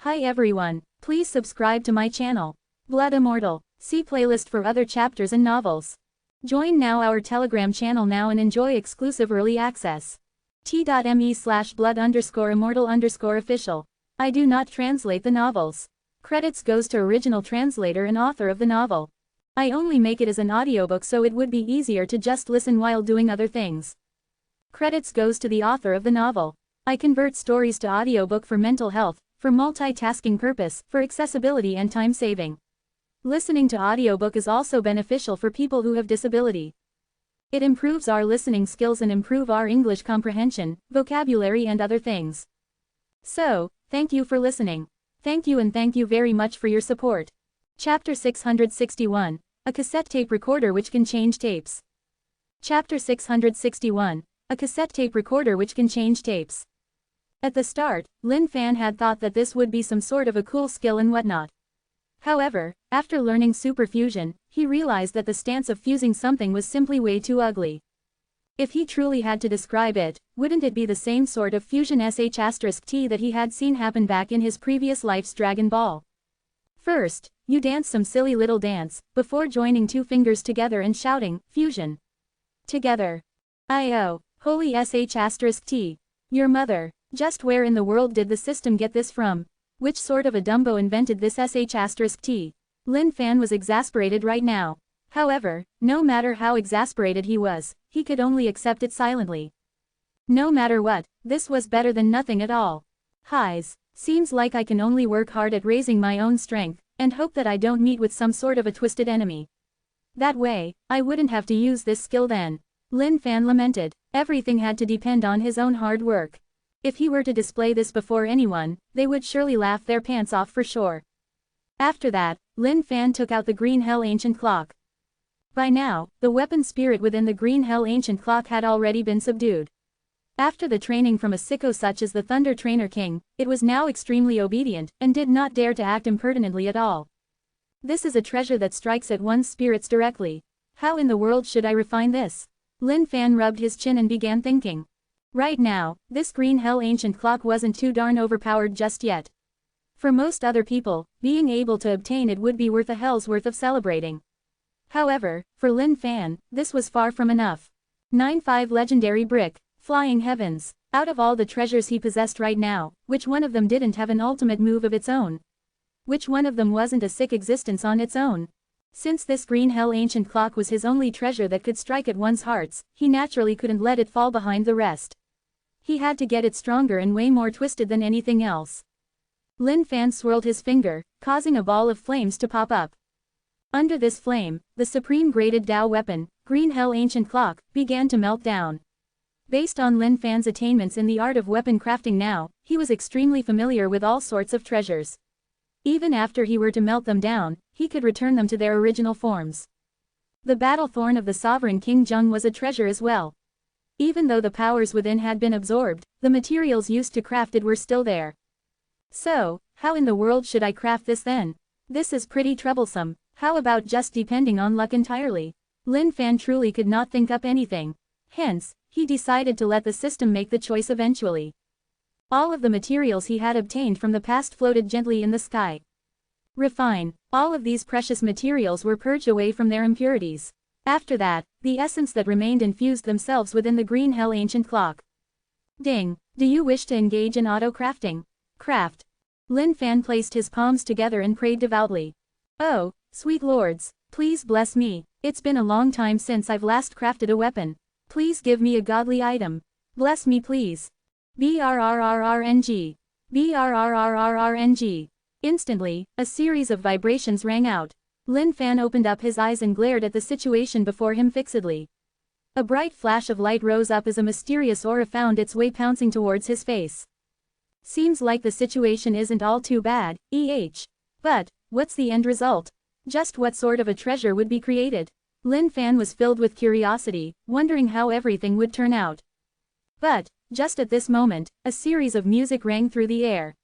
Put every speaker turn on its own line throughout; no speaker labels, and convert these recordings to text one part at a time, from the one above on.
Hi everyone, please subscribe to my channel. Blood Immortal. See playlist for other chapters and novels. Join now our Telegram channel now and enjoy exclusive early access. t.me/blood_immortal_official. I do not translate the novels. Credits goes to original translator and author of the novel. I only make it as an audiobook so it would be easier to just listen while doing other things. Credits goes to the author of the novel. I convert stories to audiobook for mental health, for multitasking purpose, for accessibility and time saving. Listening to audiobook is also beneficial for people who have disability. It improves our listening skills and improve our English comprehension, vocabulary and other things. So, thank you for listening. Thank you and thank you very much for your support. Chapter 661. A cassette tape recorder which can change tapes. Chapter 661. A cassette tape recorder which can change tapes. At the start, Lin Fan had thought that this would be some sort of a cool skill and whatnot. However, after learning superfusion, he realized that the stance of fusing something was simply way too ugly. If he truly had to describe it, wouldn't it be the same sort of fusion *T that he had seen happen back in his previous life's Dragon Ball? First, you dance some silly little dance, before joining two fingers together and shouting, fusion. Together. I.O. Holy *T. Your mother. Just where in the world did the system get this from? Which sort of a Dumbo invented this *T? Lin Fan was exasperated right now. However, no matter how exasperated he was, he could only accept it silently. No matter what, this was better than nothing at all. Highs. Seems like I can only work hard at raising my own strength, and hope that I don't meet with some sort of a twisted enemy. That way, I wouldn't have to use this skill then. Lin Fan lamented. Everything had to depend on his own hard work. If he were to display this before anyone, they would surely laugh their pants off for sure. After that, Lin Fan took out the Green Hell Ancient Clock. By now, the weapon spirit within the Green Hell Ancient Clock had already been subdued. After the training from a sicko such as the Thunder Trainer King, it was now extremely obedient, and did not dare to act impertinently at all. This is a treasure that strikes at one's spirits directly. How in the world should I refine this? Lin Fan rubbed his chin and began thinking. Right now, this Green Hell Ancient Clock wasn't too darn overpowered just yet. For most other people, being able to obtain it would be worth a hell's worth of celebrating. However, for Lin Fan, this was far from enough. 9-5 Legendary Brick, Flying Heavens. Out of all the treasures he possessed right now, which one of them didn't have an ultimate move of its own? Which one of them wasn't a sick existence on its own? Since this Green Hell Ancient Clock was his only treasure that could strike at one's hearts, he naturally couldn't let it fall behind the rest. He had to get it stronger and way more twisted than anything else. Lin Fan swirled his finger, causing a ball of flames to pop up. Under this flame, the supreme graded Dao weapon, Green Hell Ancient Clock, began to melt down. Based on Lin Fan's attainments in the art of weapon crafting now, he was extremely familiar with all sorts of treasures. Even after he were to melt them down, he could return them to their original forms. The Battle Thorn of the Sovereign King Jung was a treasure as well. Even though the powers within had been absorbed, the materials used to craft it were still there. So, how in the world should I craft this then? This is pretty troublesome. How about just depending on luck entirely? Lin Fan truly could not think up anything. Hence, he decided to let the system make the choice eventually. All of the materials he had obtained from the past floated gently in the sky. Refine. All of these precious materials were purged away from their impurities. After that, the essence that remained infused themselves within the Green Hell Ancient Clock. Ding. Do you wish to engage in auto-crafting? Craft. Lin Fan placed his palms together and prayed devoutly. Oh, sweet lords, please bless me. It's been a long time since I've last crafted a weapon. Please give me a godly item. Bless me please. BRRRRNG. BRRRRRNG. Instantly, a series of vibrations rang out. Lin Fan opened up his eyes and glared at the situation before him fixedly. A bright flash of light rose up as a mysterious aura found its way pouncing towards his face. Seems like the situation isn't all too bad, But, what's the end result? Just what sort of a treasure would be created? Lin Fan was filled with curiosity, wondering how everything would turn out. But, just at this moment, a series of music rang through the air.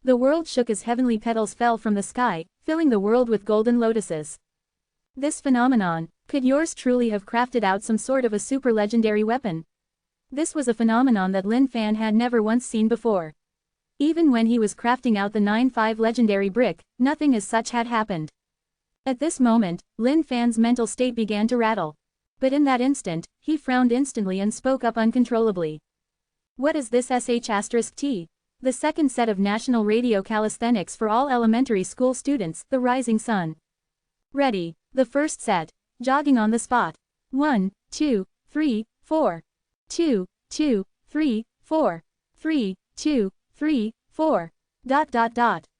The world shook as heavenly petals fell from the sky, filling the world with golden lotuses. This phenomenon, could yours truly have crafted out some sort of a super legendary weapon? This was a phenomenon that Lin Fan had never once seen before. Even when he was crafting out the 9-5 legendary brick, nothing as such had happened. At this moment, Lin Fan's mental state began to rattle. But in that instant, he frowned instantly and spoke up uncontrollably. What is this sh*T? The second set of national radio calisthenics for all elementary school students, the rising sun. Ready. The first set. Jogging on the spot. 1, 2, 3, 4. 2, 2, 3, 4. 3, 2, 3, 4. ...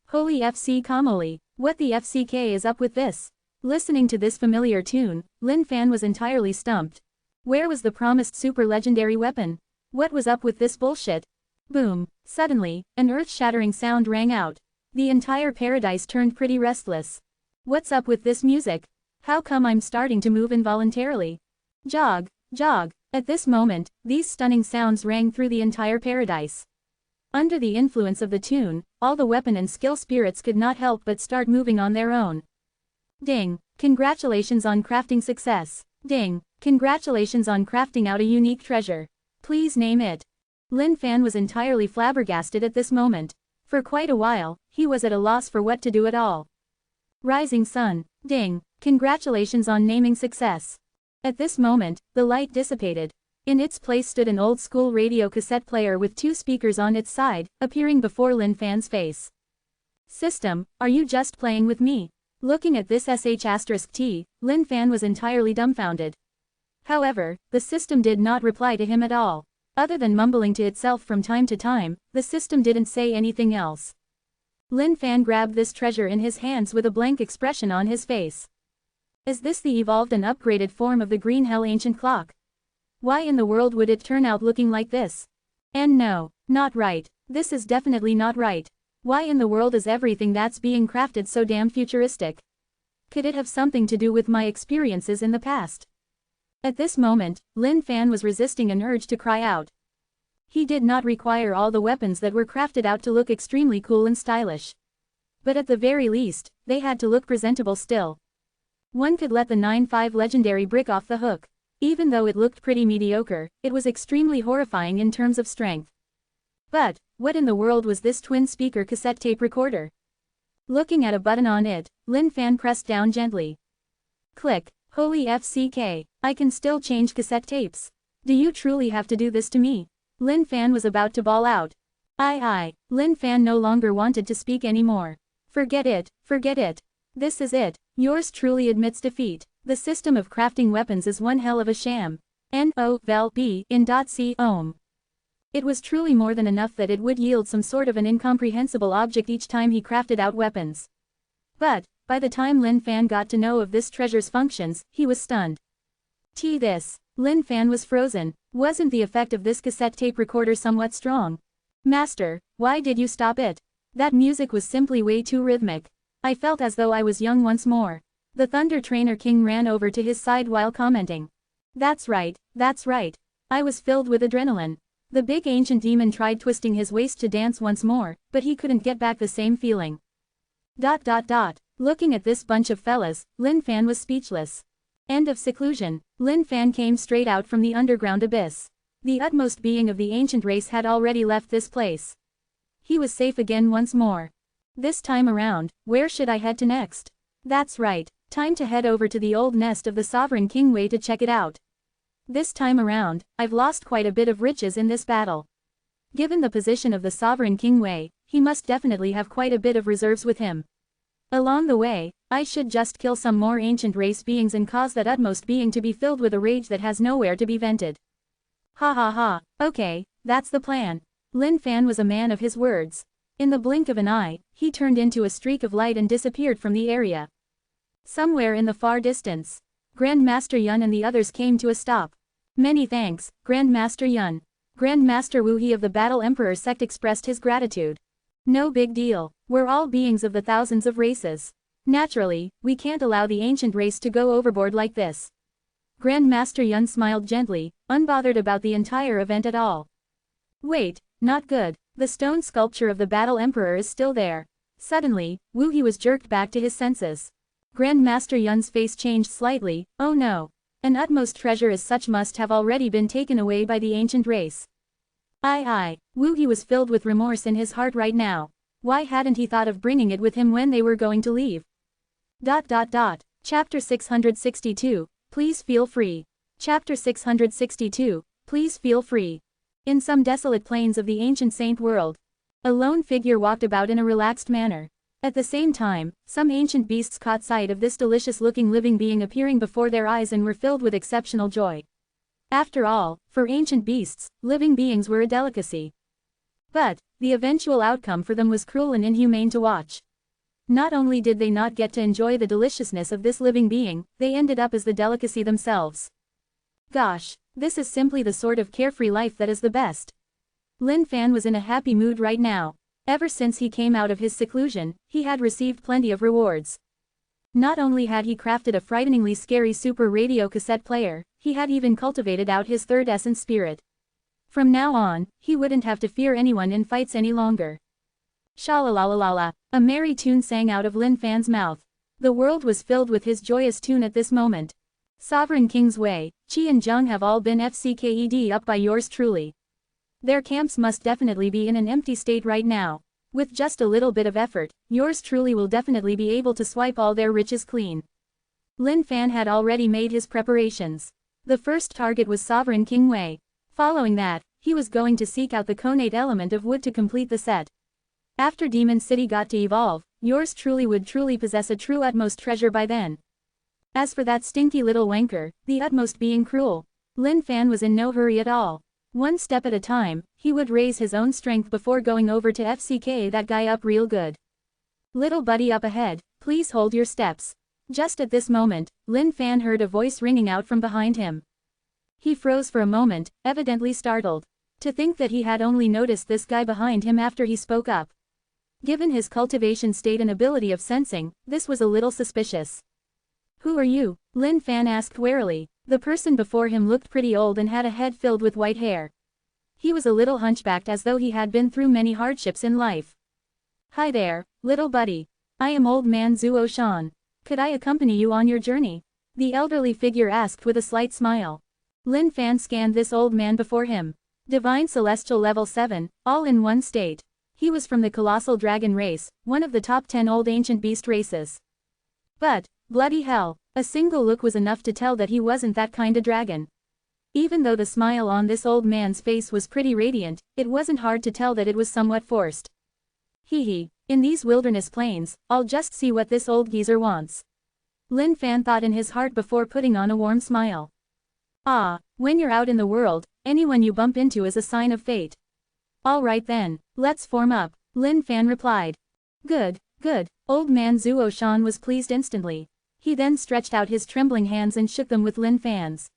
Holy FC Kamoli. What the FCK is up with this? Listening to this familiar tune, Lin Fan was entirely stumped. Where was the promised super legendary weapon? What was up with this bullshit? Boom. Suddenly, an earth-shattering sound rang out. The entire paradise turned pretty restless. What's up with this music? How come I'm starting to move involuntarily? Jog, jog. At this moment, these stunning sounds rang through the entire paradise. Under the influence of the tune, all the weapon and skill spirits could not help but start moving on their own. Ding. Congratulations on crafting success. Ding. Congratulations on crafting out a unique treasure. Please name it. Lin Fan was entirely flabbergasted at this moment. For quite a while, he was at a loss for what to do at all. Rising sun. Ding. Congratulations on naming success. At this moment, the light dissipated. In its place stood an old-school radio cassette player with 2 speakers on its side, appearing before Lin Fan's face. System, are you just playing with me? Looking at this sh*T, Lin Fan was entirely dumbfounded. However, the system did not reply to him at all. Other than mumbling to itself from time to time, the system didn't say anything else. Lin Fan grabbed this treasure in his hands with a blank expression on his face. Is this the evolved and upgraded form of the Green Hell Ancient Clock? Why in the world would it turn out looking like this? And no, not right. This is definitely not right. Why in the world is everything that's being crafted so damn futuristic? Could it have something to do with my experiences in the past? At this moment, Lin Fan was resisting an urge to cry out. He did not require all the weapons that were crafted out to look extremely cool and stylish. But at the very least, they had to look presentable still. One could let the 9-5 legendary brick off the hook. Even though it looked pretty mediocre, it was extremely horrifying in terms of strength. But, what in the world was this twin-speaker cassette tape recorder? Looking at a button on it, Lin Fan pressed down gently. Click. Holy FCK, I can still change cassette tapes. Do you truly have to do this to me? Lin Fan was about to bawl out. Lin Fan no longer wanted to speak anymore. Forget it, forget it. This is it. Yours truly admits defeat. The system of crafting weapons is one hell of a sham. N-O-V-E in .c ohm. It was truly more than enough that it would yield some sort of an incomprehensible object each time he crafted out weapons. But, by the time Lin Fan got to know of this treasure's functions, he was stunned. This. Lin Fan was frozen. Wasn't the effect of this cassette tape recorder somewhat strong? Master, why did you stop it? That music was simply way too rhythmic. I felt as though I was young once more. The Thunder Trainer King ran over to his side while commenting. That's right, that's right. I was filled with adrenaline. The big ancient demon tried twisting his waist to dance once more, but he couldn't get back the same feeling. ... Looking at this bunch of fellas, Lin Fan was speechless. End of seclusion. Lin Fan came straight out from the underground abyss. The utmost being of the ancient race had already left this place. He was safe again once more. This time around, where should I head to next? That's right, time to head over to the old nest of the Sovereign King Wei to check it out. This time around, I've lost quite a bit of riches in this battle. Given the position of the Sovereign King Wei, he must definitely have quite a bit of reserves with him. Along the way, I should just kill some more ancient race beings and cause that utmost being to be filled with a rage that has nowhere to be vented. Ha ha ha, okay, that's the plan. Lin Fan was a man of his words. In the blink of an eye, he turned into a streak of light and disappeared from the area. Somewhere in the far distance, Grandmaster Yun and the others came to a stop. Many thanks, Grandmaster Yun. Grandmaster Wu He of the Battle Emperor sect expressed his gratitude. No big deal, we're all beings of the thousands of races. Naturally, we can't allow the ancient race to go overboard like this. Grandmaster Yun smiled gently, unbothered about the entire event at all. Wait, not good. The stone sculpture of the Battle Emperor is still there. Suddenly, Wu He was jerked back to his senses. Grandmaster Yun's face changed slightly. Oh no. An utmost treasure as such must have already been taken away by the ancient race. Wu He was filled with remorse in his heart right now. Why hadn't he thought of bringing it with him when they were going to leave? Chapter 662, Please feel free. Chapter 662, Please feel free. In some desolate plains of the ancient saint world, a lone figure walked about in a relaxed manner. At the same time, some ancient beasts caught sight of this delicious-looking living being appearing before their eyes and were filled with exceptional joy. After all, for ancient beasts, living beings were a delicacy. But, the eventual outcome for them was cruel and inhumane to watch. Not only did they not get to enjoy the deliciousness of this living being, they ended up as the delicacy themselves. Gosh, this is simply the sort of carefree life that is the best. Lin Fan was in a happy mood right now. Ever since he came out of his seclusion, he had received plenty of rewards. Not only had he crafted a frighteningly scary super radio cassette player, he had even cultivated out his third essence spirit. From now on, he wouldn't have to fear anyone in fights any longer. Sha-la-la-la-la-la, a merry tune sang out of Lin Fan's mouth. The world was filled with his joyous tune at this moment. Sovereign King's Way, Qi and Zheng have all been FCKED up by yours truly. Their camps must definitely be in an empty state right now. With just a little bit of effort, yours truly will definitely be able to swipe all their riches clean. Lin Fan had already made his preparations. The first target was Sovereign King Wei. Following that, he was going to seek out the connate element of wood to complete the set. After Demon City got to evolve, yours truly would truly possess a true utmost treasure by then. As for that stinky little wanker, the utmost being cruel, Lin Fan was in no hurry at all. One step at a time, he would raise his own strength before going over to FCK that guy up real good. Little buddy up ahead, please hold your steps. Just at this moment, Lin Fan heard a voice ringing out from behind him. He froze for a moment, evidently startled. To think that he had only noticed this guy behind him after he spoke up. Given his cultivation state and ability of sensing, this was a little suspicious. Who are you? Lin Fan asked warily. The person before him looked pretty old and had a head filled with white hair. He was a little hunchbacked as though he had been through many hardships in life. Hi there, little buddy. I am old man Zuo Shan. Could I accompany you on your journey? The elderly figure asked with a slight smile. Lin Fan scanned this old man before him. Divine Celestial Level 7, all in one state. He was from the Colossal Dragon race, one of the top 10 old ancient beast races. But, bloody hell, a single look was enough to tell that he wasn't that kinda dragon. Even though the smile on this old man's face was pretty radiant, it wasn't hard to tell that it was somewhat forced. Hee, in these wilderness plains, I'll just see what this old geezer wants. Lin Fan thought in his heart before putting on a warm smile. When you're out in the world, anyone you bump into is a sign of fate. Alright then, let's form up, Lin Fan replied. Good. Old man Zuo Shan was pleased instantly. He then stretched out his trembling hands and shook them with Lin Fan's.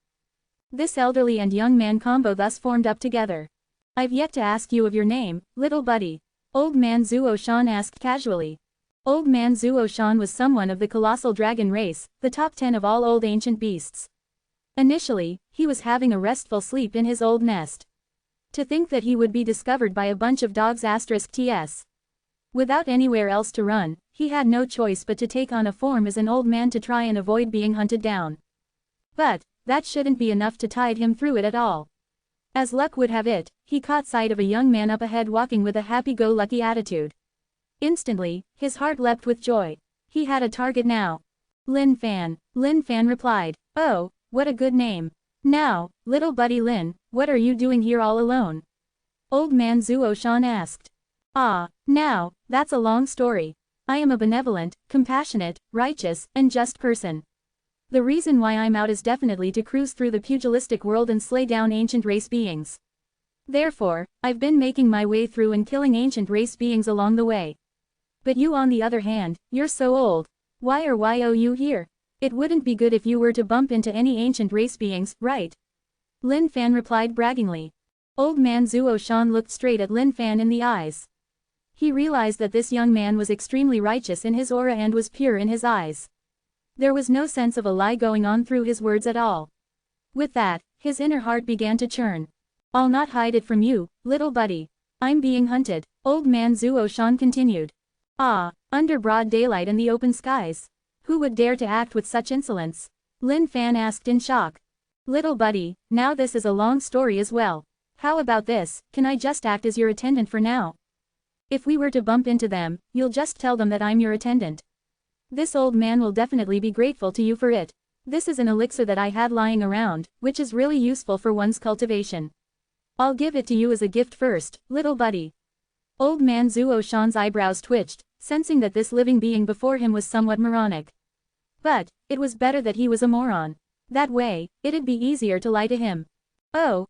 This elderly and young man combo thus formed up together. I've yet to ask you of your name, little buddy. Old man Zuo Shan asked casually. Old man Zuo Shan was someone of the Colossal Dragon race, the top 10 of all old ancient beasts. Initially, he was having a restful sleep in his old nest. To think that he would be discovered by a bunch of dogs *ts. Without anywhere else to run, he had no choice but to take on a form as an old man to try and avoid being hunted down. But, that shouldn't be enough to tide him through it at all. As luck would have it, he caught sight of a young man up ahead walking with a happy-go-lucky attitude. Instantly, his heart leapt with joy. He had a target now. Lin Fan replied. Oh, what a good name. Now, little buddy Lin, what are you doing here all alone? Old man Zuo Shan asked. Now, that's a long story. I am a benevolent, compassionate, righteous, and just person. The reason why I'm out is definitely to cruise through the pugilistic world and slay down ancient race beings. Therefore, I've been making my way through and killing ancient race beings along the way. But you on the other hand, you're so old. Why are you here? It wouldn't be good if you were to bump into any ancient race beings, right? Lin Fan replied braggingly. Old man Zuo Shan looked straight at Lin Fan in the eyes. He realized that this young man was extremely righteous in his aura and was pure in his eyes. There was no sense of a lie going on through his words at all. With that, his inner heart began to churn. I'll not hide it from you, little buddy. I'm being hunted, old man Zuo Shan continued. Under broad daylight and the open skies. Who would dare to act with such insolence? Lin Fan asked in shock. Little buddy, now this is a long story as well. How about this, can I just act as your attendant for now? If we were to bump into them, you'll just tell them that I'm your attendant. This old man will definitely be grateful to you for it. This is an elixir that I had lying around, which is really useful for one's cultivation. I'll give it to you as a gift first, little buddy. Old man Zuo Shan's eyebrows twitched, sensing that this living being before him was somewhat moronic. But, it was better that he was a moron. That way, it'd be easier to lie to him. Oh.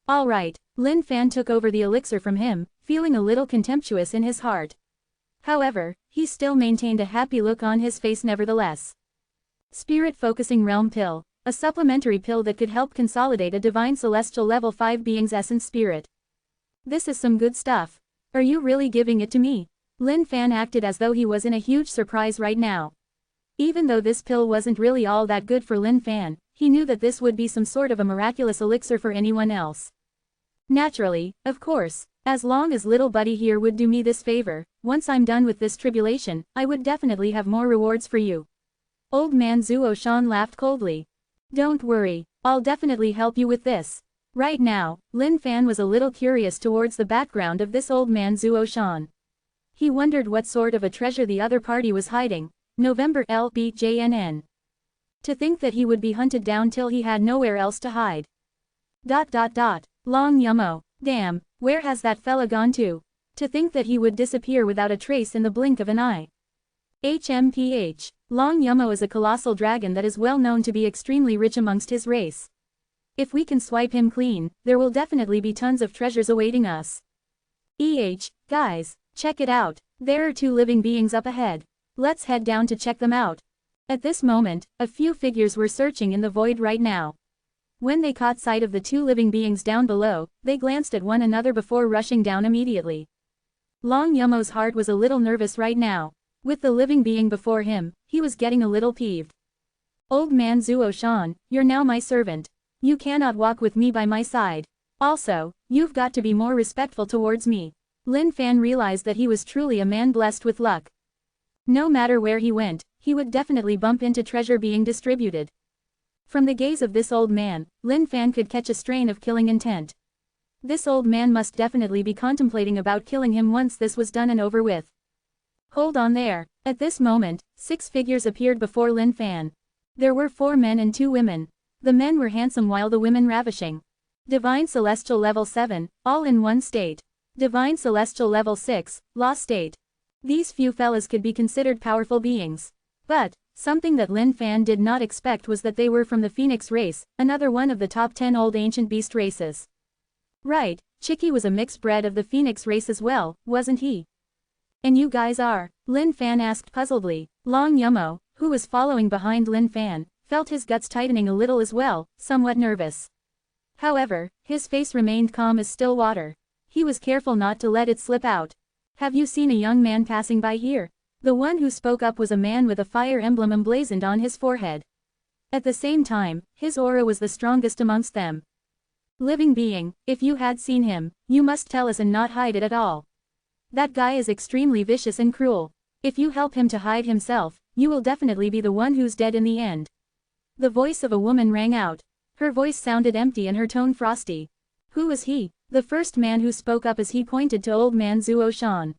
Alright, Lin Fan took over the elixir from him, feeling a little contemptuous in his heart. However, he still maintained a happy look on his face nevertheless. Spirit Focusing Realm Pill, a supplementary pill that could help consolidate a divine celestial level 5 being's essence spirit. This is some good stuff. Are you really giving it to me? Lin Fan acted as though he was in a huge surprise right now. Even though this pill wasn't really all that good for Lin Fan, he knew that this would be some sort of a miraculous elixir for anyone else. Naturally, of course, as long as little buddy here would do me this favor, once I'm done with this tribulation, I would definitely have more rewards for you. Old man Zuo Shan laughed coldly. Don't worry, I'll definitely help you with this. Right now, Lin Fan was a little curious towards the background of this old man Zuo Shan. He wondered what sort of a treasure the other party was hiding. November LBJNN. To think that he would be hunted down till he had nowhere else to hide. Long Yummo. Damn, where has that fella gone to? To think that he would disappear without a trace in the blink of an eye. HMPH. Long Yummo is a colossal dragon that is well known to be extremely rich amongst his race. If we can swipe him clean, there will definitely be tons of treasures awaiting us. Guys, check it out, there are 2 living beings up ahead. Let's head down to check them out. At this moment, a few figures were searching in the void right now. When they caught sight of the 2 living beings down below, they glanced at one another before rushing down immediately. Long Yummo's heart was a little nervous right now. With the living being before him, he was getting a little peeved. Old man Zuo Shan, you're now my servant. You cannot walk with me by my side. Also, you've got to be more respectful towards me. Lin Fan realized that he was truly a man blessed with luck. No matter where he went, he would definitely bump into treasure being distributed. From the gaze of this old man, Lin Fan could catch a strain of killing intent. This old man must definitely be contemplating about killing him once this was done and over with. Hold on there. At this moment, 6 figures appeared before Lin Fan. There were 4 men and 2 women. The men were handsome while the women ravishing. Divine Celestial Level 7, all in one state. Divine Celestial Level 6, lost state. These few fellas could be considered powerful beings. But, something that Lin Fan did not expect was that they were from the Phoenix race, another one of the top 10 old ancient beast races. Right, Chicky was a mixed bred of the Phoenix race as well, wasn't he? And you guys are? Lin Fan asked puzzledly. Long Yummo, who was following behind Lin Fan, felt his guts tightening a little as well, somewhat nervous. However, his face remained calm as still water. He was careful not to let it slip out. Have you seen a young man passing by here? The one who spoke up was a man with a fire emblem emblazoned on his forehead. At the same time, his aura was the strongest amongst them. Living being, if you had seen him, you must tell us and not hide it at all. That guy is extremely vicious and cruel. If you help him to hide himself, you will definitely be the one who's dead in the end. The voice of a woman rang out. Her voice sounded empty and her tone frosty. Who was he? The first man who spoke up as he pointed to old man Zuo Shan.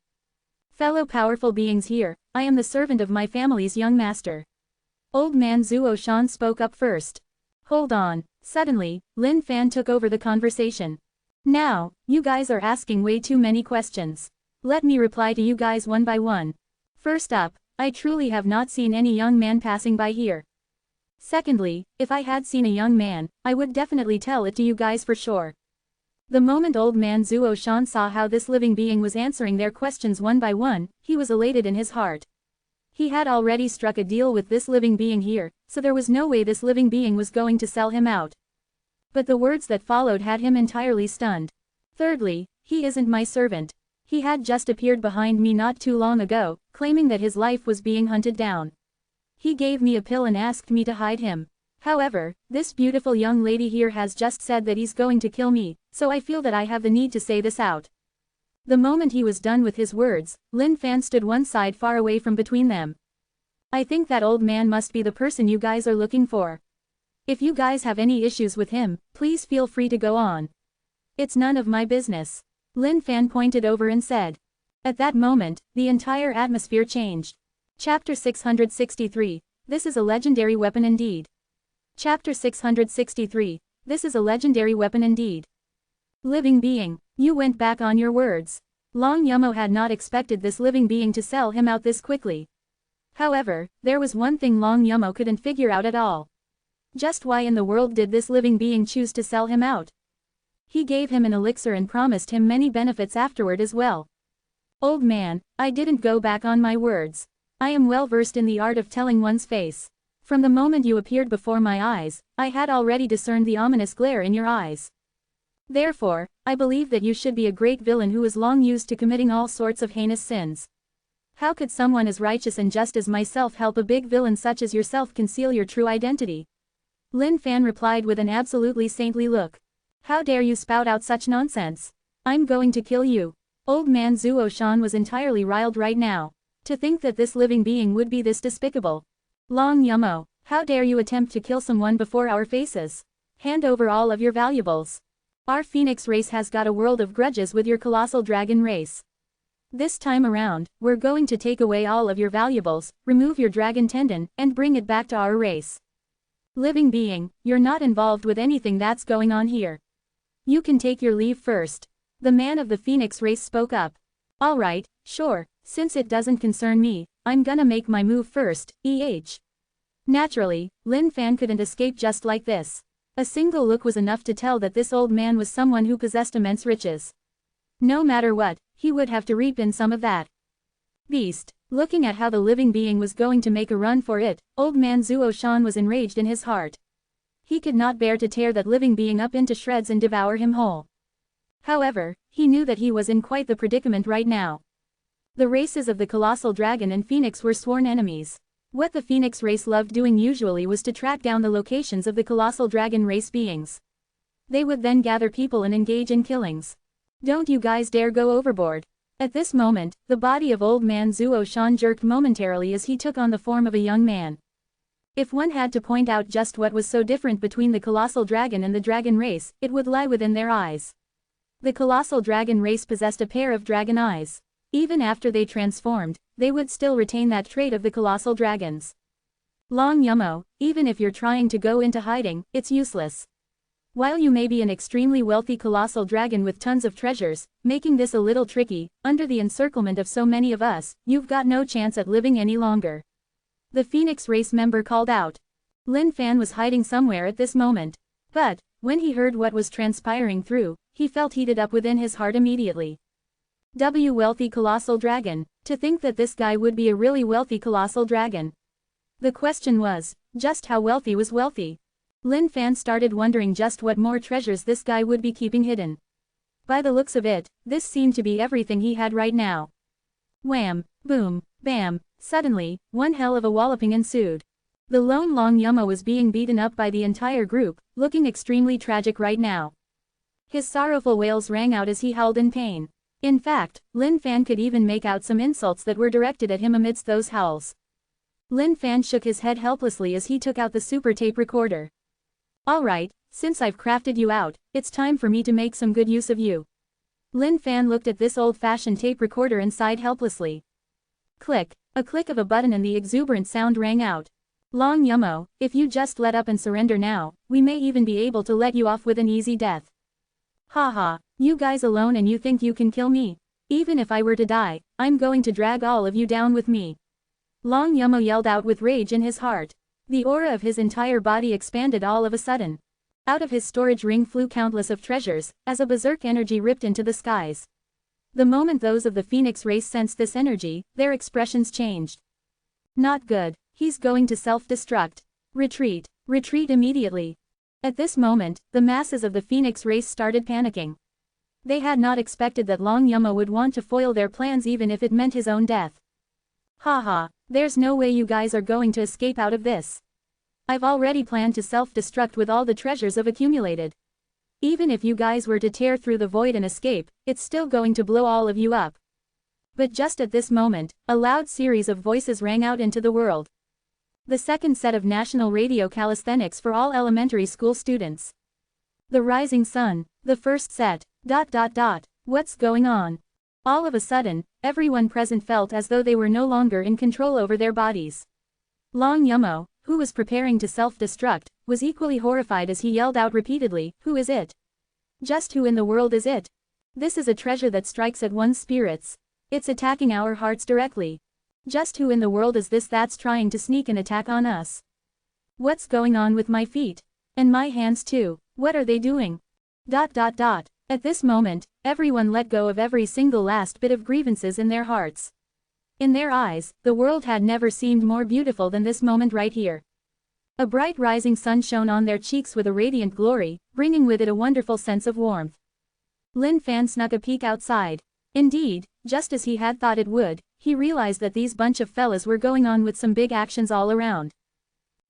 Fellow powerful beings here, I am the servant of my family's young master. Old man Zuo Shan spoke up first. Hold on. Suddenly, Lin Fan took over the conversation. Now, you guys are asking way too many questions. Let me reply to you guys one by one. First up, I truly have not seen any young man passing by here. Secondly, if I had seen a young man, I would definitely tell it to you guys for sure. The moment old man Zuo Shan saw how this living being was answering their questions one by one, he was elated in his heart. He had already struck a deal with this living being here, so there was no way this living being was going to sell him out. But the words that followed had him entirely stunned. Thirdly, he isn't my servant. He had just appeared behind me not too long ago, claiming that his life was being hunted down. He gave me a pill and asked me to hide him. However, this beautiful young lady here has just said that he's going to kill me, so I feel that I have the need to say this out. The moment he was done with his words, Lin Fan stood one side far away from between them. I think that old man must be the person you guys are looking for. If you guys have any issues with him, please feel free to go on. It's none of my business. Lin Fan pointed over and said. At that moment, the entire atmosphere changed. Chapter 663, This is a legendary weapon indeed. Chapter 663, This is a legendary weapon indeed. Living being, you went back on your words. Long Yumo had not expected this living being to sell him out this quickly. However, there was one thing Long Yumo couldn't figure out at all. Just why in the world did this living being choose to sell him out? He gave him an elixir and promised him many benefits afterward as well. Old man, I didn't go back on my words. I am well versed in the art of telling one's face. From the moment you appeared before my eyes, I had already discerned the ominous glare in your eyes. Therefore, I believe that you should be a great villain who is long used to committing all sorts of heinous sins. How could someone as righteous and just as myself help a big villain such as yourself conceal your true identity? Lin Fan replied with an absolutely saintly look. How dare you spout out such nonsense? I'm going to kill you. Old man Zuo Shan was entirely riled right now. To think that this living being would be this despicable. Long Yumo, how dare you attempt to kill someone before our faces? Hand over all of your valuables. Our Phoenix race has got a world of grudges with your colossal dragon race. This time around, we're going to take away all of your valuables, remove your dragon tendon, and bring it back to our race. Living being, you're not involved with anything that's going on here. You can take your leave first. The man of the Phoenix race spoke up. Alright, sure, since it doesn't concern me, I'm gonna make my move first, Naturally, Lin Fan couldn't escape just like this. A single look was enough to tell that this old man was someone who possessed immense riches. No matter what, he would have to reap in some of that. Beast. Looking at how the living being was going to make a run for it, old man Zuo Shan was enraged in his heart. He could not bear to tear that living being up into shreds and devour him whole. However, he knew that he was in quite the predicament right now. The races of the colossal dragon and phoenix were sworn enemies. What the phoenix race loved doing usually was to track down the locations of the colossal dragon race beings. They would then gather people and engage in killings. Don't you guys dare go overboard. At this moment, the body of old man Zuo Shan jerked momentarily as he took on the form of a young man. If one had to point out just what was so different between the colossal dragon and the dragon race, it would lie within their eyes. The colossal dragon race possessed a pair of dragon eyes. Even after they transformed, they would still retain that trait of the colossal dragons. Long Yumo, even if you're trying to go into hiding, it's useless. While you may be an extremely wealthy colossal dragon with tons of treasures, making this a little tricky, under the encirclement of so many of us, you've got no chance at living any longer. The Phoenix race member called out. Lin Fan was hiding somewhere at this moment. But, when he heard what was transpiring through, he felt heated up within his heart immediately. Wealthy colossal dragon, to think that this guy would be a really wealthy colossal dragon. The question was, just how wealthy was wealthy? Lin Fan started wondering just what more treasures this guy would be keeping hidden. By the looks of it, this seemed to be everything he had right now. Wham, boom, bam, suddenly, one hell of a walloping ensued. The lone Long Yumo was being beaten up by the entire group, looking extremely tragic right now. His sorrowful wails rang out as he howled in pain. In fact, Lin Fan could even make out some insults that were directed at him amidst those howls. Lin Fan shook his head helplessly as he took out the super tape recorder. Alright, since I've crafted you out, it's time for me to make some good use of you. Lin Fan looked at this old-fashioned tape recorder and sighed helplessly. Click, a click of a button and the exuberant sound rang out. Long Yumo, if you just let up and surrender now, we may even be able to let you off with an easy death. Haha, you guys alone and you think you can kill me? Even if I were to die, I'm going to drag all of you down with me. Long Yumo yelled out with rage in his heart. The aura of his entire body expanded all of a sudden. Out of his storage ring flew countless of treasures, as a berserk energy ripped into the skies. The moment those of the Phoenix race sensed this energy, their expressions changed. Not good, he's going to self-destruct. Retreat, retreat immediately. At this moment, the masses of the Phoenix race started panicking. They had not expected that Long Yumo would want to foil their plans even if it meant his own death. Haha, there's no way you guys are going to escape out of this. I've already planned to self-destruct with all the treasures I've accumulated. Even if you guys were to tear through the void and escape, it's still going to blow all of you up. But just at this moment, a loud series of voices rang out into the world. The second set of national radio calisthenics for all elementary school students. The rising sun, The first set. ... What's going on? All of a sudden, everyone present felt as though they were no longer in control over their bodies. Long Yumo, who was preparing to self-destruct, was equally horrified as he yelled out repeatedly, "Who is it? Just who in the world is it? This is a treasure that strikes at one's spirits. It's attacking our hearts directly. Just who in the world is this that's trying to sneak an attack on us? What's going on with my feet? And my hands too, what are they doing?" At this moment, everyone let go of every single last bit of grievances in their hearts. In their eyes, the world had never seemed more beautiful than this moment right here. A bright rising sun shone on their cheeks with a radiant glory, bringing with it a wonderful sense of warmth. Lin Fan snuck a peek outside. Indeed, just as he had thought it would, he realized that these bunch of fellas were going on with some big actions all around.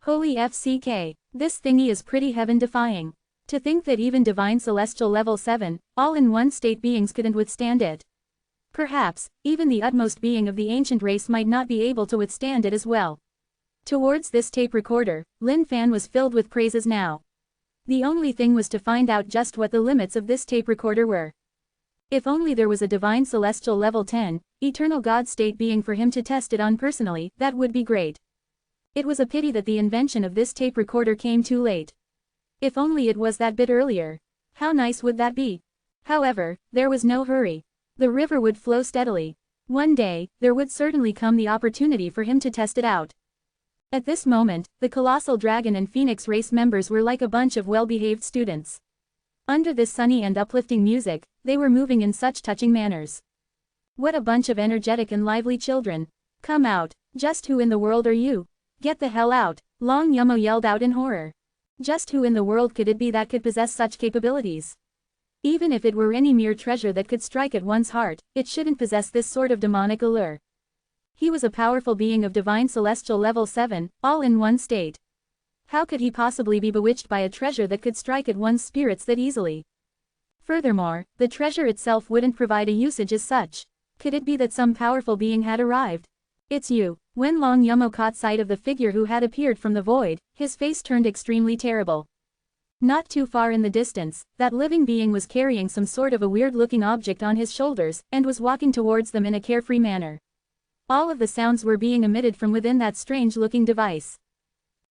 Holy FCK, this thingy is pretty heaven-defying. To think that even divine celestial level 7, all-in-one state beings couldn't withstand it. Perhaps, even the utmost being of the ancient race might not be able to withstand it as well. Towards this tape recorder, Lin Fan was filled with praises now. The only thing was to find out just what the limits of this tape recorder were. If only there was a divine celestial level 10, eternal God state being for him to test it on personally, that would be great. It was a pity that the invention of this tape recorder came too late. If only it was that bit earlier. How nice would that be? However, there was no hurry. The river would flow steadily. One day, there would certainly come the opportunity for him to test it out. At this moment, the Colossal Dragon and Phoenix race members were like a bunch of well-behaved students. Under this sunny and uplifting music, they were moving in such touching manners. What a bunch of energetic and lively children. Come out, just who in the world are you? Get the hell out, Long Yumo yelled out in horror. Just who in the world could it be that could possess such capabilities? Even if it were any mere treasure that could strike at one's heart, it shouldn't possess this sort of demonic allure. He was a powerful being of divine celestial level 7, all in one state. How could he possibly be bewitched by a treasure that could strike at one's spirits that easily? Furthermore, the treasure itself wouldn't provide a usage as such. Could it be that some powerful being had arrived? It's you. When Long Yumo caught sight of the figure who had appeared from the void, his face turned extremely terrible. Not too far in the distance, that living being was carrying some sort of a weird-looking object on his shoulders, and was walking towards them in a carefree manner. All of the sounds were being emitted from within that strange-looking device.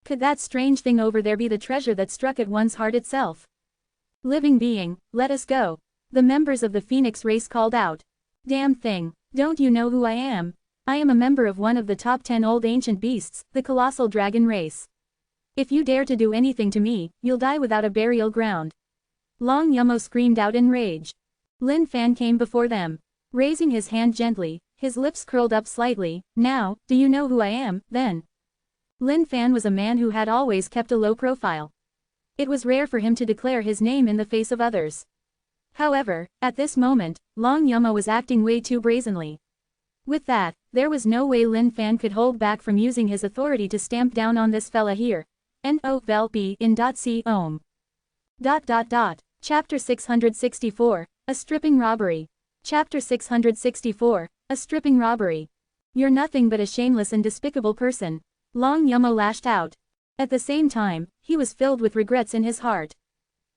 Could that strange thing over there be the treasure that struck at one's heart itself? Living being, let us go. The members of the Phoenix race called out. Damn thing, don't you know who I am? I am a member of one of the top 10 old ancient beasts, the Colossal Dragon race. If you dare to do anything to me, you'll die without a burial ground. Long Yumo screamed out in rage. Lin Fan came before them. Raising his hand gently, his lips curled up slightly. Now, do you know who I am, then? Lin Fan was a man who had always kept a low profile. It was rare for him to declare his name in the face of others. However, at this moment, Long Yumo was acting way too brazenly. With that, there was no way Lin Fan could hold back from using his authority to stamp down on this fella here. N-O-V-E in .c ohm. Chapter 664, A Stripping Robbery. Chapter 664, A Stripping Robbery. You're nothing but a shameless and despicable person. Long Yumo lashed out. At the same time, he was filled with regrets in his heart.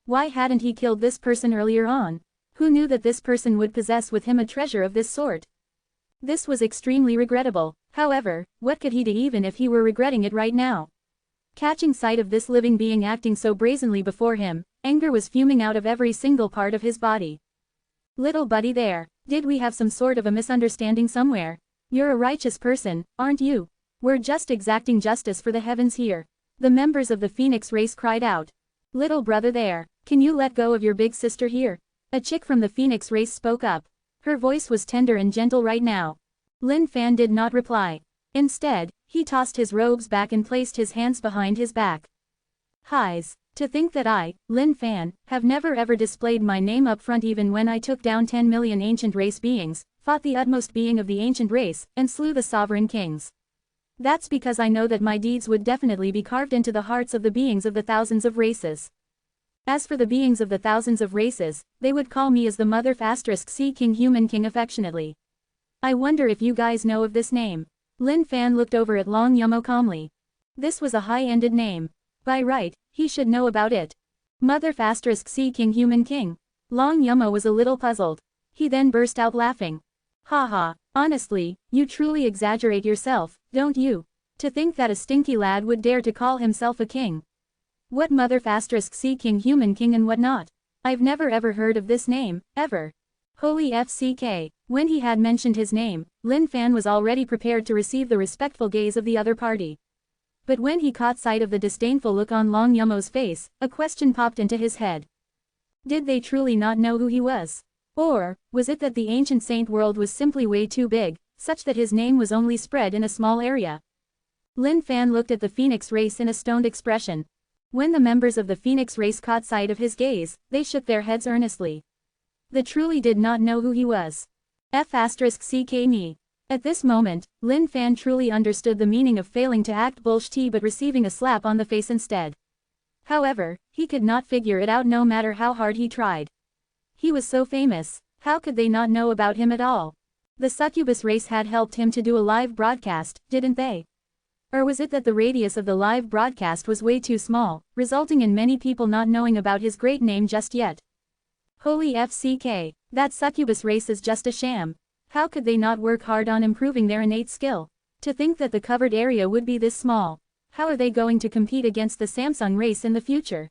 Why hadn't he killed this person earlier on? Who knew that this person would possess with him a treasure of this sort? This was extremely regrettable. However, what could he do even if he were regretting it right now? Catching sight of this living being acting so brazenly before him, anger was fuming out of every single part of his body. Little buddy there, did we have some sort of a misunderstanding somewhere? You're a righteous person, aren't you? We're just exacting justice for the heavens here. The members of the Phoenix race cried out. Little brother there, can you let go of your big sister here? A chick from the Phoenix race spoke up. Her voice was tender and gentle right now. Lin Fan did not reply. Instead, he tossed his robes back and placed his hands behind his back. Highs, to think that I, Lin Fan, have never ever displayed my name up front even when I took down 10 million ancient race beings, fought the utmost being of the ancient race, and slew the sovereign kings. That's because I know that my deeds would definitely be carved into the hearts of the beings of the thousands of races. As for the beings of the thousands of races, they would call me as the Mother *C King Human King affectionately. I wonder if you guys know of this name. Lin Fan looked over at Long Yumo calmly. This was a high-ended name. By right, he should know about it. Mother *C King Human King. Long Yumo was a little puzzled. He then burst out laughing. Ha, honestly, you truly exaggerate yourself, don't you? To think that a stinky lad would dare to call himself a king. What mother *C king human king and what not? I've never ever heard of this name, ever. Holy FCK. When he had mentioned his name, Lin Fan was already prepared to receive the respectful gaze of the other party. But when he caught sight of the disdainful look on Long Yumo's face, a question popped into his head. Did they truly not know who he was? Or, was it that the ancient saint world was simply way too big, such that his name was only spread in a small area? Lin Fan looked at the phoenix race in a stoned expression. When the members of the phoenix race caught sight of his gaze, they shook their heads earnestly. They truly did not know who he was. F***ck me. At this moment, Lin Fan truly understood the meaning of failing to act bullshit but receiving a slap on the face instead. However, he could not figure it out no matter how hard he tried. He was so famous, how could they not know about him at all? The succubus race had helped him to do a live broadcast, didn't they? Or was it that the radius of the live broadcast was way too small, resulting in many people not knowing about his great name just yet? Holy FCK, that succubus race is just a sham. How could they not work hard on improving their innate skill? To think that the covered area would be this small. How are they going to compete against the Samsung race in the future?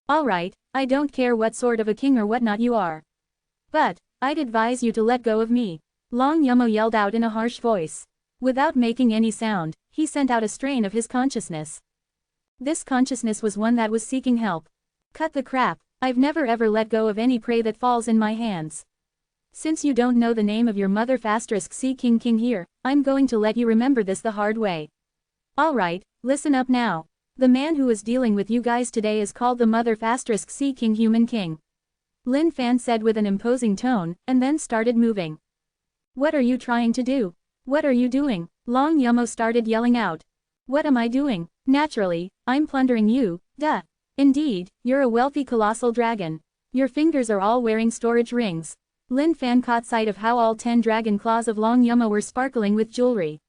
Alright, I don't care what sort of a king or whatnot you are. But, I'd advise you to let go of me. Long Yumo yelled out in a harsh voice. Without making any sound, he sent out a strain of his consciousness. This consciousness was one that was seeking help. Cut the crap, I've never ever let go of any prey that falls in my hands. Since you don't know the name of your mother *C king here, I'm going to let you remember this the hard way. Alright, listen up now. The man who is dealing with you guys today is called the mother *C king human king. Lin Fan said with an imposing tone, and then started moving. What are you trying to do? What are you doing? Long Yumo started yelling out. What am I doing? Naturally, I'm plundering you, duh. Indeed, you're a wealthy colossal dragon. Your fingers are all wearing storage rings. Lin Fan caught sight of how all 10 dragon claws of Long Yumo were sparkling with jewelry.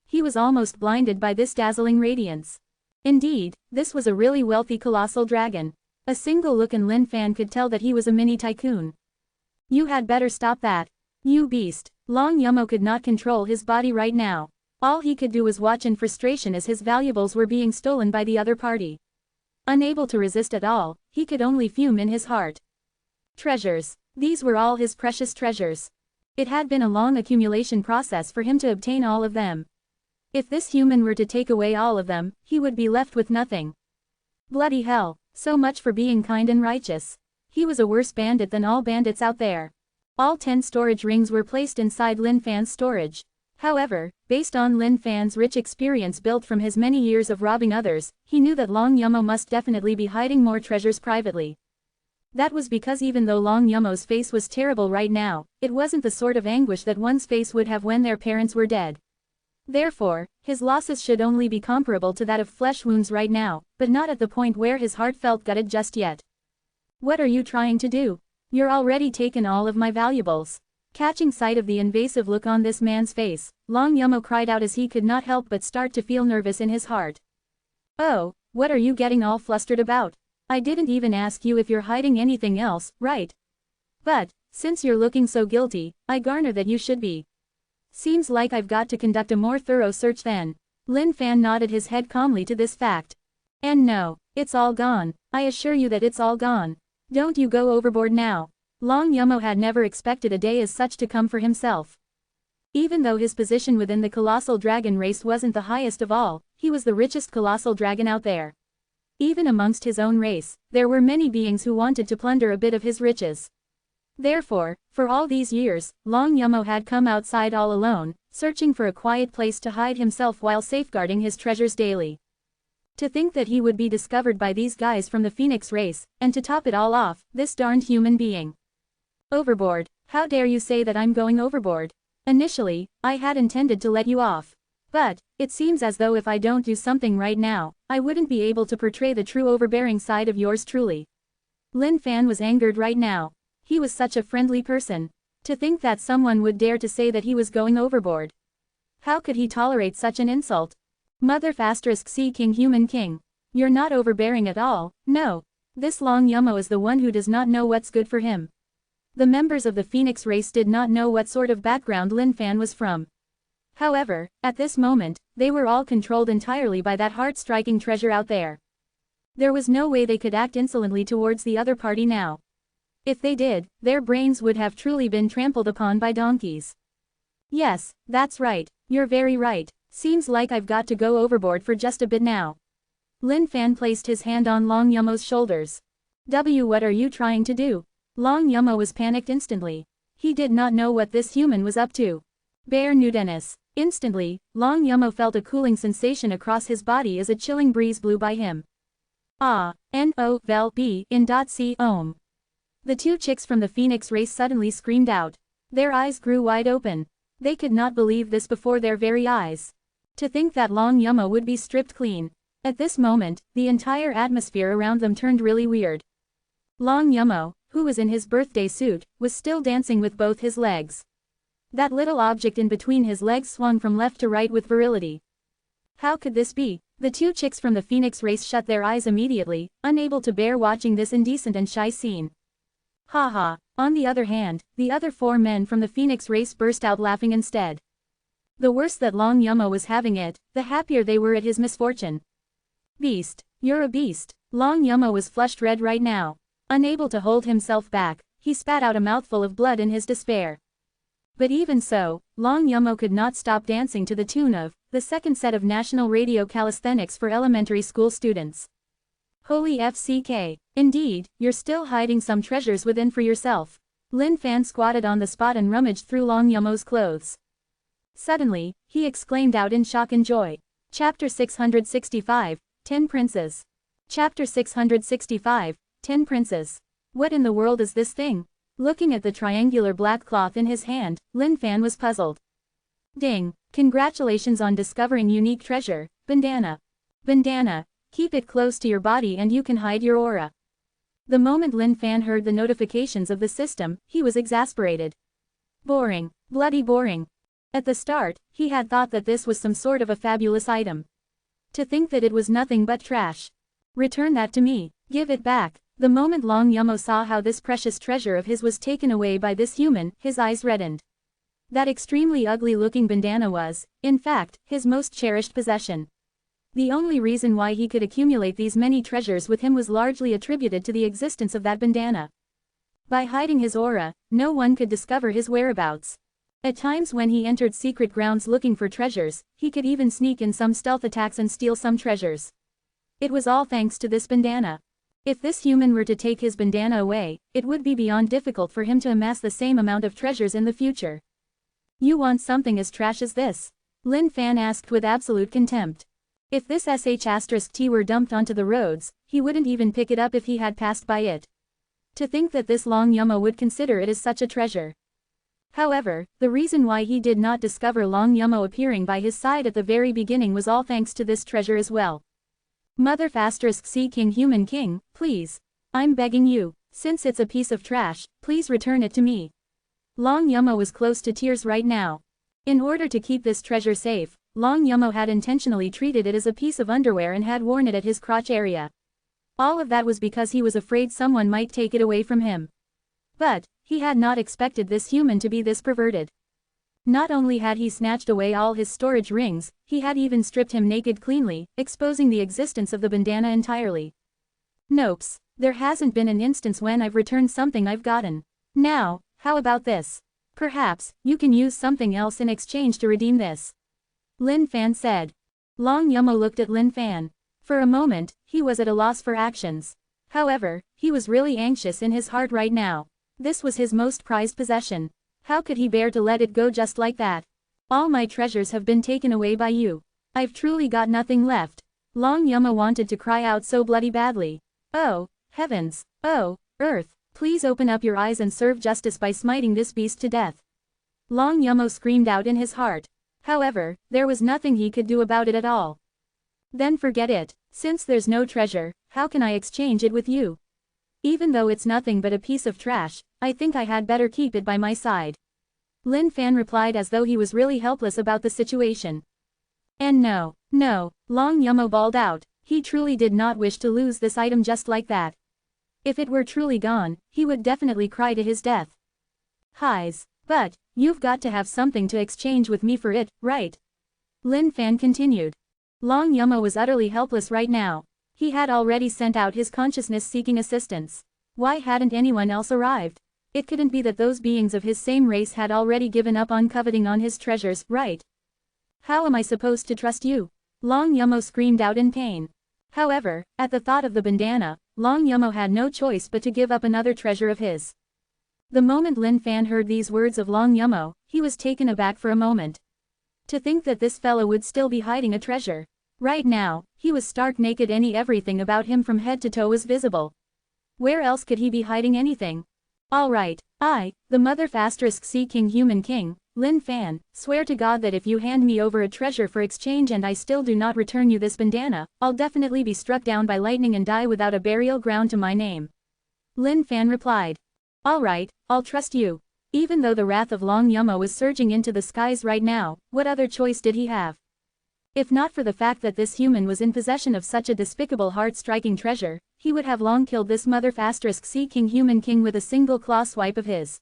He was almost blinded by this dazzling radiance. Indeed, this was a really wealthy colossal dragon. A single look and Lin Fan could tell that he was a mini tycoon. You had better stop that. You beast. Long Yumo could not control his body right now. All he could do was watch in frustration as his valuables were being stolen by the other party. Unable to resist at all, he could only fume in his heart. Treasures. These were all his precious treasures. It had been a long accumulation process for him to obtain all of them. If this human were to take away all of them, he would be left with nothing. Bloody hell, so much for being kind and righteous. He was a worse bandit than all bandits out there. All 10 storage rings were placed inside Lin Fan's storage. However, based on Lin Fan's rich experience built from his many years of robbing others, he knew that Long Yumo must definitely be hiding more treasures privately. That was because even though Long Yumo's face was terrible right now, it wasn't the sort of anguish that one's face would have when their parents were dead. Therefore, his losses should only be comparable to that of flesh wounds right now, but not at the point where his heart felt gutted just yet. What are you trying to do? You're already taken all of my valuables. Catching sight of the invasive look on this man's face, Long Yumo cried out as he could not help but start to feel nervous in his heart. Oh, what are you getting all flustered about? I didn't even ask you if you're hiding anything else, right? But, since you're looking so guilty, I garner that you should be. Seems like I've got to conduct a more thorough search then. Lin Fan nodded his head calmly to this fact. And no, it's all gone. I assure you that it's all gone. Don't you go overboard now. Long Yumo had never expected a day as such to come for himself. Even though his position within the colossal dragon race wasn't the highest of all, he was the richest colossal dragon out there. Even amongst his own race, there were many beings who wanted to plunder a bit of his riches. Therefore, for all these years, Long Yumo had come outside all alone, searching for a quiet place to hide himself while safeguarding his treasures daily. To think that he would be discovered by these guys from the Phoenix race, and to top it all off, this darned human being. Overboard. How dare you say that I'm going overboard? Initially, I had intended to let you off. But, it seems as though if I don't do something right now, I wouldn't be able to portray the true overbearing side of yours truly. Lin Fan was angered right now. He was such a friendly person. To think that someone would dare to say that he was going overboard. How could he tolerate such an insult? Mother *C king human king. You're not overbearing at all, no. This Long Yumo is the one who does not know what's good for him. The members of the Phoenix race did not know what sort of background Lin Fan was from. However, at this moment, they were all controlled entirely by that heart-striking treasure out there. There was no way they could act insolently towards the other party now. If they did, their brains would have truly been trampled upon by donkeys. Yes, that's right, you're very right, seems like I've got to go overboard for just a bit now. Lin Fan placed his hand on Long Yumo's shoulders. What are you trying to do? Long Yumo was panicked instantly. He did not know what this human was up to. Bare Nudenis. Instantly, Long Yumo felt a cooling sensation across his body as a chilling breeze blew by him. Ah, vel b in c ohm. The two chicks from the Phoenix race suddenly screamed out. Their eyes grew wide open. They could not believe this before their very eyes. To think that Long Yumo would be stripped clean. At this moment, the entire atmosphere around them turned really weird. Long Yumo, who was in his birthday suit, was still dancing with both his legs. That little object in between his legs swung from left to right with virility. How could this be? The two chicks from the Phoenix race shut their eyes immediately, unable to bear watching this indecent and shy scene. Haha. On the other hand, the other four men from the Phoenix race burst out laughing instead. The worse that Long Yumo was having it, the happier they were at his misfortune. Beast. You're a beast. Long Yumo was flushed red right now. Unable to hold himself back, he spat out a mouthful of blood in his despair. But even so, Long Yumo could not stop dancing to the tune of the second set of national radio calisthenics for elementary school students. Holy FCK. Indeed, you're still hiding some treasures within for yourself. Lin Fan squatted on the spot and rummaged through Long Yumo's clothes. Suddenly, he exclaimed out in shock and joy. Chapter 665, 10 Princes. Chapter 665, 10 Princes. What in the world is this thing? Looking at the triangular black cloth in his hand, Lin Fan was puzzled. Ding! Congratulations on discovering unique treasure, bandana. Bandana, keep it close to your body and you can hide your aura. The moment Lin Fan heard the notifications of the system, he was exasperated. Boring. Bloody boring. At the start, he had thought that this was some sort of a fabulous item. To think that it was nothing but trash. Return that to me. Give it back. The moment Long Yumo saw how this precious treasure of his was taken away by this human, his eyes reddened. That extremely ugly-looking bandana was, in fact, his most cherished possession. The only reason why he could accumulate these many treasures with him was largely attributed to the existence of that bandana. By hiding his aura, no one could discover his whereabouts. At times when he entered secret grounds looking for treasures, he could even sneak in some stealth attacks and steal some treasures. It was all thanks to this bandana. If this human were to take his bandana away, it would be beyond difficult for him to amass the same amount of treasures in the future. You want something as trash as this? Lin Fan asked with absolute contempt. If this *T were dumped onto the roads, he wouldn't even pick it up if he had passed by it. To think that this Long Yumo would consider it as such a treasure. However, the reason why he did not discover Long Yumo appearing by his side at the very beginning was all thanks to this treasure as well. Mother *C King Human King, please. I'm begging you, since it's a piece of trash, please return it to me. Long Yumo was close to tears right now. In order to keep this treasure safe, Long Yumo had intentionally treated it as a piece of underwear and had worn it at his crotch area. All of that was because he was afraid someone might take it away from him. But, he had not expected this human to be this perverted. Not only had he snatched away all his storage rings, he had even stripped him naked cleanly, exposing the existence of the bandana entirely. Nopes, there hasn't been an instance when I've returned something I've gotten. Now, how about this? Perhaps, you can use something else in exchange to redeem this. Lin Fan said. Long Yumo looked at Lin Fan. For a moment, he was at a loss for actions. However, he was really anxious in his heart right now. This was his most prized possession. How could he bear to let it go just like that? All my treasures have been taken away by you. I've truly got nothing left. Long Yumo wanted to cry out so bloody badly. Oh, heavens, oh, earth, please open up your eyes and serve justice by smiting this beast to death. Long Yumo screamed out in his heart. However, there was nothing he could do about it at all. Then forget it. Since there's no treasure, how can I exchange it with you? Even though it's nothing but a piece of trash, I think I had better keep it by my side. Lin Fan replied as though he was really helpless about the situation. And no, Long Yumo bawled out, he truly did not wish to lose this item just like that. If it were truly gone, he would definitely cry to his death. Highs. But, you've got to have something to exchange with me for it, right? Lin Fan continued. Long Yumo was utterly helpless right now. He had already sent out his consciousness seeking assistance. Why hadn't anyone else arrived? It couldn't be that those beings of his same race had already given up on coveting on his treasures, right? How am I supposed to trust you? Long Yumo screamed out in pain. However, at the thought of the bandana, Long Yumo had no choice but to give up another treasure of his. The moment Lin Fan heard these words of Long Yumo, he was taken aback for a moment. To think that this fellow would still be hiding a treasure. Right now, he was stark naked and everything about him from head to toe was visible. Where else could he be hiding anything? Alright, I, the mother * Sea King Human King, Lin Fan, swear to God that if you hand me over a treasure for exchange and I still do not return you this bandana, I'll definitely be struck down by lightning and die without a burial ground to my name. Lin Fan replied. Alright, I'll trust you. Even though the wrath of Long Yumo was surging into the skies right now, what other choice did he have? If not for the fact that this human was in possession of such a despicable heart-striking treasure, he would have long killed this mother * Sea King Human King with a single claw swipe of his.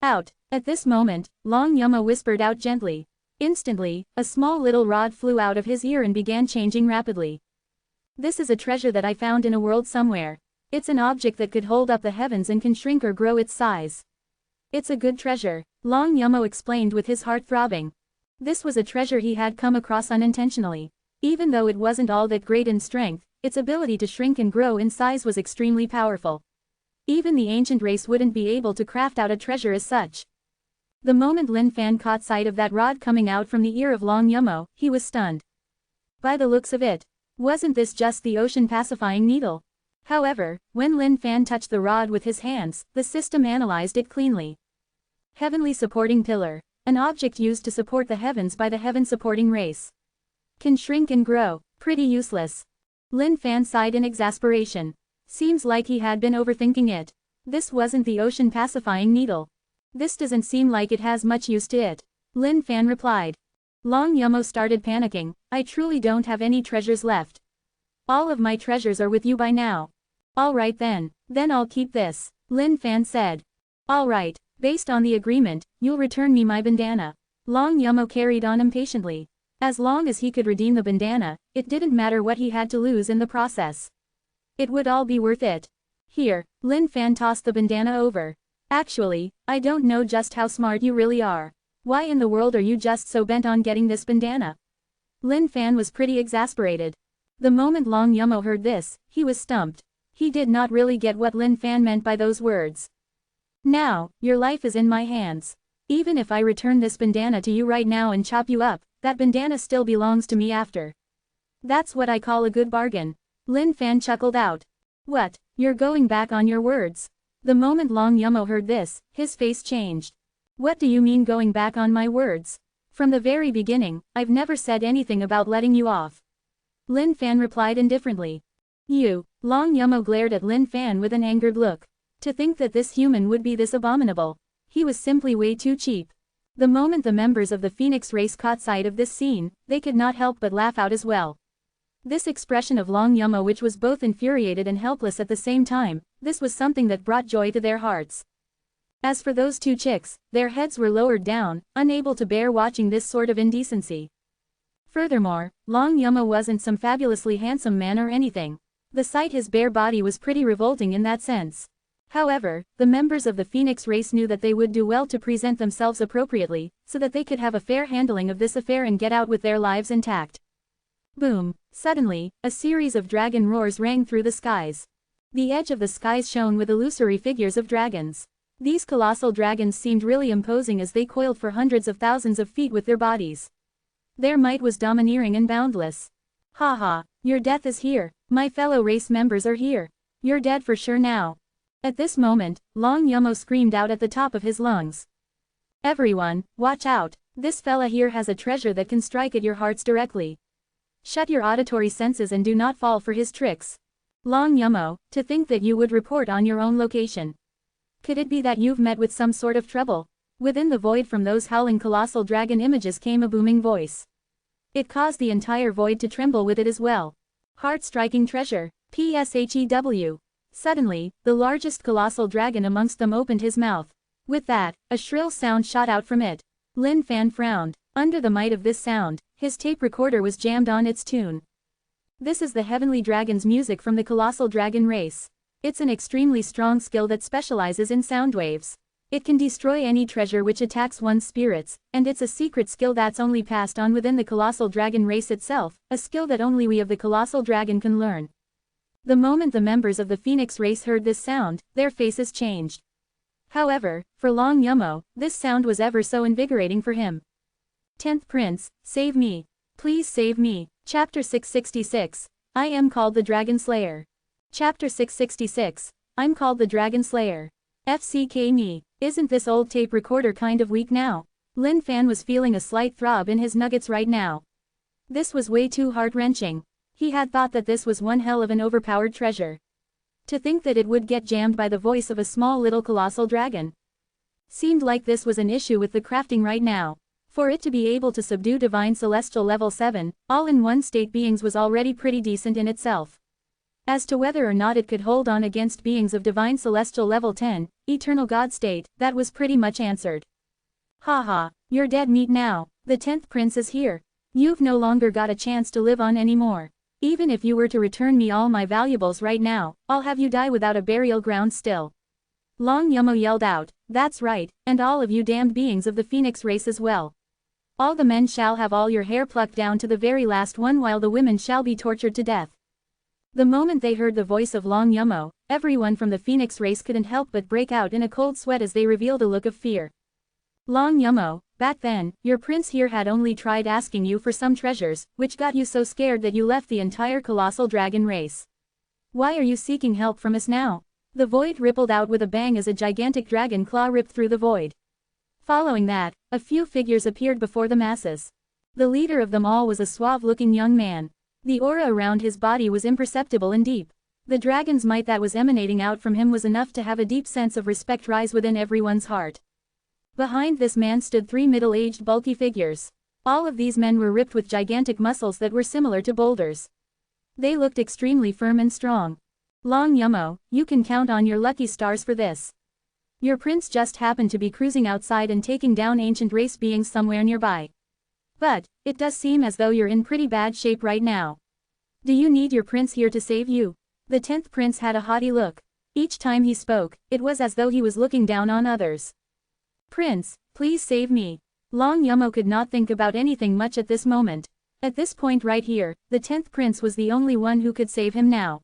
Out. At this moment, Long Yumo whispered out gently. Instantly, a small little rod flew out of his ear and began changing rapidly. This is a treasure that I found in a world somewhere. It's an object that could hold up the heavens and can shrink or grow its size. It's a good treasure, Long Yumo explained with his heart throbbing. This was a treasure he had come across unintentionally. Even though it wasn't all that great in strength, its ability to shrink and grow in size was extremely powerful. Even the ancient race wouldn't be able to craft out a treasure as such. The moment Lin Fan caught sight of that rod coming out from the ear of Long Yumo, he was stunned. By the looks of it, wasn't this just the ocean pacifying needle? However, when Lin Fan touched the rod with his hands, the system analyzed it cleanly. Heavenly supporting pillar, an object used to support the heavens by the heaven supporting race. Can shrink and grow, pretty useless. Lin Fan sighed in exasperation. Seems like he had been overthinking it. This wasn't the ocean pacifying needle. This doesn't seem like it has much use to it. Lin Fan replied. Long Yumo started panicking. I truly don't have any treasures left. All of my treasures are with you by now. Alright then I'll keep this, Lin Fan said. Alright, based on the agreement, you'll return me my bandana. Long Yumo carried on impatiently. As long as he could redeem the bandana, it didn't matter what he had to lose in the process. It would all be worth it. Here, Lin Fan tossed the bandana over. Actually, I don't know just how smart you really are. Why in the world are you just so bent on getting this bandana? Lin Fan was pretty exasperated. The moment Long Yumo heard this, he was stumped. He did not really get what Lin Fan meant by those words. Now, your life is in my hands. Even if I return this bandana to you right now and chop you up, that bandana still belongs to me after. That's what I call a good bargain. Lin Fan chuckled out. What, you're going back on your words? The moment Long Yumo heard this, his face changed. What do you mean going back on my words? From the very beginning, I've never said anything about letting you off. Lin Fan replied indifferently. You. Long Yumo glared at Lin Fan with an angered look. To think that this human would be this abominable. He was simply way too cheap. The moment the members of the Phoenix race caught sight of this scene, they could not help but laugh out as well. This expression of Long Yumo, which was both infuriated and helpless at the same time, this was something that brought joy to their hearts. As for those two chicks, their heads were lowered down, unable to bear watching this sort of indecency. Furthermore, Long Yumo wasn't some fabulously handsome man or anything. The sight his bare body was pretty revolting in that sense. However, the members of the Phoenix race knew that they would do well to present themselves appropriately, so that they could have a fair handling of this affair and get out with their lives intact. Boom! Suddenly, a series of dragon roars rang through the skies. The edge of the skies shone with illusory figures of dragons. These colossal dragons seemed really imposing as they coiled for hundreds of thousands of feet with their bodies. Their might was domineering and boundless. Haha, your death is here. My fellow race members are here. You're dead for sure now. At this moment, Long Yumo screamed out at the top of his lungs. Everyone, watch out, this fella here has a treasure that can strike at your hearts directly. Shut your auditory senses and do not fall for his tricks. Long Yumo, to think that you would report on your own location. Could it be that you've met with some sort of trouble? Within the void from those howling colossal dragon images came a booming voice. It caused the entire void to tremble with it as well. Heart-striking treasure, PSHEW. Suddenly, the largest colossal dragon amongst them opened his mouth. With that, a shrill sound shot out from it. Lin Fan frowned. Under the might of this sound, his tape recorder was jammed on its tune. This is the heavenly dragon's music from the colossal dragon race. It's an extremely strong skill that specializes in sound waves. It can destroy any treasure which attacks one's spirits, and it's a secret skill that's only passed on within the colossal dragon race itself, a skill that only we of the colossal dragon can learn. The moment the members of the Phoenix race heard this sound, their faces changed. However, for Long Yumo, this sound was ever so invigorating for him. 10th Prince, save me. Please save me. Chapter 666. I am called the Dragon Slayer. Chapter 666. I'm called the Dragon Slayer. FCK me. Isn't this old tape recorder kind of weak now? Lin Fan was feeling a slight throb in his nuggets right now. This was way too heart-wrenching. He had thought that this was one hell of an overpowered treasure. To think that it would get jammed by the voice of a small little colossal dragon. Seemed like this was an issue with the crafting right now. For it to be able to subdue divine celestial level 7, all-in-one state beings was already pretty decent in itself. As to whether or not it could hold on against beings of divine celestial level 10, eternal god state, that was pretty much answered. Haha, you're dead meat now. The 10th Prince is here. You've no longer got a chance to live on anymore. Even if you were to return me all my valuables right now, I'll have you die without a burial ground still. Long Yumo yelled out, that's right, and all of you damned beings of the Phoenix race as well. All the men shall have all your hair plucked down to the very last one, while the women shall be tortured to death. The moment they heard the voice of Long Yumo, everyone from the Phoenix race couldn't help but break out in a cold sweat as they revealed a look of fear. Long Yumo, back then, your prince here had only tried asking you for some treasures, which got you so scared that you left the entire colossal dragon race. Why are you seeking help from us now? The void rippled out with a bang as a gigantic dragon claw ripped through the void. Following that, a few figures appeared before the masses. The leader of them all was a suave-looking young man. The aura around his body was imperceptible and deep. The dragon's might that was emanating out from him was enough to have a deep sense of respect rise within everyone's heart. Behind this man stood 3 middle-aged bulky figures. All of these men were ripped with gigantic muscles that were similar to boulders. They looked extremely firm and strong. Long Yumo, you can count on your lucky stars for this. Your prince just happened to be cruising outside and taking down ancient race beings somewhere nearby. But, it does seem as though you're in pretty bad shape right now. Do you need your prince here to save you? The 10th Prince had a haughty look. Each time he spoke, it was as though he was looking down on others. Prince, please save me. Long Yumo could not think about anything much at this moment. At this point right here, the 10th Prince was the only one who could save him now.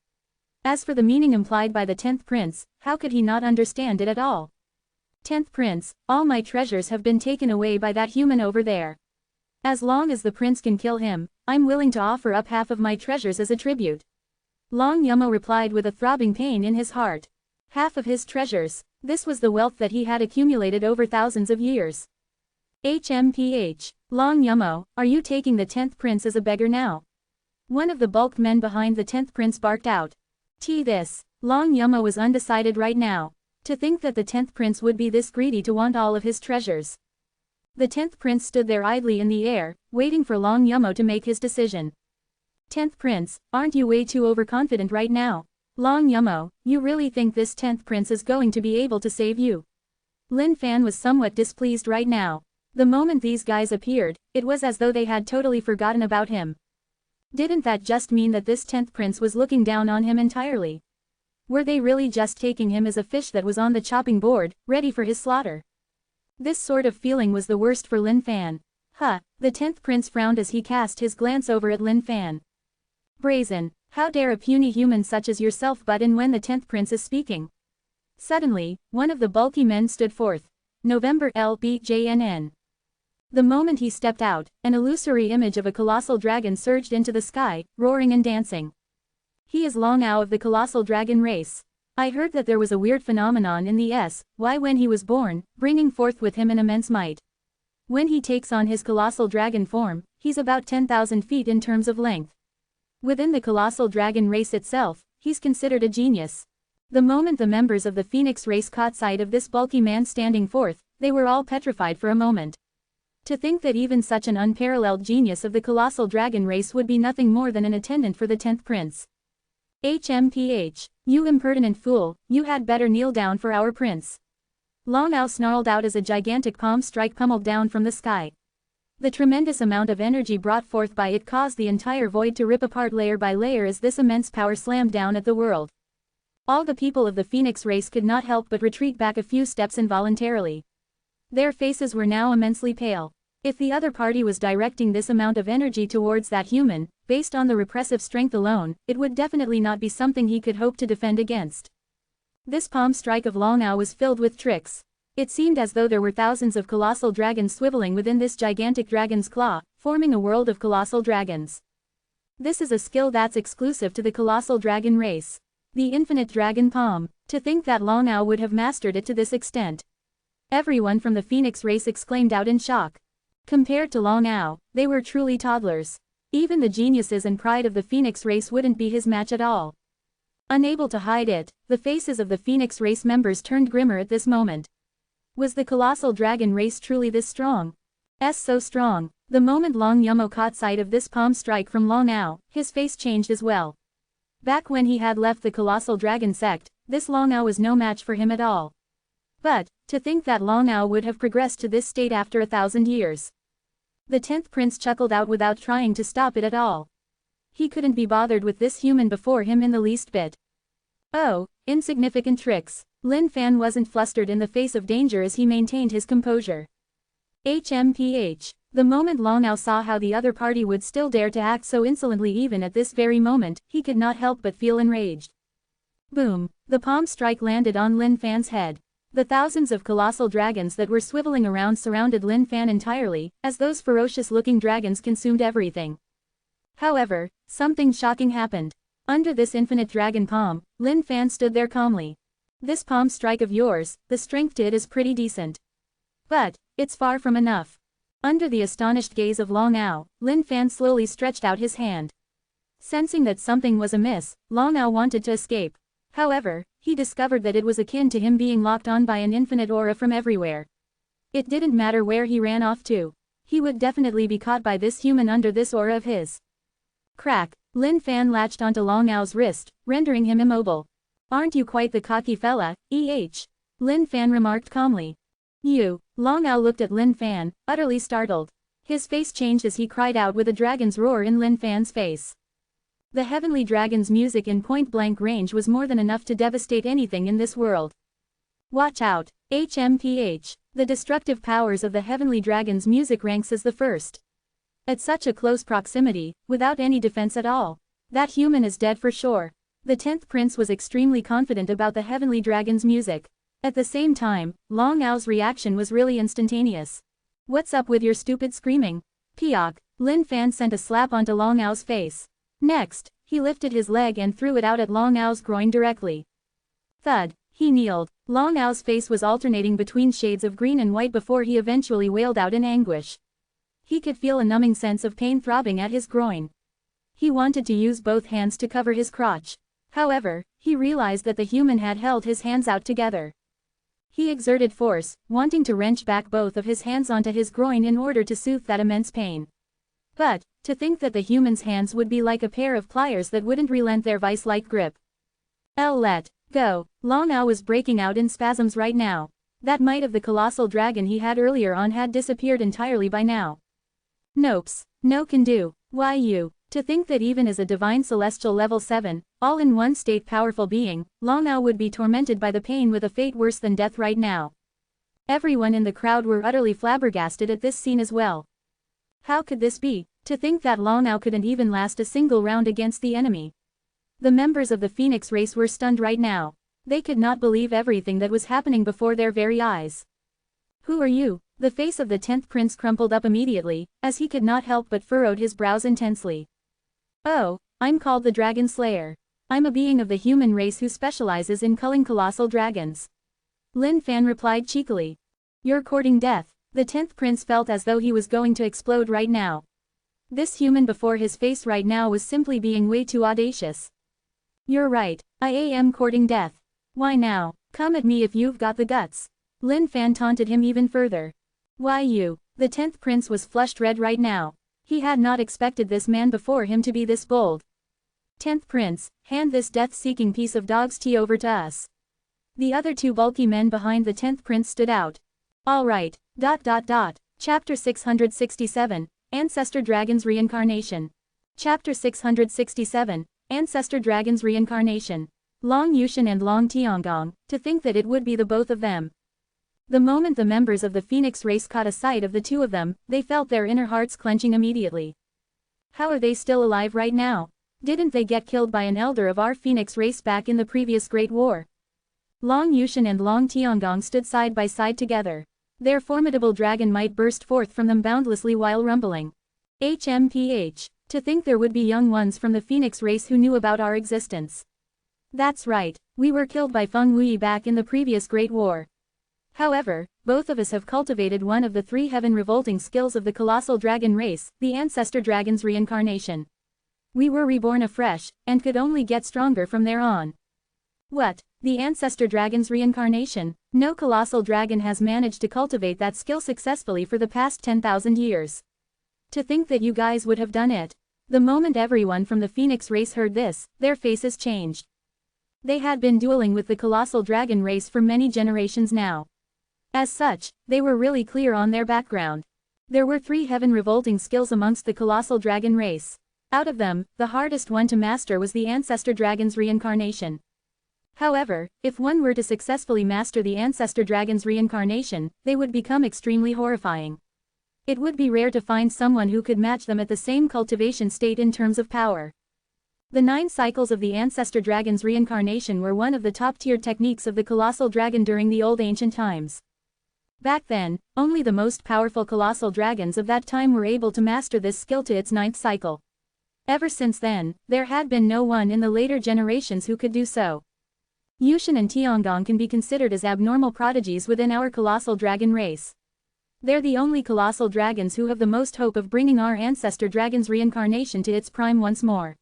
As for the meaning implied by the 10th Prince, how could he not understand it at all? 10th Prince, all my treasures have been taken away by that human over there. As long as the prince can kill him, I'm willing to offer up half of my treasures as a tribute. Long Yumo replied with a throbbing pain in his heart. Half of his treasures. This was the wealth that he had accumulated over thousands of years. HMPH. Long Yumo, are you taking the 10th Prince as a beggar now? One of the bulked men behind the 10th Prince barked out. This. Long Yumo was undecided right now. To think that the 10th Prince would be this greedy to want all of his treasures. The 10th Prince stood there idly in the air, waiting for Long Yumo to make his decision. 10th Prince, aren't you way too overconfident right now? Long Yumo, you really think this 10th Prince is going to be able to save you? Lin Fan was somewhat displeased right now. The moment these guys appeared, it was as though they had totally forgotten about him. Didn't that just mean that this 10th Prince was looking down on him entirely? Were they really just taking him as a fish that was on the chopping board, ready for his slaughter? This sort of feeling was the worst for Lin Fan. The 10th Prince frowned as he cast his glance over at Lin Fan. Brazen, how dare a puny human such as yourself butt in when the 10th Prince is speaking? Suddenly, one of the bulky men stood forth. November LBJNN. The moment he stepped out, an illusory image of a colossal dragon surged into the sky, roaring and dancing. He is Long Ao of the colossal dragon race. I heard that there was a weird phenomenon in the SY when he was born, bringing forth with him an immense might. When he takes on his colossal dragon form, he's about 10,000 feet in terms of length. Within the colossal dragon race itself, he's considered a genius. The moment the members of the Phoenix race caught sight of this bulky man standing forth, they were all petrified for a moment. To think that even such an unparalleled genius of the colossal dragon race would be nothing more than an attendant for the 10th Prince. HMPH. You impertinent fool, you had better kneel down for our prince. Long Ao snarled out as a gigantic palm strike pummeled down from the sky. The tremendous amount of energy brought forth by it caused the entire void to rip apart layer by layer as this immense power slammed down at the world. All the people of the Phoenix race could not help but retreat back a few steps involuntarily. Their faces were now immensely pale. If the other party was directing this amount of energy towards that human, based on the repressive strength alone, it would definitely not be something he could hope to defend against. This palm strike of Long Ao was filled with tricks. It seemed as though there were thousands of colossal dragons swiveling within this gigantic dragon's claw, forming a world of colossal dragons. This is a skill that's exclusive to the colossal dragon race. The infinite dragon palm. To think that Long Ao would have mastered it to this extent. Everyone from the Phoenix race exclaimed out in shock. Compared to Long Ao, they were truly toddlers. Even the geniuses and pride of the Phoenix race wouldn't be his match at all. Unable to hide it, the faces of the Phoenix race members turned grimmer at this moment. Was the colossal dragon race truly this strong? So strong. The moment Long Yumo caught sight of this palm strike from Long Ao, his face changed as well. Back when he had left the colossal dragon sect, this Long Ao was no match for him at all. But, to think that Long Ao would have progressed to this state after 1,000 years. The 10th prince chuckled out without trying to stop it at all. He couldn't be bothered with this human before him in the least bit. Oh, insignificant tricks. Lin Fan wasn't flustered in the face of danger as he maintained his composure. HMPH. The moment Long Ao saw how the other party would still dare to act so insolently even at this very moment, he could not help but feel enraged. Boom. The palm strike landed on Lin Fan's head. The thousands of colossal dragons that were swiveling around surrounded Lin Fan entirely, as those ferocious-looking dragons consumed everything. However, something shocking happened. Under this infinite dragon palm, Lin Fan stood there calmly. This palm strike of yours, the strength to it is pretty decent. But, it's far from enough. Under the astonished gaze of Long Ao, Lin Fan slowly stretched out his hand. Sensing that something was amiss, Long Ao wanted to escape. However, he discovered that it was akin to him being locked on by an infinite aura from everywhere. It didn't matter where he ran off to. He would definitely be caught by this human under this aura of his. Crack. Lin Fan latched onto Long Ao's wrist, rendering him immobile. Aren't you quite the cocky fella, Lin Fan remarked calmly. You. Long Ao looked at Lin Fan, utterly startled. His face changed as he cried out with a dragon's roar in Lin Fan's face. The heavenly dragon's music in point-blank range was more than enough to devastate anything in this world. Watch out, HMPH. The destructive powers of the heavenly dragon's music ranks as the first. At such a close proximity, without any defense at all. That human is dead for sure. The 10th prince was extremely confident about the heavenly dragon's music. At the same time, Long Ao's reaction was really instantaneous. What's up with your stupid screaming? Piok. Lin Fan sent a slap onto Long Ao's face. Next, he lifted his leg and threw it out at Long Ao's groin directly. Thud. He kneeled. Long Ao's face was alternating between shades of green and white before he eventually wailed out in anguish. He could feel a numbing sense of pain throbbing at his groin. He wanted to use both hands to cover his crotch. However, he realized that the human had held his hands out together. He exerted force, wanting to wrench back both of his hands onto his groin in order to soothe that immense pain. But, to think that the human's hands would be like a pair of pliers that wouldn't relent their vice-like grip. Let go. Long Ao was breaking out in spasms right now. That might of the colossal dragon he had earlier on had disappeared entirely by now. Nopes. No can do. Why you? To think that even as a divine celestial level 7, all-in-one state powerful being, Long Ao would be tormented by the pain with a fate worse than death right now. Everyone in the crowd were utterly flabbergasted at this scene as well. How could this be? To think that Long Ao couldn't even last a single round against the enemy. The members of the Phoenix race were stunned right now. They could not believe everything that was happening before their very eyes. Who are you? The face of the 10th prince crumpled up immediately, as he could not help but furrowed his brows intensely. Oh, I'm called the Dragon Slayer. I'm a being of the human race who specializes in culling colossal dragons. Lin Fan replied cheekily. You're courting death. The 10th prince felt as though he was going to explode right now. This human before his face right now was simply being way too audacious. You're right, I am courting death. Why now? Come at me if you've got the guts. Lin Fan taunted him even further. Why you? The 10th prince was flushed red right now. He had not expected this man before him to be this bold. 10th Prince, hand this death-seeking piece of dog's tea over to us. The other two bulky men behind the 10th Prince stood out. All right. Chapter 667, Ancestor Dragon's Reincarnation. Chapter 667, Ancestor Dragon's Reincarnation. Long Yushin and Long Tiangong, to think that it would be the both of them. The moment the members of the Phoenix race caught a sight of the two of them, they felt their inner hearts clenching immediately. How are they still alive right now? Didn't they get killed by an elder of our Phoenix race back in the previous Great War? Long Yushin and Long Tiangong stood side by side together. Their formidable dragon might burst forth from them boundlessly while rumbling. HMPH. To think there would be young ones from the Phoenix race who knew about our existence. That's right, we were killed by Feng Wuyi back in the previous Great War. However, both of us have cultivated one of the three heaven-revolting skills of the colossal dragon race, the Ancestor Dragon's Reincarnation. We were reborn afresh, and could only get stronger from there on. What? The Ancestor Dragon's Reincarnation? No colossal dragon has managed to cultivate that skill successfully for the past 10,000 years. To think that you guys would have done it. The moment everyone from the Phoenix race heard this, their faces changed. They had been dueling with the colossal dragon race for many generations now. As such, they were really clear on their background. There were three heaven-revolting skills amongst the colossal dragon race. Out of them, the hardest one to master was the Ancestor Dragon's Reincarnation. However, if one were to successfully master the Ancestor Dragon's Reincarnation, they would become extremely horrifying. It would be rare to find someone who could match them at the same cultivation state in terms of power. The 9 cycles of the Ancestor Dragon's Reincarnation were one of the top-tiered techniques of the colossal dragon during the old ancient times. Back then, only the most powerful colossal dragons of that time were able to master this skill to its 9th cycle. Ever since then, there had been no one in the later generations who could do so. Yushin and Tiangong can be considered as abnormal prodigies within our colossal dragon race. They're the only colossal dragons who have the most hope of bringing our Ancestor Dragon's Reincarnation to its prime once more.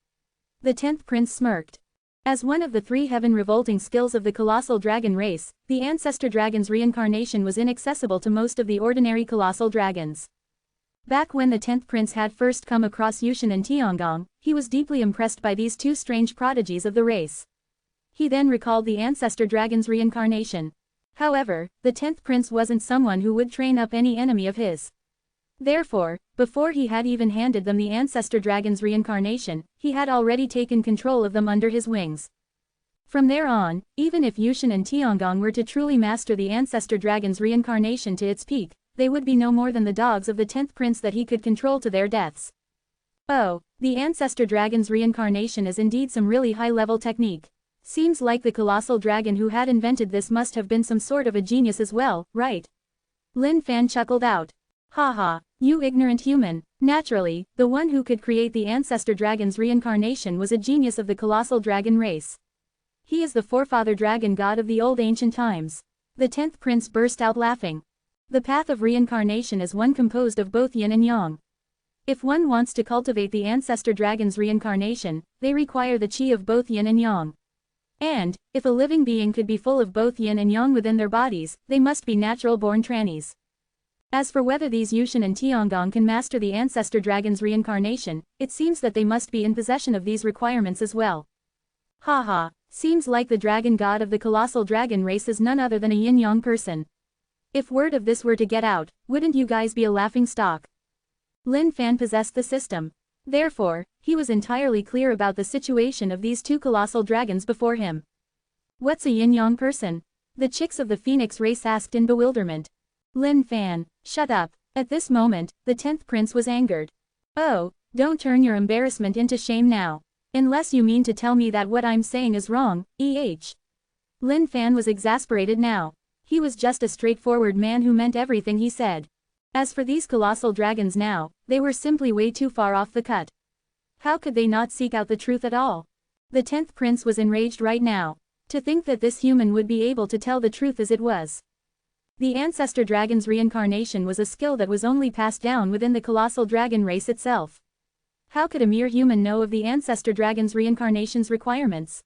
The 10th Prince smirked. As one of the 3 heaven-revolting skills of the colossal dragon race, the Ancestor Dragon's Reincarnation was inaccessible to most of the ordinary colossal dragons. Back when the 10th Prince had first come across Yushin and Tiangong, he was deeply impressed by these 2 strange prodigies of the race. He then recalled the Ancestor Dragon's Reincarnation. However, the 10th Prince wasn't someone who would train up any enemy of his. Therefore, before he had even handed them the Ancestor Dragon's Reincarnation, he had already taken control of them under his wings. From there on, even if Yushin and Tiangong were to truly master the Ancestor Dragon's Reincarnation to its peak, they would be no more than the dogs of the 10th Prince that he could control to their deaths. Oh, the Ancestor Dragon's Reincarnation is indeed some really high-level technique. Seems like the colossal dragon who had invented this must have been some sort of a genius as well, right? Lin Fan chuckled out. Haha, you ignorant human. Naturally, the one who could create the Ancestor Dragon's Reincarnation was a genius of the colossal dragon race. He is the forefather dragon god of the old ancient times. The 10th Prince burst out laughing. The path of reincarnation is one composed of both yin and yang. If one wants to cultivate the Ancestor Dragon's Reincarnation, they require the chi of both yin and yang. And, if a living being could be full of both yin and yang within their bodies, they must be natural-born trannies. As for whether these Yushin and Tiangong can master the Ancestor Dragon's Reincarnation, it seems that they must be in possession of these requirements as well. Haha, seems like the dragon god of the colossal dragon race is none other than a yin-yang person. If word of this were to get out, wouldn't you guys be a laughing stock? Lin Fan possessed the system. Therefore, he was entirely clear about the situation of these 2 colossal dragons before him. What's a yin-yang person? The chicks of the Phoenix race asked in bewilderment. Lin Fan, shut up. At this moment, the 10th Prince was angered. Oh, don't turn your embarrassment into shame now. Unless you mean to tell me that what I'm saying is wrong, Lin Fan was exasperated now. He was just a straightforward man who meant everything he said. As for these colossal dragons now, they were simply way too far off the cut. How could they not seek out the truth at all? The 10th Prince was enraged right now. To think that this human would be able to tell the truth as it was. The Ancestor Dragon's Reincarnation was a skill that was only passed down within the colossal dragon race itself. How could a mere human know of the Ancestor Dragon's Reincarnation's requirements?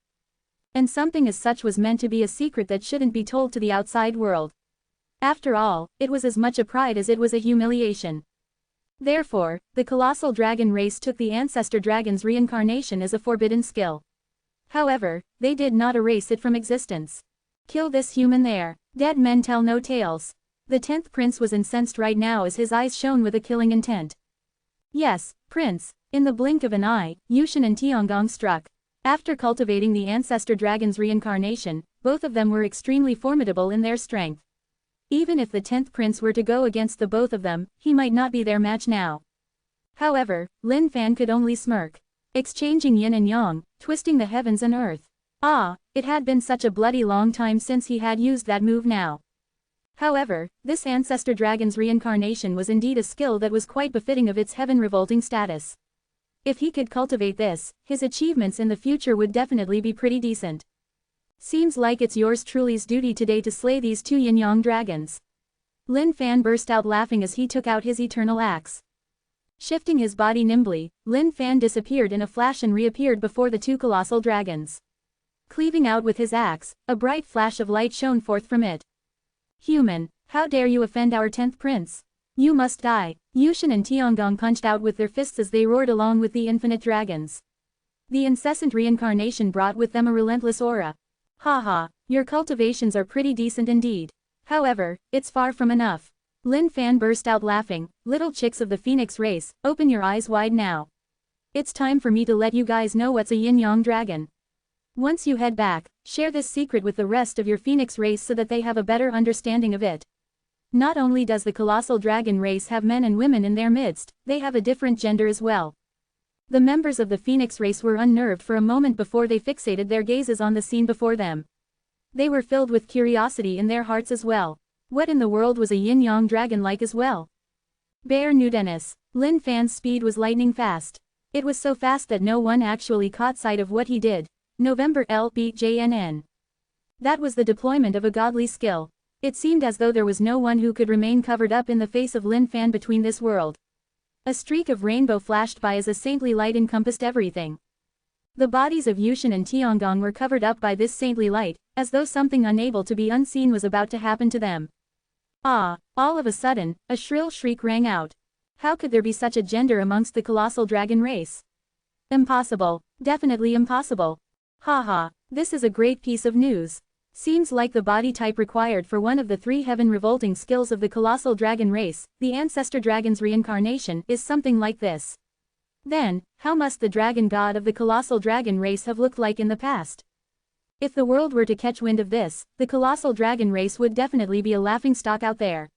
And something as such was meant to be a secret that shouldn't be told to the outside world. After all, it was as much a pride as it was a humiliation. Therefore, the colossal dragon race took the ancestor dragon's reincarnation as a forbidden skill. However, they did not erase it from existence. Kill this human there. Dead men tell no tales. The 10th prince was incensed right now as his eyes shone with a killing intent. Yes, prince. In the blink of an eye, Yushin and Tiangong struck. After cultivating the ancestor dragon's reincarnation, both of them were extremely formidable in their strength. Even if the 10th prince were to go against the both of them, he might not be their match now. However, Lin Fan could only smirk. Exchanging yin and yang, twisting the heavens and earth. Ah, it had been such a bloody long time since he had used that move now. However, this ancestor dragon's reincarnation was indeed a skill that was quite befitting of its heaven-revolting status. If he could cultivate this, his achievements in the future would definitely be pretty decent. Seems like it's yours truly's duty today to slay these two yin-yang dragons. Lin Fan burst out laughing as he took out his eternal axe. Shifting his body nimbly, Lin Fan disappeared in a flash and reappeared before the two colossal dragons. Cleaving out with his axe, a bright flash of light shone forth from it. Human, how dare you offend our 10th prince? You must die. Yushin and Tiangong punched out with their fists as they roared along with the infinite dragons. The incessant reincarnation brought with them a relentless aura. Haha, your cultivations are pretty decent indeed. However, it's far from enough. Lin Fan burst out laughing. Little chicks of the phoenix race, open your eyes wide now. It's time for me to let you guys know what's a yin-yang dragon. Once you head back, share this secret with the rest of your phoenix race so that they have a better understanding of it. Not only does the colossal dragon race have men and women in their midst, they have a different gender as well. The members of the phoenix race were unnerved for a moment before they fixated their gazes on the scene before them. They were filled with curiosity in their hearts as well. What in the world was a yin-yang dragon like as well? Bare Nudenus. Lin Fan's speed was lightning fast. It was so fast that no one actually caught sight of what he did. November LBJNN. That was the deployment of a godly skill. It seemed as though there was no one who could remain covered up in the face of Lin Fan between this world. A streak of rainbow flashed by as a saintly light encompassed everything. The bodies of Yushin and Tiangong were covered up by this saintly light, as though something unable to be unseen was about to happen to them. Ah, all of a sudden, a shrill shriek rang out. How could there be such a gender amongst the colossal dragon race? Impossible, definitely impossible. Haha, this is a great piece of news. Seems like the body type required for one of the 3 heaven-revolting skills of the colossal dragon race, the ancestor dragon's reincarnation, is something like this. Then, how must the dragon god of the colossal dragon race have looked like in the past? If the world were to catch wind of this, the colossal dragon race would definitely be a laughingstock out there.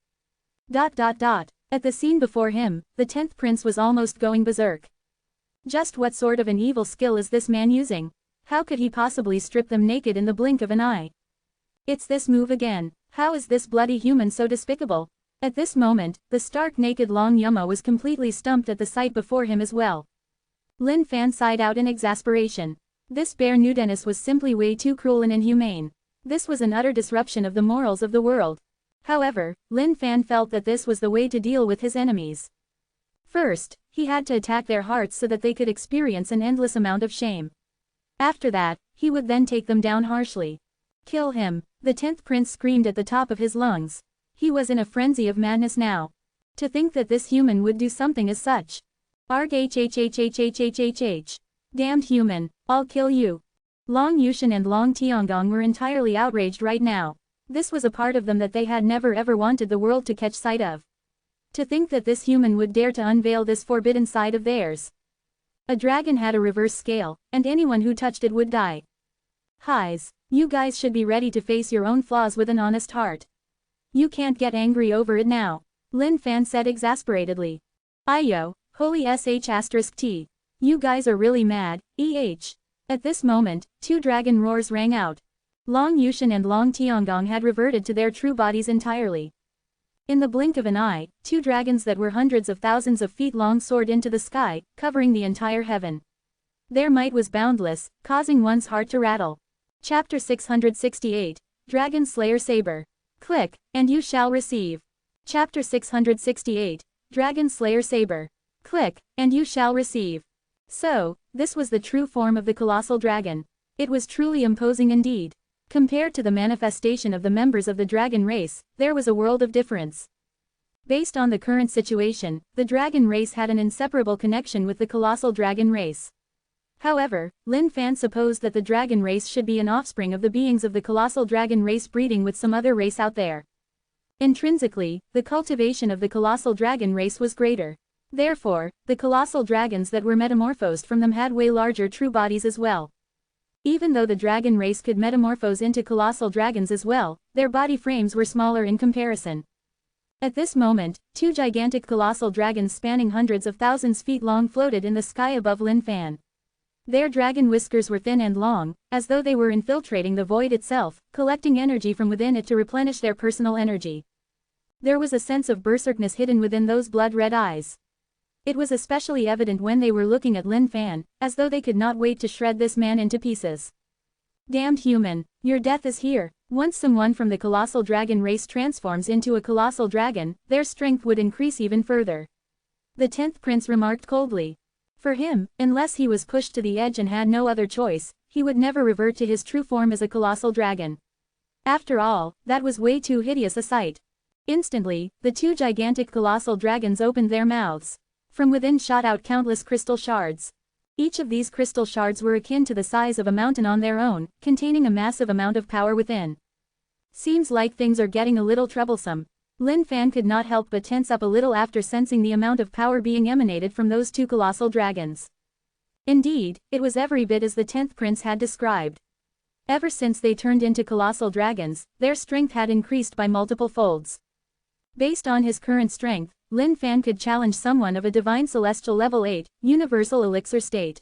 At the scene before him, the 10th prince was almost going berserk. Just what sort of an evil skill is this man using? How could he possibly strip them naked in the blink of an eye? It's this move again. How is this bloody human so despicable? At this moment, the stark naked Long Yuma was completely stumped at the sight before him as well. Lin Fan sighed out in exasperation. This bare Nudenus was simply way too cruel and inhumane. This was an utter disruption of the morals of the world. However, Lin Fan felt that this was the way to deal with his enemies. First, he had to attack their hearts so that they could experience an endless amount of shame. After that, he would then take them down harshly. Kill him, the 10th prince screamed at the top of his lungs. He was in a frenzy of madness now. To think that this human would do something as such. Arg hhhhhhhhh. Damned human, I'll kill you. Long Yushin and Long Tiangong were entirely outraged right now. This was a part of them that they had never ever wanted the world to catch sight of. To think that this human would dare to unveil this forbidden side of theirs. A dragon had a reverse scale, and anyone who touched it would die. Highs, you guys should be ready to face your own flaws with an honest heart. You can't get angry over it now, Lin Fan said exasperatedly. Ayo, holy sh*t. You guys are really mad, At this moment, 2 dragon roars rang out. Long Yushin and Long Tiangong had reverted to their true bodies entirely. In the blink of an eye, 2 dragons that were hundreds of thousands of feet long soared into the sky, covering the entire heaven. Their might was boundless, causing one's heart to rattle. Chapter 668, Dragon Slayer Saber. Click, and you shall receive. Chapter 668, Dragon Slayer Saber. Click, and you shall receive. So, this was the true form of the colossal dragon. It was truly imposing indeed. Compared to the manifestation of the members of the dragon race, there was a world of difference. Based on the current situation, the dragon race had an inseparable connection with the colossal dragon race. However, Lin Fan supposed that the dragon race should be an offspring of the beings of the colossal dragon race breeding with some other race out there. Intrinsically, the cultivation of the colossal dragon race was greater. Therefore, the colossal dragons that were metamorphosed from them had way larger true bodies as well. Even though the dragon race could metamorphose into colossal dragons as well, their body frames were smaller in comparison. At this moment, two gigantic colossal dragons spanning hundreds of thousands feet long floated in the sky above Lin Fan. Their dragon whiskers were thin and long, as though they were infiltrating the void itself, collecting energy from within it to replenish their personal energy. There was a sense of berserkness hidden within those blood-red eyes. It was especially evident when they were looking at Lin Fan, as though they could not wait to shred this man into pieces. Damned human, your death is here. Once someone from the colossal dragon race transforms into a colossal dragon, their strength would increase even further. The 10th prince remarked coldly. For him, unless he was pushed to the edge and had no other choice, he would never revert to his true form as a colossal dragon. After all, that was way too hideous a sight. Instantly, the two gigantic colossal dragons opened their mouths. From within shot out countless crystal shards. Each of these crystal shards were akin to the size of a mountain on their own, containing a massive amount of power within. Seems like things are getting a little troublesome. Lin Fan could not help but tense up a little after sensing the amount of power being emanated from those two colossal dragons. Indeed, it was every bit as the 10th prince had described. Ever since they turned into colossal dragons, their strength had increased by multiple folds. Based on his current strength, Lin Fan could challenge someone of a divine celestial level 8, universal elixir state.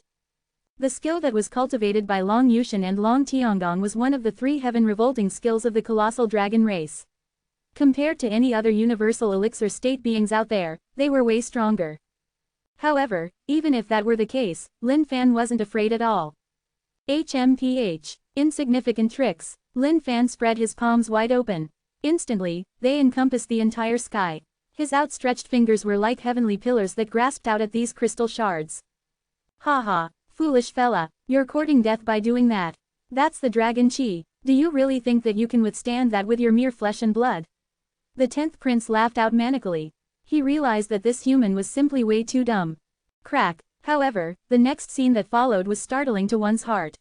The skill that was cultivated by Long Yushan and Long Tiangong was one of the 3 heaven-revolting skills of the colossal dragon race. Compared to any other universal elixir state beings out there, they were way stronger. However, even if that were the case, Lin Fan wasn't afraid at all. HMPH. Insignificant tricks. Lin Fan spread his palms wide open. Instantly, they encompassed the entire sky. His outstretched fingers were like heavenly pillars that grasped out at these crystal shards. Haha, foolish fella, you're courting death by doing that. That's the dragon chi. Do you really think that you can withstand that with your mere flesh and blood? The 10th prince laughed out manically. He realized that this human was simply way too dumb. Crack. However, the next scene that followed was startling to one's heart.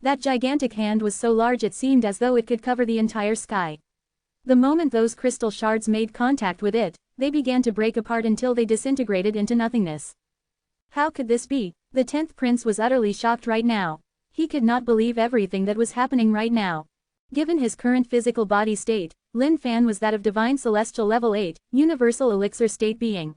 That gigantic hand was so large it seemed as though it could cover the entire sky. The moment those crystal shards made contact with it, they began to break apart until they disintegrated into nothingness. How could this be? The 10th prince was utterly shocked right now. He could not believe everything that was happening right now. Given his current physical body state, Lin Fan was that of divine celestial level 8, universal elixir state being.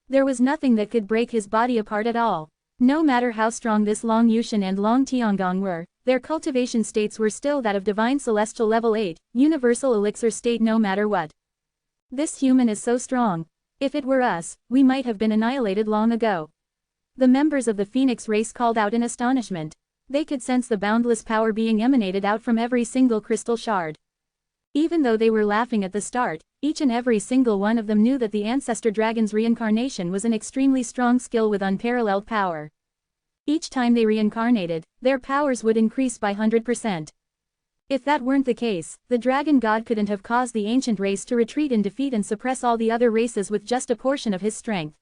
There was nothing that could break his body apart at all. No matter how strong this Long Yushan and Long Tiangong were, their cultivation states were still that of divine celestial level 8, universal elixir state no matter what. This human is so strong. If it were us, we might have been annihilated long ago. The members of the Phoenix race called out in astonishment. They could sense the boundless power being emanated out from every single crystal shard. Even though they were laughing at the start, each and every single one of them knew that the ancestor dragon's reincarnation was an extremely strong skill with unparalleled power. Each time they reincarnated, their powers would increase by 100%. If that weren't the case, the dragon god couldn't have caused the ancient race to retreat in defeat and suppress all the other races with just a portion of his strength.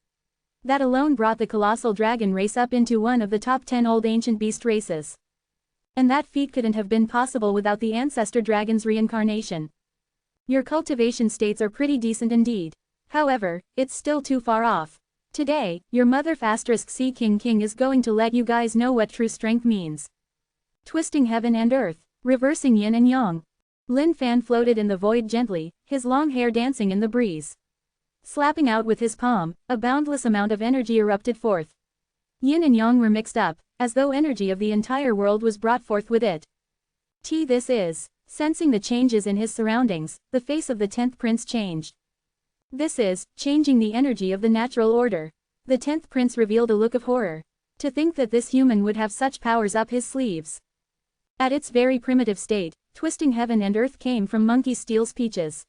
That alone brought the colossal dragon race up into one of the top 10 old ancient beast races. And that feat couldn't have been possible without the ancestor dragon's reincarnation. Your cultivation states are pretty decent indeed. However, it's still too far off. Today, your mother *C King is going to let you guys know what true strength means. Twisting heaven and earth, reversing yin and yang. Lin Fan floated in the void gently, his long hair dancing in the breeze. Slapping out with his palm, a boundless amount of energy erupted forth. Yin and yang were mixed up, as though energy of the entire world was brought forth with it. This is. Sensing the changes in his surroundings, the face of the 10th prince changed. This is, changing the energy of the natural order. The 10th prince revealed a look of horror. To think that this human would have such powers up his sleeves. At its very primitive state, twisting heaven and earth came from Monkey Steel's peaches.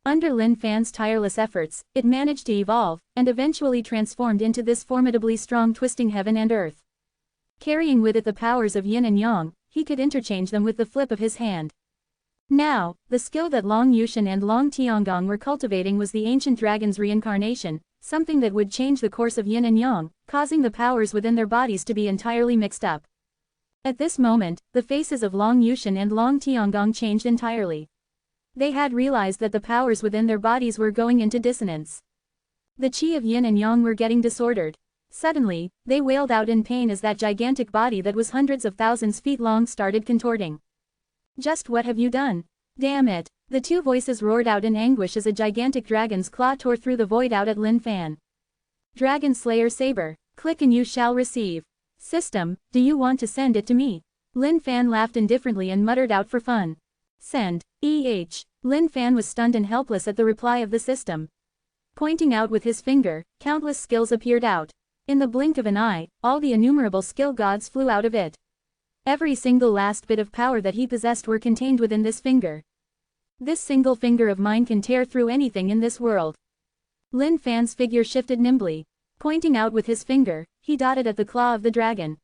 Under Lin Fan's tireless efforts, it managed to evolve, and eventually transformed into this formidably strong twisting heaven and earth. Carrying with it the powers of yin and yang, he could interchange them with the flip of his hand. Now, the skill that Long Yushan and Long Tiangong were cultivating was the ancient dragon's reincarnation, something that would change the course of yin and yang, causing the powers within their bodies to be entirely mixed up. At this moment, the faces of Long Yushan and Long Tiangong changed entirely. They had realized that the powers within their bodies were going into dissonance. The chi of yin and yang were getting disordered. Suddenly, they wailed out in pain as that gigantic body that was hundreds of thousands feet long started contorting. Just what have you done? Damn it! The two voices roared out in anguish as a gigantic dragon's claw tore through the void out at Lin Fan. Dragon Slayer Saber, click and you shall receive. System, do you want to send it to me? Lin Fan laughed indifferently and muttered out for fun. Send, Lin Fan was stunned and helpless at the reply of the system. Pointing out with his finger, countless skills appeared out. In the blink of an eye, all the innumerable skill gods flew out of it. Every single last bit of power that he possessed were contained within this finger. This single finger of mine can tear through anything in this world. Lin Fan's figure shifted nimbly. Pointing out with his finger, he dotted at the claw of the dragon.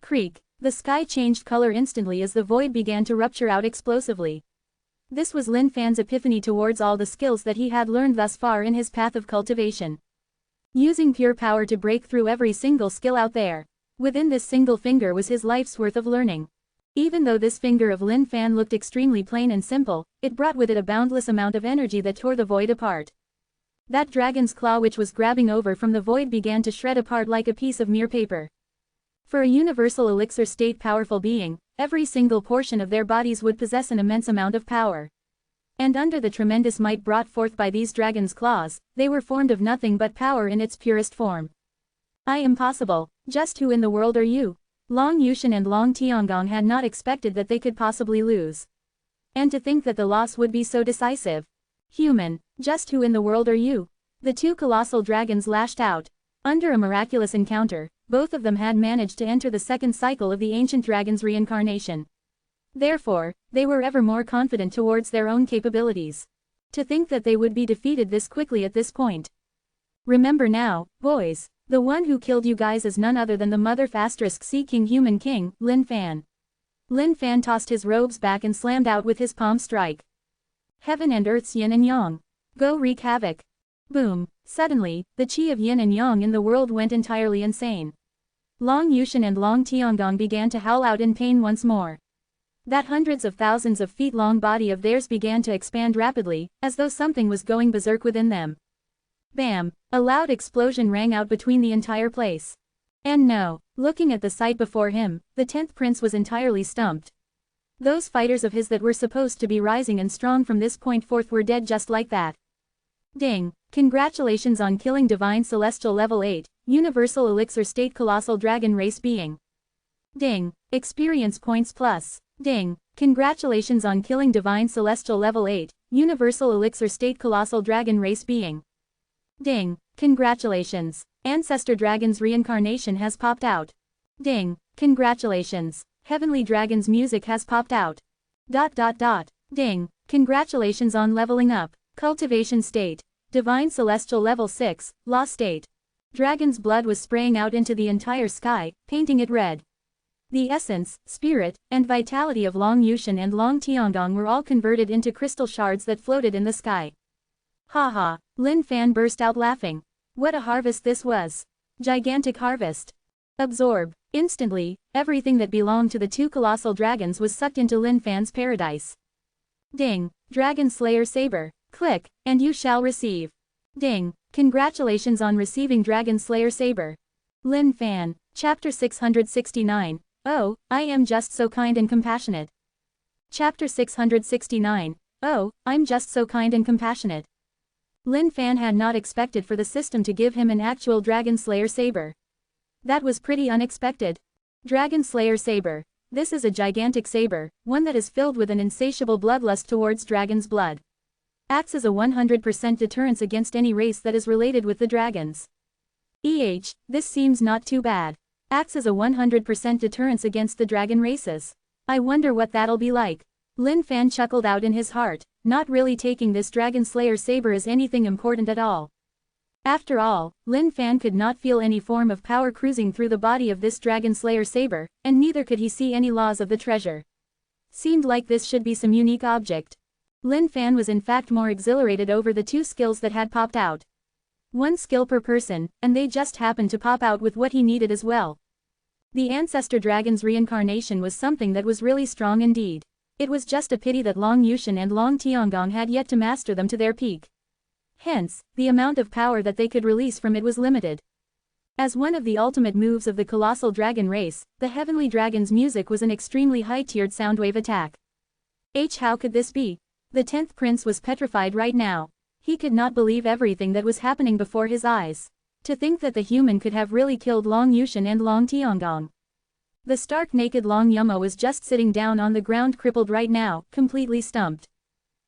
Creak, the sky changed color instantly as the void began to rupture out explosively. This was Lin Fan's epiphany towards all the skills that he had learned thus far in his path of cultivation. Using pure power to break through every single skill out there. Within this single finger was his life's worth of learning. Even though this finger of Lin Fan looked extremely plain and simple, it brought with it a boundless amount of energy that tore the void apart. That dragon's claw which was grabbing over from the void began to shred apart like a piece of mere paper. For a universal elixir state powerful being, every single portion of their bodies would possess an immense amount of power. And under the tremendous might brought forth by these dragon's claws, they were formed of nothing but power in its purest form. I am possible, just who in the world are you? Long Yushan and Long Tiangong had not expected that they could possibly lose. And to think that the loss would be so decisive. Human, just who in the world are you? The two colossal dragons lashed out. Under a miraculous encounter, both of them had managed to enter the second cycle of the ancient dragon's reincarnation. Therefore, they were ever more confident towards their own capabilities. To think that they would be defeated this quickly at this point. Remember now, boys, the one who killed you guys is none other than the mother**Sea King Human King, Lin Fan. Lin Fan tossed his robes back and slammed out with his palm strike. Heaven and earth's yin and yang. Go wreak havoc. Boom, suddenly, the chi of yin and yang in the world went entirely insane. Long Yushan and Long Tiangong began to howl out in pain once more. That hundreds of thousands of feet long body of theirs began to expand rapidly, as though something was going berserk within them. Bam! A loud explosion rang out between the entire place. And no, looking at the sight before him, the 10th prince was entirely stumped. Those fighters of his that were supposed to be rising and strong from this point forth were dead just like that. Ding! Congratulations on killing Divine Celestial Level 8, Universal Elixir State Colossal Dragon Race Being. Ding! Experience points plus. Ding! Congratulations on killing Divine Celestial Level 8, Universal Elixir State Colossal Dragon Race Being. Ding! Congratulations! Ancestor Dragon's reincarnation has popped out. Ding! Congratulations! Heavenly Dragon's music has popped out. Ding! Congratulations on leveling up. Cultivation State. Divine Celestial Level 6, Law State. Dragon's blood was spraying out into the entire sky, painting it red. The essence, spirit, and vitality of Long Yushan and Long Tiangong were all converted into crystal shards that floated in the sky. Ha ha! Lin Fan burst out laughing. What a harvest this was! Gigantic harvest! Absorb! Instantly, everything that belonged to the two colossal dragons was sucked into Lin Fan's paradise. Ding! Dragon Slayer Saber! Click, and you shall receive. Ding! Congratulations on receiving Dragon Slayer Saber. Lin Fan, Chapter 669. Oh, I am just so kind and compassionate. Chapter 669. Oh, I'm just so kind and compassionate. Lin Fan had not expected for the system to give him an actual Dragon Slayer Saber. That was pretty unexpected. Dragon Slayer Saber. This is a gigantic saber, one that is filled with an insatiable bloodlust towards dragon's blood. Acts as a 100% deterrence against any race that is related with the dragons. This seems not too bad. Acts as a 100% deterrence against the dragon races. I wonder what that'll be like. Lin Fan chuckled out in his heart, not really taking this Dragon Slayer Saber as anything important at all. After all, Lin Fan could not feel any form of power cruising through the body of this Dragon Slayer Saber, and neither could he see any laws of the treasure. Seemed like this should be some unique object. Lin Fan was in fact more exhilarated over the 2 skills that had popped out. 1 skill per person, and they just happened to pop out with what he needed as well. The Ancestor Dragon's reincarnation was something that was really strong indeed. It was just a pity that Long Yushan and Long Tiangong had yet to master them to their peak. Hence, the amount of power that they could release from it was limited. As one of the ultimate moves of the colossal dragon race, the Heavenly Dragon's music was an extremely high-tiered soundwave attack. How could this be? The 10th prince was petrified right now. He could not believe everything that was happening before his eyes. To think that the human could have really killed Long Yushan and Long Tiangong. The stark naked Long Yumo was just sitting down on the ground crippled right now, completely stumped.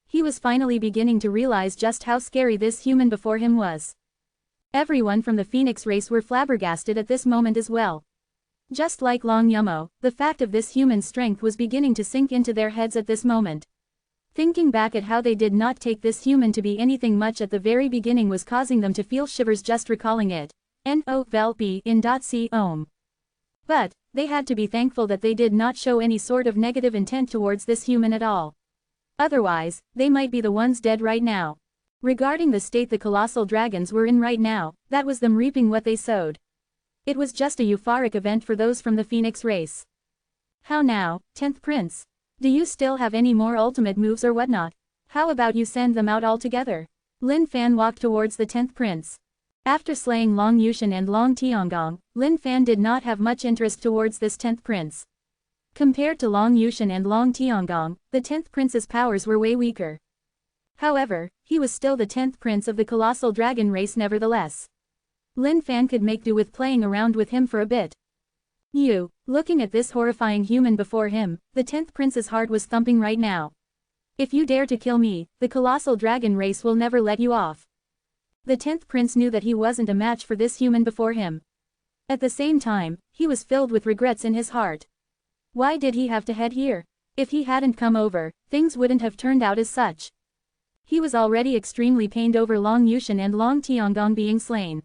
He was finally beginning to realize just how scary this human before him was. Everyone from the Phoenix race were flabbergasted at this moment as well. Just like Long Yumo, the fact of this human's strength was beginning to sink into their heads at this moment. Thinking back at how they did not take this human to be anything much at the very beginning was causing them to feel shivers just recalling it. No-vel-b-in.c-om. But, they had to be thankful that they did not show any sort of negative intent towards this human at all. Otherwise, they might be the ones dead right now. Regarding the state the colossal dragons were in right now, that was them reaping what they sowed. It was just a euphoric event for those from the Phoenix race. How now, 10th Prince? Do you still have any more ultimate moves or whatnot? How about you send them out altogether? Lin Fan walked towards the 10th Prince. After slaying Long Yushan and Long Tiangong, Lin Fan did not have much interest towards this 10th Prince. Compared to Long Yushan and Long Tiangong, the 10th Prince's powers were way weaker. However, he was still the 10th Prince of the colossal dragon race nevertheless. Lin Fan could make do with playing around with him for a bit. Looking at this horrifying human before him, the 10th Prince's heart was thumping right now. If you dare to kill me, the colossal dragon race will never let you off. The 10th Prince knew that he wasn't a match for this human before him. At the same time, he was filled with regrets in his heart. Why did he have to head here? If he hadn't come over, things wouldn't have turned out as such. He was already extremely pained over Long Yushan and Long Tiangong being slain.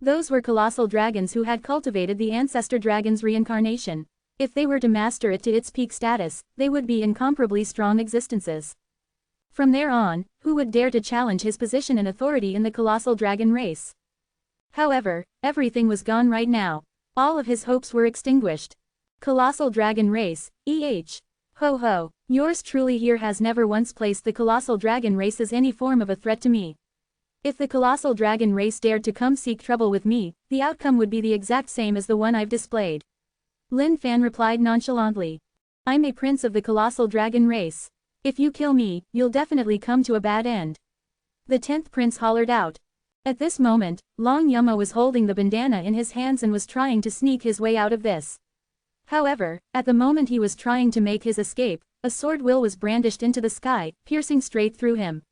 Those were colossal dragons who had cultivated the Ancestor Dragon's reincarnation. If they were to master it to its peak status, they would be incomparably strong existences. From there on, who would dare to challenge his position and authority in the colossal dragon race? However, everything was gone right now. All of his hopes were extinguished. Colossal dragon race, Ho ho, yours truly here has never once placed the colossal dragon race as any form of a threat to me. If the colossal dragon race dared to come seek trouble with me, the outcome would be the exact same as the one I've displayed. Lin Fan replied nonchalantly. I'm a prince of the colossal dragon race. If you kill me, you'll definitely come to a bad end. The 10th Prince hollered out. At this moment, Long Yumo was holding the bandana in his hands and was trying to sneak his way out of this. However, at the moment he was trying to make his escape, a sword will was brandished into the sky, piercing straight through him.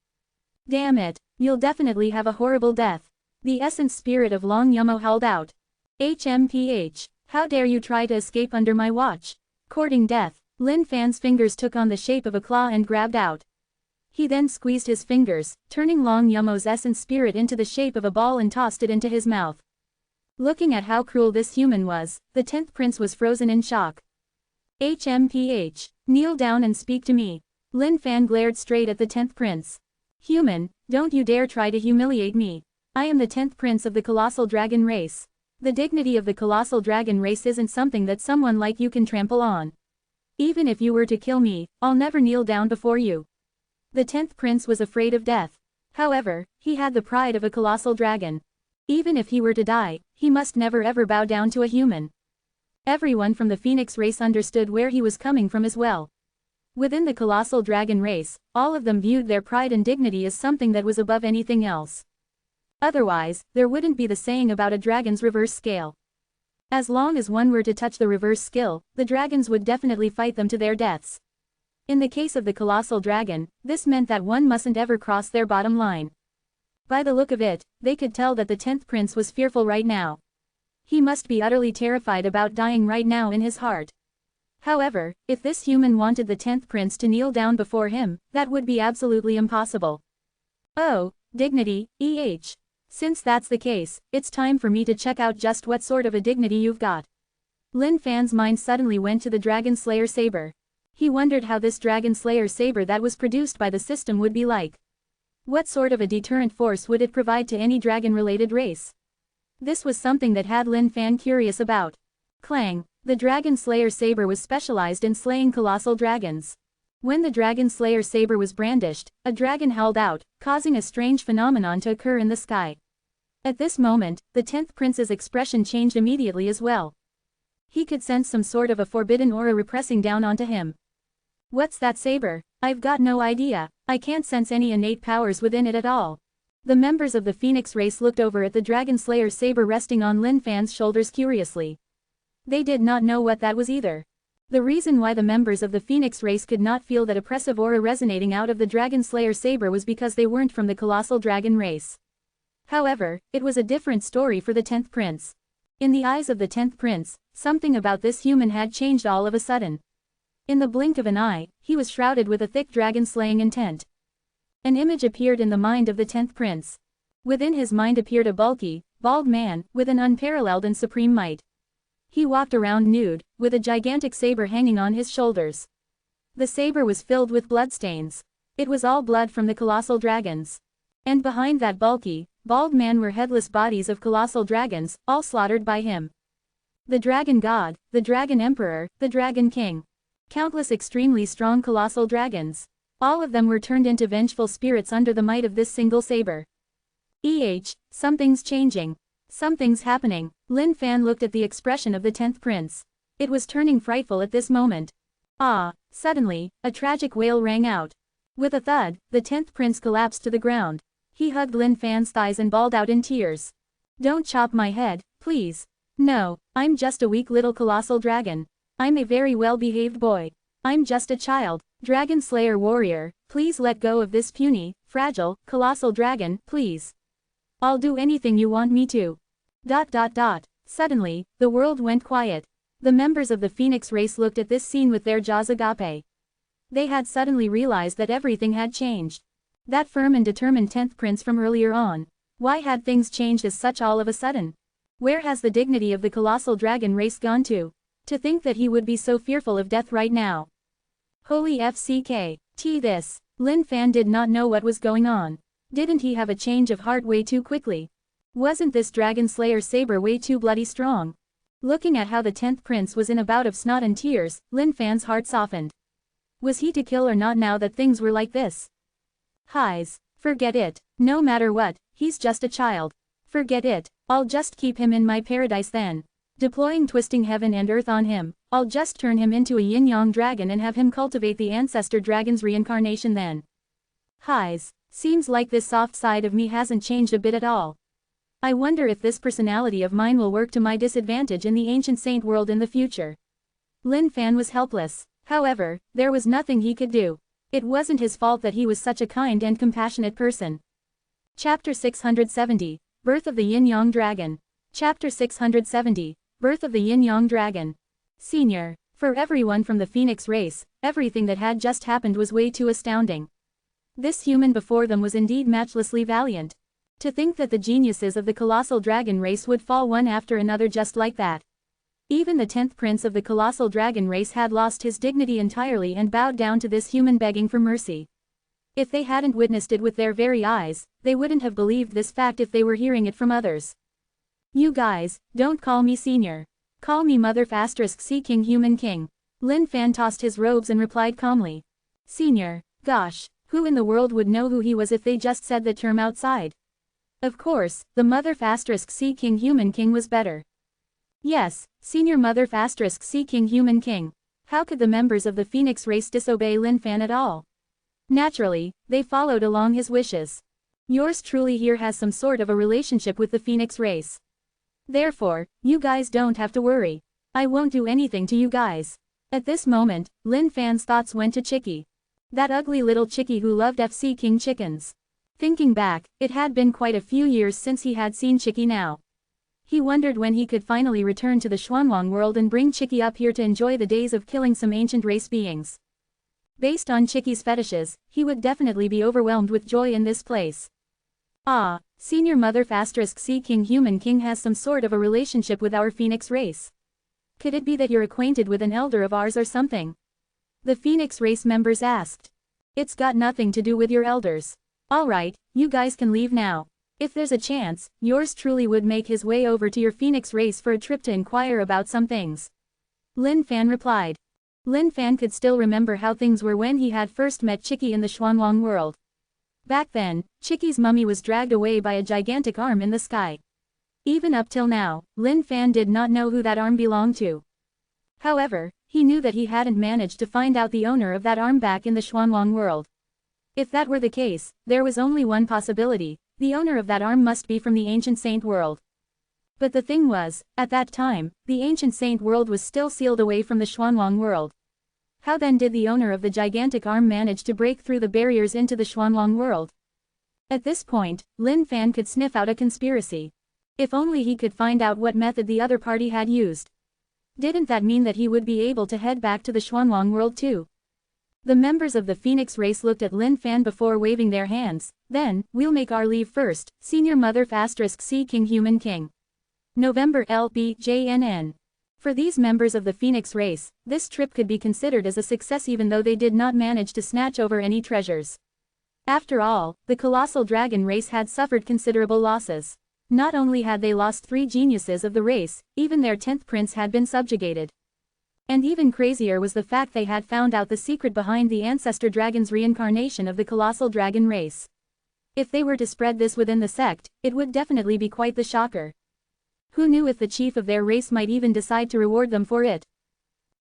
Damn it, you'll definitely have a horrible death. The essence spirit of Long Yumo howled out. HMPH, how dare you try to escape under my watch? Courting death. Lin Fan's fingers took on the shape of a claw and grabbed out. He then squeezed his fingers, turning Long Yumo's essence spirit into the shape of a ball and tossed it into his mouth. Looking at how cruel this human was, the 10th Prince was frozen in shock. HMPH, kneel down and speak to me. Lin Fan glared straight at the 10th Prince. Human, don't you dare try to humiliate me. I am the 10th Prince of the colossal dragon race. The dignity of the colossal dragon race isn't something that someone like you can trample on. Even if you were to kill me, I'll never kneel down before you. The 10th Prince was afraid of death. However, he had the pride of a colossal dragon. Even if he were to die, he must never ever bow down to a human. Everyone from the Phoenix race understood where he was coming from as well. Within the colossal dragon race, all of them viewed their pride and dignity as something that was above anything else. Otherwise, there wouldn't be the saying about a dragon's reverse scale. As long as one were to touch the reverse skill, the dragons would definitely fight them to their deaths. In the case of the colossal dragon, this meant that one mustn't ever cross their bottom line. By the look of it, they could tell that the 10th Prince was fearful right now. He must be utterly terrified about dying right now in his heart. However, if this human wanted the 10th Prince to kneel down before him, that would be absolutely impossible. Oh, dignity, Since that's the case, it's time for me to check out just what sort of a dignity you've got. Lin Fan's mind suddenly went to the Dragon Slayer saber. He wondered how this Dragon Slayer saber that was produced by the system would be like. What sort of a deterrent force would it provide to any dragon-related race? This was something that had Lin Fan curious about. Clang! The Dragon Slayer saber was specialized in slaying colossal dragons. When the Dragon Slayer saber was brandished, a dragon howled out, causing a strange phenomenon to occur in the sky. At this moment, the 10th prince's expression changed immediately as well. He could sense some sort of a forbidden aura repressing down onto him. What's that saber? I've got no idea. I can't sense any innate powers within it at all. The members of the Phoenix race looked over at the Dragon Slayer saber resting on Lin Fan's shoulders curiously. They did not know what that was either. The reason why the members of the Phoenix race could not feel that oppressive aura resonating out of the Dragon Slayer saber was because they weren't from the colossal dragon race. However, it was a different story for the 10th prince. In the eyes of the 10th prince, something about this human had changed all of a sudden. In the blink of an eye, he was shrouded with a thick dragon-slaying intent. An image appeared in the mind of the 10th prince. Within his mind appeared a bulky, bald man, with an unparalleled and supreme might. He walked around nude, with a gigantic saber hanging on his shoulders. The saber was filled with bloodstains. It was all blood from the colossal dragons. And behind that bulky, bald man were headless bodies of colossal dragons, all slaughtered by him. The Dragon God, the Dragon Emperor, the Dragon King. Countless extremely strong colossal dragons. All of them were turned into vengeful spirits under the might of this single saber. Something's changing. Something's happening. Lin Fan looked at the expression of the 10th prince. It was turning frightful at this moment. Suddenly, a tragic wail rang out. With a thud, the 10th prince collapsed to the ground. He hugged Lin Fan's thighs and bawled out in tears. Don't chop my head, please. No, I'm just a weak little colossal dragon. I'm a very well-behaved boy. I'm just a child. Dragon Slayer warrior, please let go of this puny, fragile, colossal dragon, please. I'll do anything you want me to. ... Suddenly, the world went quiet. The members of the Phoenix race looked at this scene with their jaws agape. They had suddenly realized that everything had changed. That firm and determined 10th prince from earlier on. Why had things changed as such all of a sudden? Where has the dignity of the colossal dragon race gone to? To think that he would be so fearful of death right now. Holy FCK. This. Lin Fan did not know what was going on. Didn't he have a change of heart way too quickly? Wasn't this Dragon Slayer saber way too bloody strong? Looking at how the 10th prince was in a bout of snot and tears, Lin Fan's heart softened. Was he to kill or not now that things were like this? Forget it. No matter what, he's just a child. Forget it. I'll just keep him in my paradise then. Deploying twisting heaven and earth on him, I'll just turn him into a yin-yang dragon and have him cultivate the ancestor dragon's reincarnation then. Seems like this soft side of me hasn't changed a bit at all. I wonder if this personality of mine will work to my disadvantage in the ancient saint world in the future. Lin Fan was helpless. However, there was nothing he could do. It wasn't his fault that he was such a kind and compassionate person. Chapter 670, Birth of the Yin-Yang Dragon. Chapter 670, Birth of the Yin-Yang Dragon. Senior. For everyone from the Phoenix race, everything that had just happened was way too astounding. This human before them was indeed matchlessly valiant. To think that the geniuses of the colossal dragon race would fall one after another just like that. Even the 10th prince of the colossal dragon race had lost his dignity entirely and bowed down to this human begging for mercy. If they hadn't witnessed it with their very eyes, they wouldn't have believed this fact if they were hearing it from others. You guys, don't call me senior. Call me Mother *C King Human King. Lin Fan tossed his robes and replied calmly. Senior, gosh, who in the world would know who he was if they just said the term outside? Of course, the Mother *C King Human King was better. Yes, Senior Mother *C King Human King. How could the members of the Phoenix race disobey Lin Fan at all? Naturally, they followed along his wishes. Yours truly here has some sort of a relationship with the Phoenix race. Therefore, you guys don't have to worry. I won't do anything to you guys. At this moment, Lin Fan's thoughts went to Chicky. That ugly little Chicky who loved FC King chickens. Thinking back, it had been quite a few years since he had seen Chicky now. He wondered when he could finally return to the Xuanwang world and bring Chicky up here to enjoy the days of killing some ancient race beings. Based on Chicky's fetishes, he would definitely be overwhelmed with joy in this place. Senior Mother *C King Human King has some sort of a relationship with our Phoenix race. Could it be that you're acquainted with an elder of ours or something? The Phoenix race members asked. It's got nothing to do with your elders. Alright, you guys can leave now. If there's a chance, yours truly would make his way over to your Phoenix race for a trip to inquire about some things. Lin Fan replied. Lin Fan could still remember how things were when he had first met Chicky in the Xuanwang world. Back then, Chicky's mummy was dragged away by a gigantic arm in the sky. Even up till now, Lin Fan did not know who that arm belonged to. However, he knew that he hadn't managed to find out the owner of that arm back in the Xuanwang world. If that were the case, there was only one possibility: the owner of that arm must be from the ancient saint world. But the thing was, at that time, the ancient saint world was still sealed away from the Xuanwang world. How then did the owner of the gigantic arm manage to break through the barriers into the Xuanwang world? At this point, Lin Fan could sniff out a conspiracy. If only he could find out what method the other party had used. Didn't that mean that he would be able to head back to the Xuanwang world too? The members of the Phoenix race looked at Lin Fan before waving their hands. Then, we'll make our leave first, Senior Mother *C King Human King. November LBJNN. For these members of the Phoenix race, this trip could be considered as a success even though they did not manage to snatch over any treasures. After all, the colossal dragon race had suffered considerable losses. Not only had they lost 3 geniuses of the race, even their 10th prince had been subjugated. And even crazier was the fact they had found out the secret behind the ancestor dragon's reincarnation of the colossal dragon race. If they were to spread this within the sect, it would definitely be quite the shocker. Who knew if the chief of their race might even decide to reward them for it?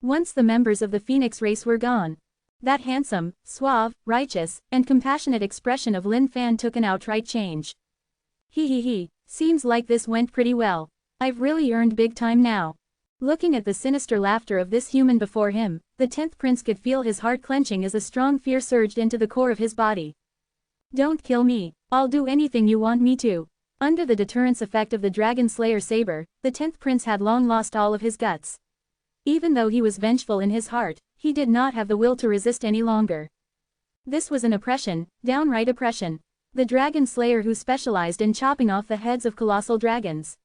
Once the members of the Phoenix race were gone, that handsome, suave, righteous, and compassionate expression of Lin Fan took an outright change. He, seems like this went pretty well. I've really earned big time now. Looking at the sinister laughter of this human before him, the 10th prince could feel his heart clenching as a strong fear surged into the core of his body. Don't kill me, I'll do anything you want me to. Under the deterrence effect of the Dragon Slayer saber, the 10th prince had long lost all of his guts. Even though he was vengeful in his heart, he did not have the will to resist any longer. This was an oppression, downright oppression. The Dragon Slayer who specialized in chopping off the heads of colossal dragons.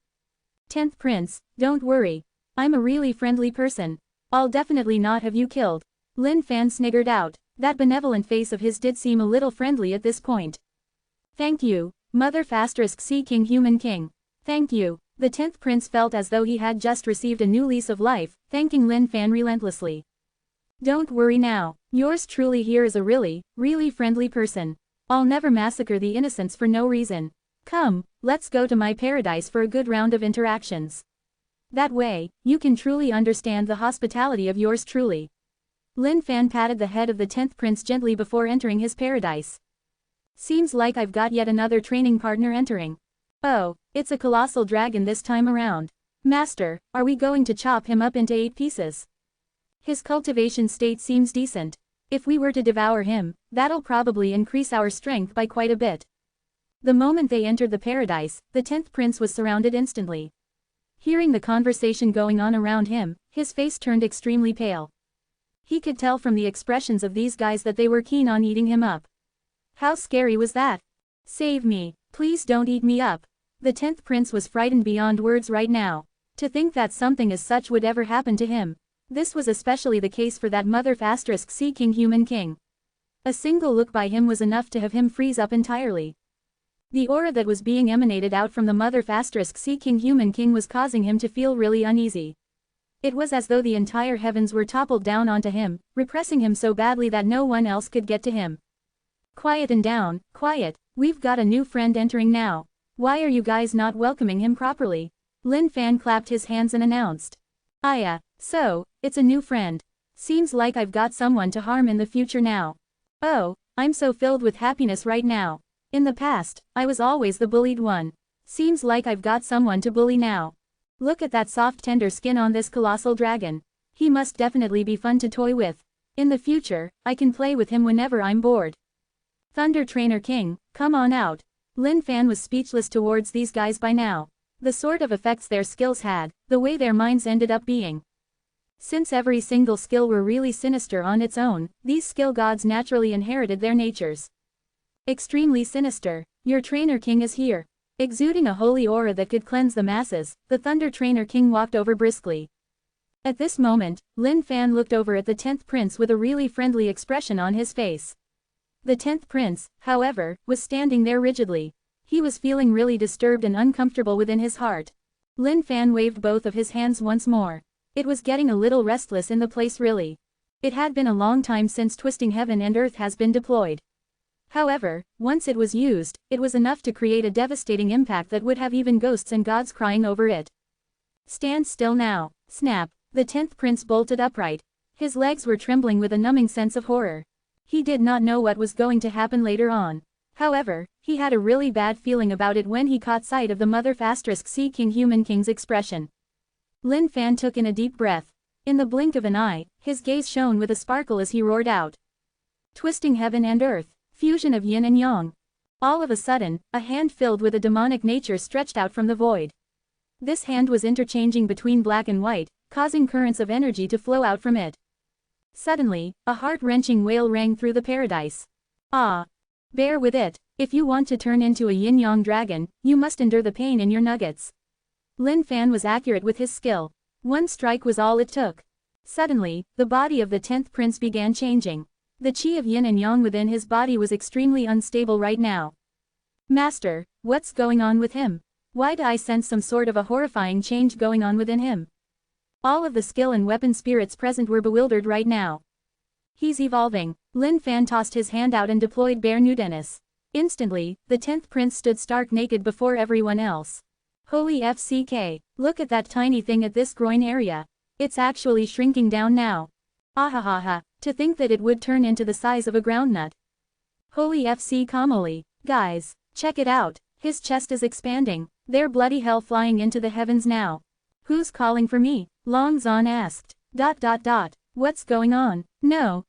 10th prince, don't worry. I'm a really friendly person. I'll definitely not have you killed. Lin Fan sniggered out. That benevolent face of his did seem a little friendly at this point. Thank you, Mother *C King Human King. Thank you. The 10th prince felt as though he had just received a new lease of life, thanking Lin Fan relentlessly. Don't worry now. Yours truly here is a really, really friendly person. I'll never massacre the innocents for no reason. Come, let's go to my paradise for a good round of interactions. That way, you can truly understand the hospitality of yours truly. Lin Fan patted the head of the 10th prince gently before entering his paradise. Seems like I've got yet another training partner entering. Oh, it's a colossal dragon this time around. Master, are we going to chop him up into 8 pieces? His cultivation state seems decent. If we were to devour him, that'll probably increase our strength by quite a bit. The moment they entered the paradise, the 10th prince was surrounded instantly. Hearing the conversation going on around him, his face turned extremely pale. He could tell from the expressions of these guys that they were keen on eating him up. How scary was that? Save me, please don't eat me up. The 10th prince was frightened beyond words right now. To think that something as such would ever happen to him. This was especially the case for that Mother *C King Human King. A single look by him was enough to have him freeze up entirely. The aura that was being emanated out from the Mother *C King Human King was causing him to feel really uneasy. It was as though the entire heavens were toppled down onto him, repressing him so badly that no one else could get to him. Quiet and down, quiet, we've got a new friend entering now. Why are you guys not welcoming him properly? Lin Fan clapped his hands and announced. So, it's a new friend. Seems like I've got someone to harm in the future now. Oh, I'm so filled with happiness right now. In the past, I was always the bullied one. Seems like I've got someone to bully now. Look at that soft tender skin on this colossal dragon. He must definitely be fun to toy with. In the future, I can play with him whenever I'm bored. Thunder Trainer King, come on out. Lin Fan was speechless towards these guys by now. The sort of effects their skills had, the way their minds ended up being. Since every single skill were really sinister on its own, these skill gods naturally inherited their natures. Extremely sinister. Your Trainer King is here. Exuding a holy aura that could cleanse the masses, the Thunder Trainer King walked over briskly. At this moment, Lin Fan looked over at the 10th prince with a really friendly expression on his face. The 10th prince, however, was standing there rigidly. He was feeling really disturbed and uncomfortable within his heart. Lin Fan waved both of his hands once more. It was getting a little restless in the place really. It had been a long time since twisting heaven and earth has been deployed. However, once it was used, it was enough to create a devastating impact that would have even ghosts and gods crying over it. Stand still now. Snap. The 10th prince bolted upright. His legs were trembling with a numbing sense of horror. He did not know what was going to happen later on. However, he had a really bad feeling about it when he caught sight of the Mother *C King Human King's expression. Lin Fan took in a deep breath. In the blink of an eye, his gaze shone with a sparkle as he roared out. Twisting heaven and earth, fusion of yin and yang. All of a sudden, a hand filled with a demonic nature stretched out from the void. This hand was interchanging between black and white, causing currents of energy to flow out from it. Suddenly, a heart-wrenching wail rang through the paradise. Ah! Bear with it. If you want to turn into a yin-yang dragon, you must endure the pain in your nuggets. Lin Fan was accurate with his skill. One strike was all it took. Suddenly, the body of the 10th prince began changing. The chi of yin and yang within his body was extremely unstable right now. Master, what's going on with him? Why do I sense some sort of a horrifying change going on within him? All of the skill and weapon spirits present were bewildered right now. He's evolving. Lin Fan tossed his hand out and deployed Bare Nudeness. Instantly, the 10th prince stood stark naked before everyone else. Holy FCK, look at that tiny thing at this groin area. It's actually shrinking down now. Ahahaha, to think that it would turn into the size of a groundnut. Holy FC Kamoli, guys, check it out, his chest is expanding, they're bloody hell flying into the heavens now. Who's calling for me? Long Zon asked. What's going on? No,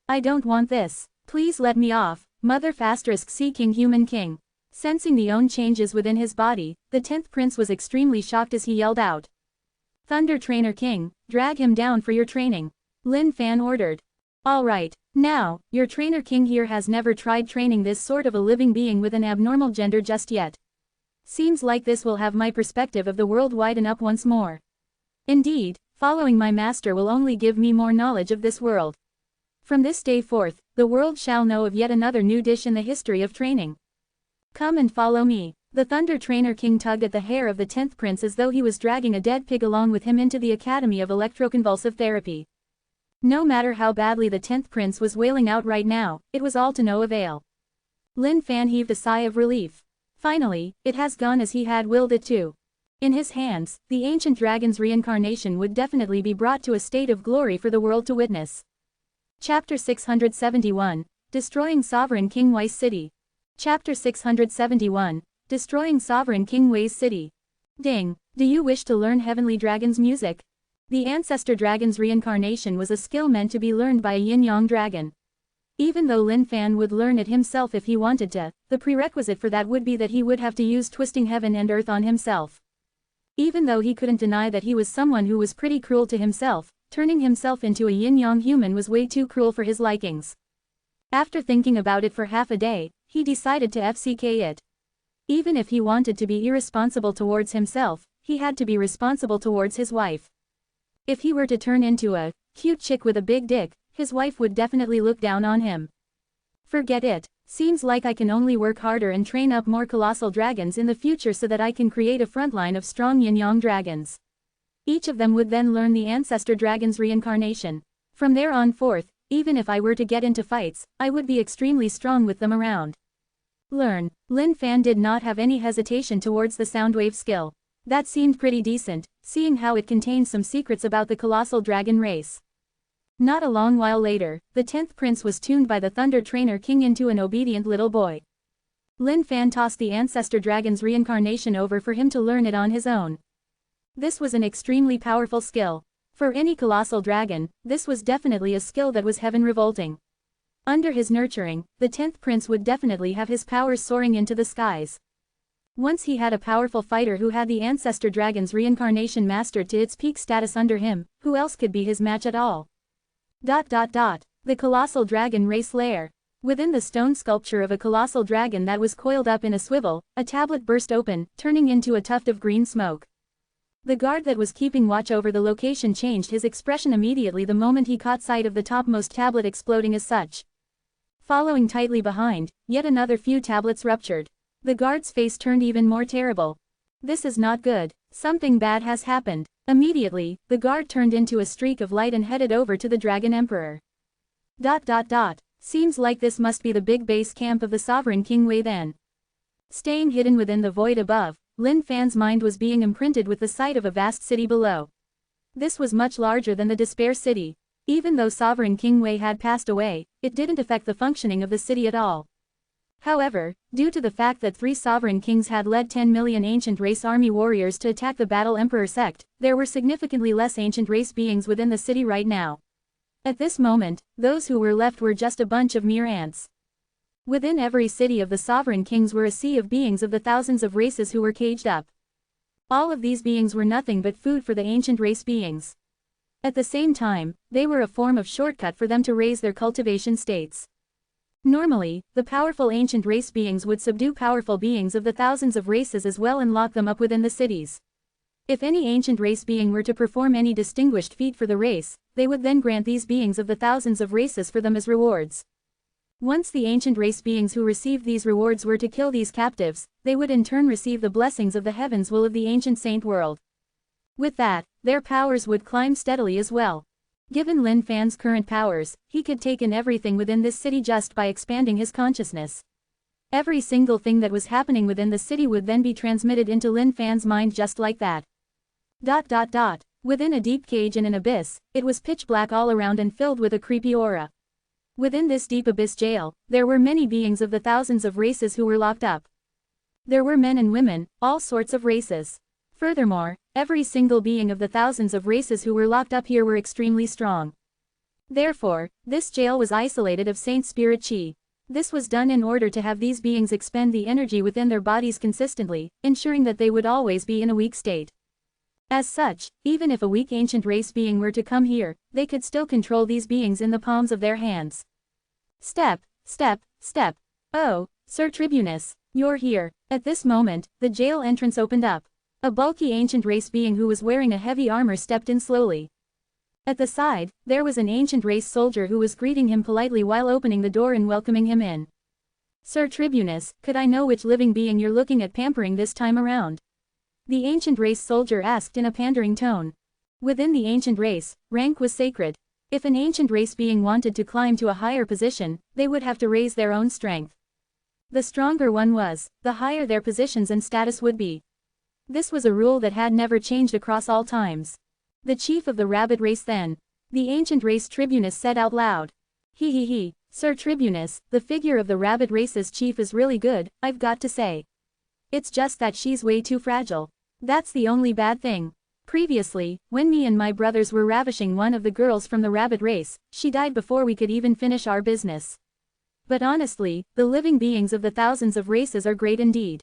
I don't want this. Please let me off, Mother *C King Human King. Sensing the own changes within his body, the 10th prince was extremely shocked as he yelled out. Thunder Trainer King, drag him down for your training. Lin Fan ordered. Alright, now, your Trainer King here has never tried training this sort of a living being with an abnormal gender just yet. Seems like this will have my perspective of the world widen up once more. Indeed, following my master will only give me more knowledge of this world. From this day forth, the world shall know of yet another new dish in the history of training. Come and follow me. The Thunder Trainer King tugged at the hair of the 10th prince as though he was dragging a dead pig along with him into the Academy of Electroconvulsive Therapy. No matter how badly the 10th prince was wailing out right now, it was all to no avail. Lin Fan heaved a sigh of relief. Finally, it has gone as he had willed it to. In his hands, the ancient dragon's reincarnation would definitely be brought to a state of glory for the world to witness. Chapter 671, Destroying Sovereign King Wei's City. Chapter 671, Destroying Sovereign King Wei's City. Ding, do you wish to learn Heavenly Dragon's music? The Ancestor Dragon's reincarnation was a skill meant to be learned by a yin-yang dragon. Even though Lin Fan would learn it himself if he wanted to, the prerequisite for that would be that he would have to use twisting heaven and earth on himself. Even though he couldn't deny that he was someone who was pretty cruel to himself, turning himself into a yin-yang human was way too cruel for his likings. After thinking about it for half a day, he decided to FCK it. Even if he wanted to be irresponsible towards himself, he had to be responsible towards his wife. If he were to turn into a cute chick with a big dick, his wife would definitely look down on him. Forget it. Seems like I can only work harder and train up more colossal dragons in the future so that I can create a frontline of strong yin-yang dragons. Each of them would then learn the Ancestor Dragon's reincarnation. From there on forth, even if I were to get into fights, I would be extremely strong with them around. Learn. Lin Fan did not have any hesitation towards the Soundwave skill. That seemed pretty decent, seeing how it contained some secrets about the colossal dragon race. Not a long while later, the 10th prince was tuned by the Thunder Trainer King into an obedient little boy. Lin Fan tossed the Ancestor Dragon's reincarnation over for him to learn it on his own. This was an extremely powerful skill. For any colossal dragon, this was definitely a skill that was heaven revolting. Under his nurturing, the 10th prince would definitely have his powers soaring into the skies. Once he had a powerful fighter who had the Ancestor Dragon's reincarnation mastered to its peak status under him, who else could be his match at all? The colossal dragon race lair. Within the stone sculpture of a colossal dragon that was coiled up in a swivel, a tablet burst open, turning into a tuft of green smoke. The guard that was keeping watch over the location changed his expression immediately the moment he caught sight of the topmost tablet exploding as such. Following tightly behind, yet another few tablets ruptured. The guard's face turned even more terrible. This is not good. Something bad has happened. Immediately, the guard turned into a streak of light and headed over to the Dragon Emperor. Seems like this must be the big base camp of the Sovereign King Wei then. Staying hidden within the void above, Lin Fan's mind was being imprinted with the sight of a vast city below. This was much larger than the Despair City. Even though Sovereign King Wei had passed away, it didn't affect the functioning of the city at all. However, due to the fact that 3 sovereign kings had led 10 million ancient race army warriors to attack the Battle Emperor sect, there were significantly less ancient race beings within the city right now. At this moment, those who were left were just a bunch of mere ants. Within every city of the sovereign kings were a sea of beings of the thousands of races who were caged up. All of these beings were nothing but food for the ancient race beings. At the same time, they were a form of shortcut for them to raise their cultivation states. Normally, the powerful ancient race beings would subdue powerful beings of the thousands of races as well and lock them up within the cities. If any ancient race being were to perform any distinguished feat for the race, they would then grant these beings of the thousands of races for them as rewards. Once the ancient race beings who received these rewards were to kill these captives, they would in turn receive the blessings of the heavens will of the ancient saint world. With that, their powers would climb steadily as well. Given Lin Fan's current powers, he could take in everything within this city just by expanding his consciousness. Every single thing that was happening within the city would then be transmitted into Lin Fan's mind just like that. Within a deep cage in an abyss, it was pitch black all around and filled with a creepy aura. Within this deep abyss jail, there were many beings of the thousands of races who were locked up. There were men and women, all sorts of races. Furthermore, every single being of the thousands of races who were locked up here were extremely strong. Therefore, this jail was isolated of Saint Spirit Chi. This was done in order to have these beings expend the energy within their bodies consistently, ensuring that they would always be in a weak state. As such, even if a weak ancient race being were to come here, they could still control these beings in the palms of their hands. Step. Oh, Sir Tribunus, you're here. At this moment, the jail entrance opened up. A bulky ancient race being who was wearing a heavy armor stepped in slowly. At the side, there was an ancient race soldier who was greeting him politely while opening the door and welcoming him in. Sir Tribunus, could I know which living being you're looking at pampering this time around? The ancient race soldier asked in a pandering tone. Within the ancient race, rank was sacred. If an ancient race being wanted to climb to a higher position, they would have to raise their own strength. The stronger one was, the higher their positions and status would be. This was a rule that had never changed across all times. The chief of the rabbit race then. The ancient race Tribunus said out loud. He, Sir Tribunus, the figure of the rabbit race's chief is really good, I've got to say. It's just that she's way too fragile. That's the only bad thing. Previously, when me and my brothers were ravishing one of the girls from the rabbit race, she died before we could even finish our business. But honestly, the living beings of the thousands of races are great indeed.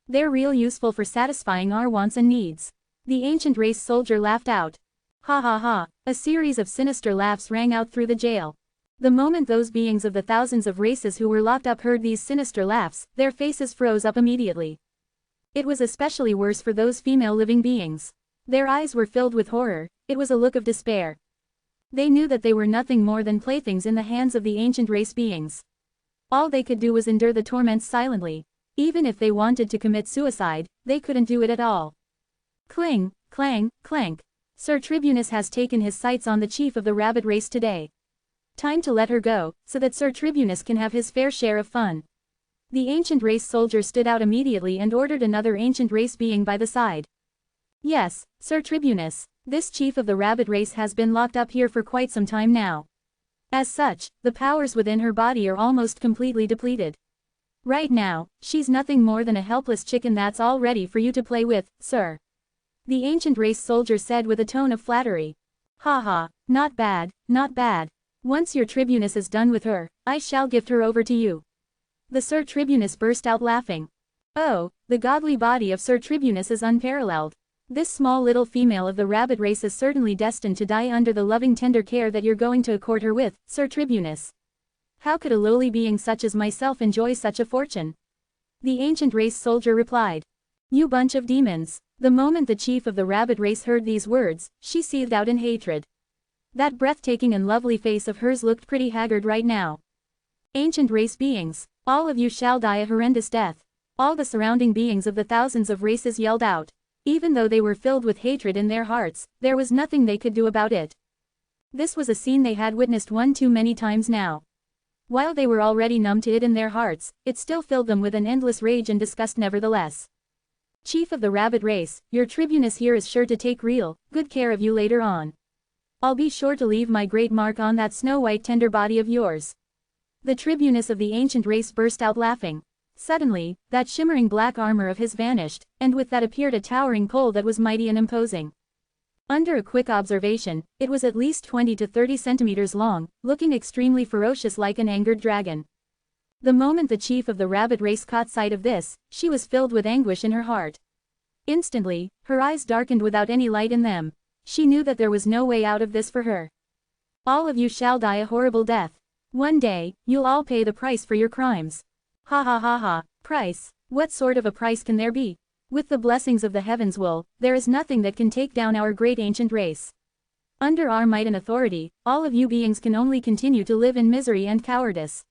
They're real useful for satisfying our wants and needs. The ancient race soldier laughed out. Ha. A series of sinister laughs rang out through the jail. The moment those beings of the thousands of races who were locked up heard these sinister laughs, their faces froze up immediately. It was especially worse for those female living beings. Their eyes were filled with horror, it was a look of despair. They knew that they were nothing more than playthings in the hands of the ancient race beings. All they could do was endure the torments silently. Even if they wanted to commit suicide, they couldn't do it at all. Cling, clang, clank. Sir Tribunus has taken his sights on the chief of the rabbit race today. Time to let her go, so that Sir Tribunus can have his fair share of fun. The ancient race soldier stood out immediately and ordered another ancient race being by the side. Yes, Sir Tribunus, this chief of the rabbit race has been locked up here for quite some time now. As such, the powers within her body are almost completely depleted. Right now, she's nothing more than a helpless chicken that's all ready for you to play with, sir. The ancient race soldier said with a tone of flattery. Ha, not bad. Once your Tribunus is done with her, I shall gift her over to you. The Sir Tribunus burst out laughing. Oh, the godly body of Sir Tribunus is unparalleled. This small little female of the rabbit race is certainly destined to die under the loving tender care that you're going to accord her with, Sir Tribunus. How could a lowly being such as myself enjoy such a fortune? The ancient race soldier replied. You bunch of demons. The moment the chief of the rabbit race heard these words, she seethed out in hatred. That breathtaking and lovely face of hers looked pretty haggard right now. Ancient race beings, all of you shall die a horrendous death. All the surrounding beings of the thousands of races yelled out. Even though they were filled with hatred in their hearts, there was nothing they could do about it. This was a scene they had witnessed one too many times now. While they were already numb to it in their hearts, it still filled them with an endless rage and disgust nevertheless. Chief of the rabbit race, your tribunus here is sure to take real good care of you later on. I'll be sure to leave my great mark on that snow-white tender body of yours. The tribunus of the ancient race burst out laughing. Suddenly, that shimmering black armor of his vanished, and with that appeared a towering pole that was mighty and imposing. Under a quick observation, it was at least 20 to 30 centimeters long, looking extremely ferocious like an angered dragon. The moment the chief of the rabbit race caught sight of this, she was filled with anguish in her heart. Instantly, her eyes darkened without any light in them. She knew that there was no way out of this for her. All of you shall die a horrible death. One day, you'll all pay the price for your crimes. Ha ha ha ha, price, what sort of a price can there be? With the blessings of the heavens there is nothing that can take down our great ancient race. Under our might and authority, all of you beings can only continue to live in misery and cowardice.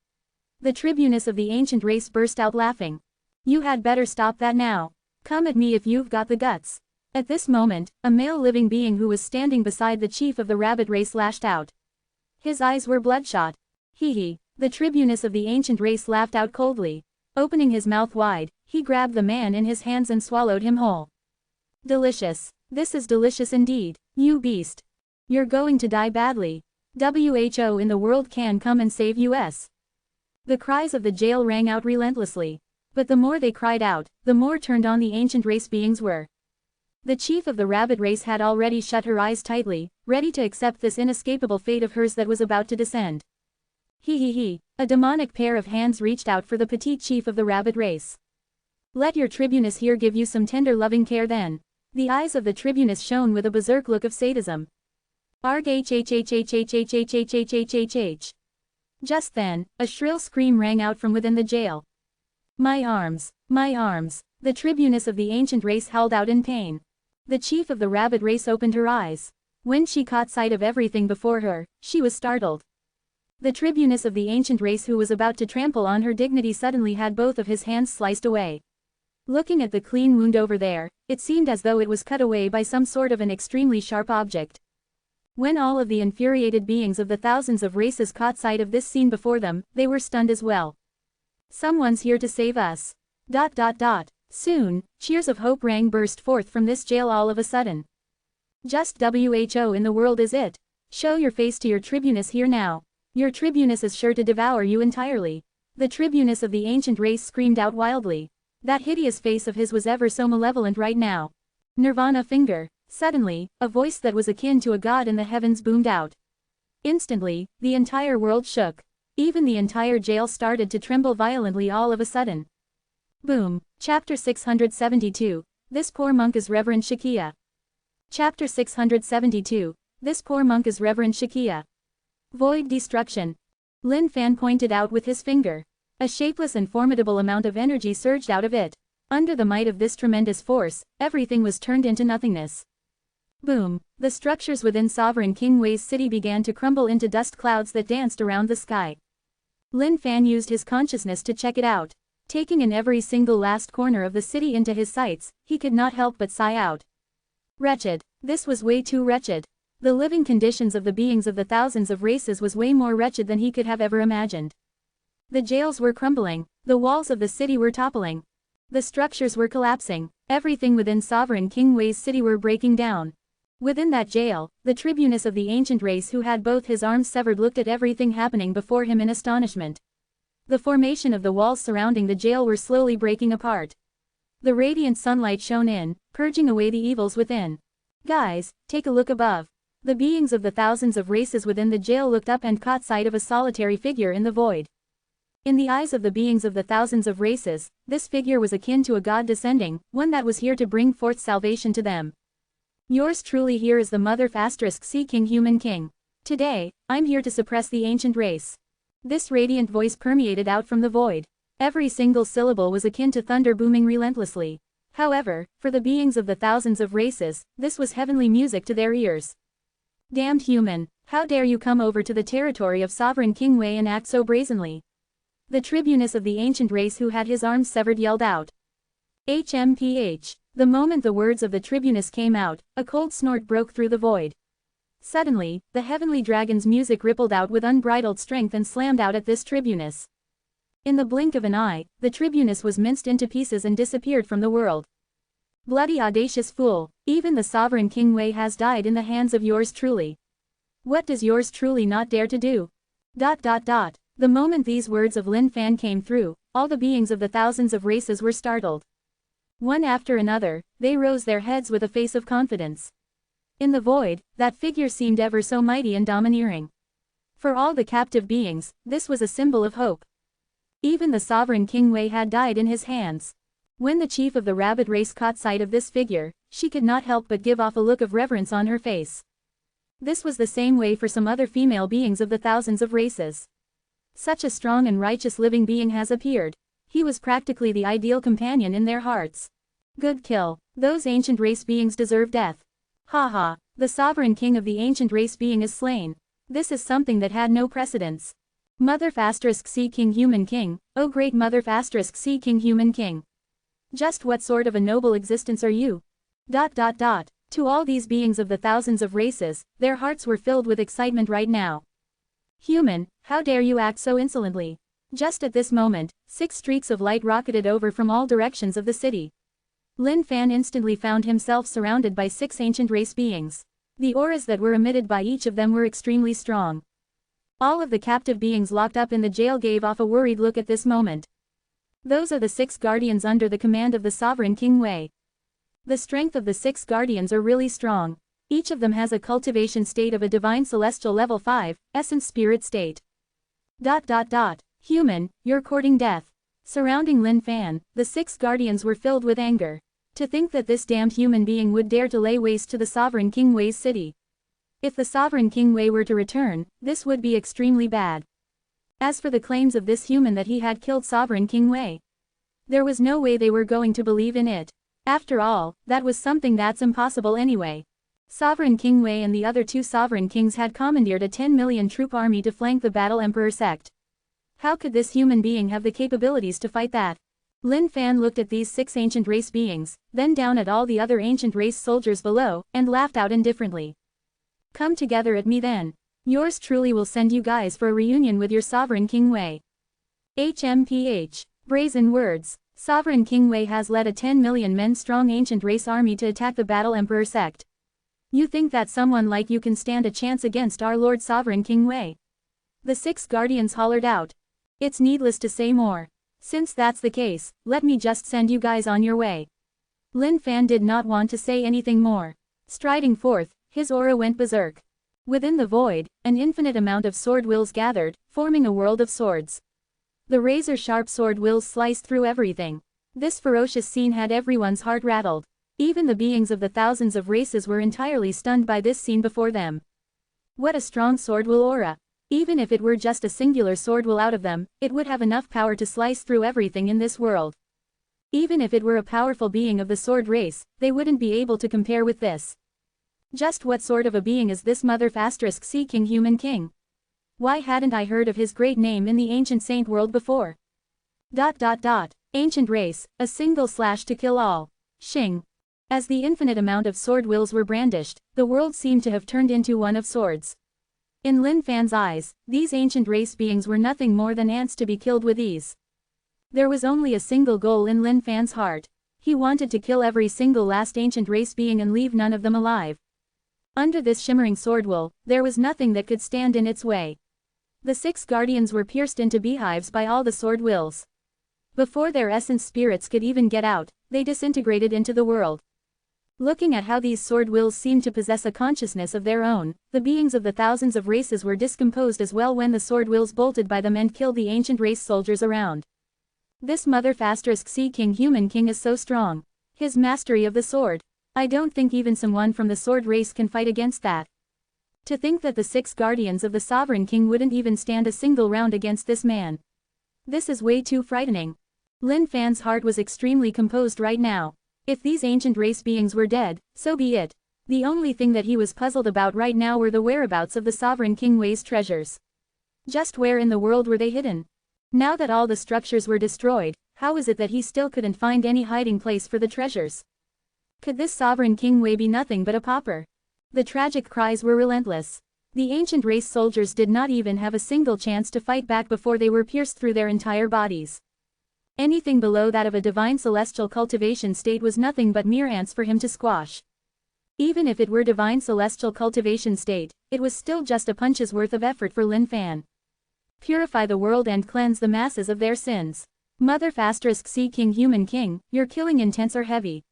The tribunus of the ancient race burst out laughing. You had better stop that now. Come at me if you've got the guts. At this moment, a male living being who was standing beside the chief of the rabbit race lashed out. His eyes were bloodshot. Hee hee. The tribunus of the ancient race laughed out coldly. Opening his mouth wide, he grabbed the man in his hands and swallowed him whole. Delicious. This is delicious indeed, you beast. You're going to die badly. WHO in the world can come and save us. The cries of the jail rang out relentlessly. But the more they cried out, the more turned on the ancient race beings were. The chief of the rabbit race had already shut her eyes tightly, ready to accept this inescapable fate of hers that was about to descend. He. A demonic pair of hands reached out for the petite chief of the rabbit race. Let your tribunus here give you some tender loving care then. The eyes of the tribunus shone with a berserk look of sadism. Arg hhhhhhhhhhhhhh. Just then, a shrill scream rang out from within the jail. My arms, my arms. The tribunus of the ancient race howled out in pain. The chief of the rabbit race opened her eyes. When she caught sight of everything before her, she was startled. The tribunus of the ancient race who was about to trample on her dignity suddenly had both of his hands sliced away. Looking at the clean wound over there, it seemed as though it was cut away by some sort of an extremely sharp object. When all of the infuriated beings of the thousands of races caught sight of this scene before them, they were stunned as well. Someone's here to save us. ... Soon, cheers of hope burst forth from this jail all of a sudden. Just WHO in the world is it. Show your face to your tribunus here now. Your tribunus is sure to devour you entirely. The tribunus of the ancient race screamed out wildly. That hideous face of his was ever so malevolent right now. Nirvana finger. Suddenly, a voice that was akin to a god in the heavens boomed out. Instantly, the entire world shook. Even the entire jail started to tremble violently all of a sudden. Boom. Chapter 672. This poor monk is Reverend Shakia. Chapter 672. This poor monk is Reverend Shakia. Void destruction. Lin Fan pointed out with his finger. A shapeless and formidable amount of energy surged out of it. Under the might of this tremendous force, everything was turned into nothingness. Boom. The structures within Sovereign King Wei's city began to crumble into dust clouds that danced around the sky. Lin Fan used his consciousness to check it out. Taking in every single last corner of the city into his sights, he could not help but sigh out. Wretched. This was way too wretched. The living conditions of the beings of the thousands of races was way more wretched than he could have ever imagined. The jails were crumbling. The walls of the city were toppling. The structures were collapsing. Everything within Sovereign King Wei's city were breaking down. Within that jail, the tribunus of the ancient race who had both his arms severed looked at everything happening before him in astonishment. The formation of the walls surrounding the jail were slowly breaking apart. The radiant sunlight shone in, purging away the evils within. Guys, take a look above. The beings of the thousands of races within the jail looked up and caught sight of a solitary figure in the void. In the eyes of the beings of the thousands of races, this figure was akin to a god descending, one that was here to bring forth salvation to them. Yours truly here is the mother *C King Human King. Today, I'm here to suppress the ancient race. This radiant voice permeated out from the void. Every single syllable was akin to thunder booming relentlessly. However, for the beings of the thousands of races, this was heavenly music to their ears. Damned human, how dare you come over to the territory of Sovereign King Wei and act so brazenly? The tribunus of the ancient race who had his arms severed yelled out. HMPH. The moment the words of the tribunus came out, a cold snort broke through the void. Suddenly, the heavenly dragon's music rippled out with unbridled strength and slammed out at this tribunus. In the blink of an eye, the tribunus was minced into pieces and disappeared from the world. Bloody audacious fool, even the sovereign King Wei has died in the hands of yours truly. What does yours truly not dare to do? ... The moment these words of Lin Fan came through, all the beings of the thousands of races were startled. One after another, they rose their heads with a face of confidence. In the void, that figure seemed ever so mighty and domineering. For all the captive beings, this was a symbol of hope. Even the sovereign King Wei had died in his hands. When the chief of the rabbit race caught sight of this figure, she could not help but give off a look of reverence on her face. This was the same way for some other female beings of the thousands of races. Such a strong and righteous living being has appeared. He was practically the ideal companion in their hearts. Good kill. Those ancient race beings deserve death. Ha ha, the sovereign king of the ancient race being is slain. This is something that had no precedence. Mother *C King Human King, oh great Mother *C King Human King. Just what sort of a noble existence are you? ... To all these beings of the thousands of races, their hearts were filled with excitement right now. Human, how dare you act so insolently? Just at this moment, 6 streaks of light rocketed over from all directions of the city. Lin Fan instantly found himself surrounded by 6 ancient race beings. The auras that were emitted by each of them were extremely strong. All of the captive beings locked up in the jail gave off a worried look at this moment. Those are the 6 guardians under the command of the sovereign King Wei. The strength of the 6 guardians are really strong. Each of them has a cultivation state of a divine celestial level 5, essence spirit state. ... Human, you're courting death. Surrounding Lin Fan, the 6 guardians were filled with anger. To think that this damned human being would dare to lay waste to the sovereign King Wei's city. If the sovereign King Wei were to return, this would be extremely bad. As for the claims of this human that he had killed sovereign King Wei, there was no way they were going to believe in it. After all, that was something that's impossible anyway. Sovereign King Wei and the other 2 sovereign kings had commandeered a 10 million troop army to flank the battle emperor sect. How could this human being have the capabilities to fight that? Lin Fan looked at these 6 ancient race beings, then down at all the other ancient race soldiers below, and laughed out indifferently. Come together at me then. Yours truly will send you guys for a reunion with your sovereign King Wei. HMPH. Brazen words. Sovereign King Wei has led a 10 million men strong ancient race army to attack the battle emperor sect. You think that someone like you can stand a chance against our Lord Sovereign King Wei? The 6 guardians hollered out. It's needless to say more. Since that's the case, let me just send you guys on your way. Lin Fan did not want to say anything more. Striding forth, his aura went berserk. Within the void, an infinite amount of sword wills gathered, forming a world of swords. The razor-sharp sword wills sliced through everything. This ferocious scene had everyone's heart rattled. Even the beings of the thousands of races were entirely stunned by this scene before them. What a strong sword will aura. Even if it were just a singular sword will out of them, it would have enough power to slice through everything in this world. Even if it were a powerful being of the sword race, they wouldn't be able to compare with this. Just what sort of a being is this Mother *C King Human King? Why hadn't I heard of his great name in the ancient saint world before? ... Ancient race, a single slash to kill all. Shing. As the infinite amount of sword wills were brandished, the world seemed to have turned into one of swords. In Lin Fan's eyes, these ancient race beings were nothing more than ants to be killed with ease. There was only a single goal in Lin Fan's heart. He wanted to kill every single last ancient race being and leave none of them alive. Under this shimmering sword will, there was nothing that could stand in its way. The 6 guardians were pierced into beehives by all the sword wills. Before their essence spirits could even get out, they disintegrated into the world. Looking at how these sword wills seemed to possess a consciousness of their own, the beings of the thousands of races were discomposed as well when the sword wills bolted by them and killed the ancient race soldiers around. This Mother *C King Human King is so strong. His mastery of the sword. I don't think even someone from the sword race can fight against that. To think that the 6 guardians of the Sovereign King wouldn't even stand a single round against this man. This is way too frightening. Lin Fan's heart was extremely composed right now. If these ancient race beings were dead, so be it. The only thing that he was puzzled about right now were the whereabouts of the sovereign King Wei's treasures. Just where in the world were they hidden? Now that all the structures were destroyed, how is it that he still couldn't find any hiding place for the treasures? Could this sovereign King Wei be nothing but a pauper? The tragic cries were relentless. The ancient race soldiers did not even have a single chance to fight back before they were pierced through their entire bodies. Anything below that of a divine celestial cultivation state was nothing but mere ants for him to squash. Even if it were divine celestial cultivation state, it was still just a punch's worth of effort for Lin Fan. Purify the world and cleanse the masses of their sins. Mother *C King Human King, your killing intents are heavy.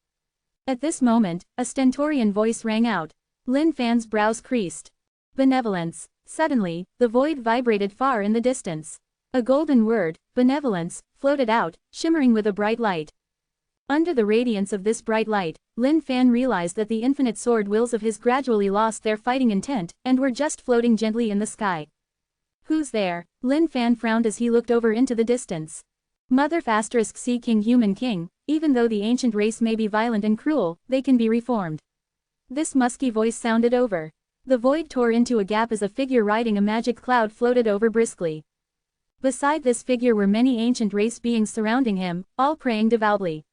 At this moment, a stentorian voice rang out. Lin Fan's brows creased. Benevolence. Suddenly, the void vibrated far in the distance. A golden word, benevolence, floated out, shimmering with a bright light. Under the radiance of this bright light, Lin Fan realized that the infinite sword wills of his gradually lost their fighting intent, and were just floating gently in the sky. Who's there? Lin Fan frowned as he looked over into the distance. Mother *C King Human King, even though the ancient race may be violent and cruel, they can be reformed. This musky voice sounded over. The void tore into a gap as a figure riding a magic cloud floated over briskly. Beside this figure were many ancient race beings surrounding him, all praying devoutly.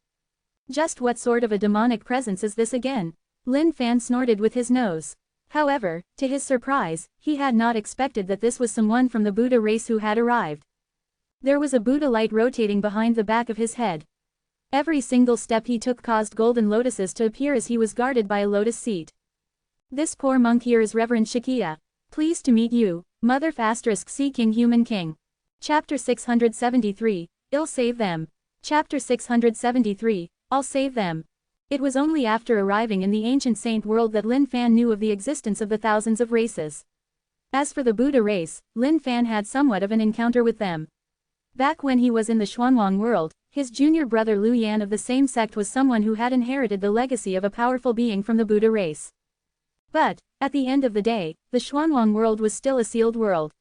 Just what sort of a demonic presence is this again? Lin Fan snorted with his nose. However, to his surprise, he had not expected that this was someone from the Buddha race who had arrived. There was a Buddha light rotating behind the back of his head. Every single step he took caused golden lotuses to appear as he was guarded by a lotus seat. This poor monk here is Reverend Shakia. Pleased to meet you, Mother *C King Human King. Chapter 673, I'll save them. Chapter 673, I'll save them. It was only after arriving in the ancient saint world that Lin Fan knew of the existence of the thousands of races. As for the Buddha race, Lin Fan had somewhat of an encounter with them. Back when he was in the Xuanwang world, his junior brother Liu Yan of the same sect was someone who had inherited the legacy of a powerful being from the Buddha race. But, at the end of the day, the Xuanwang world was still a sealed world.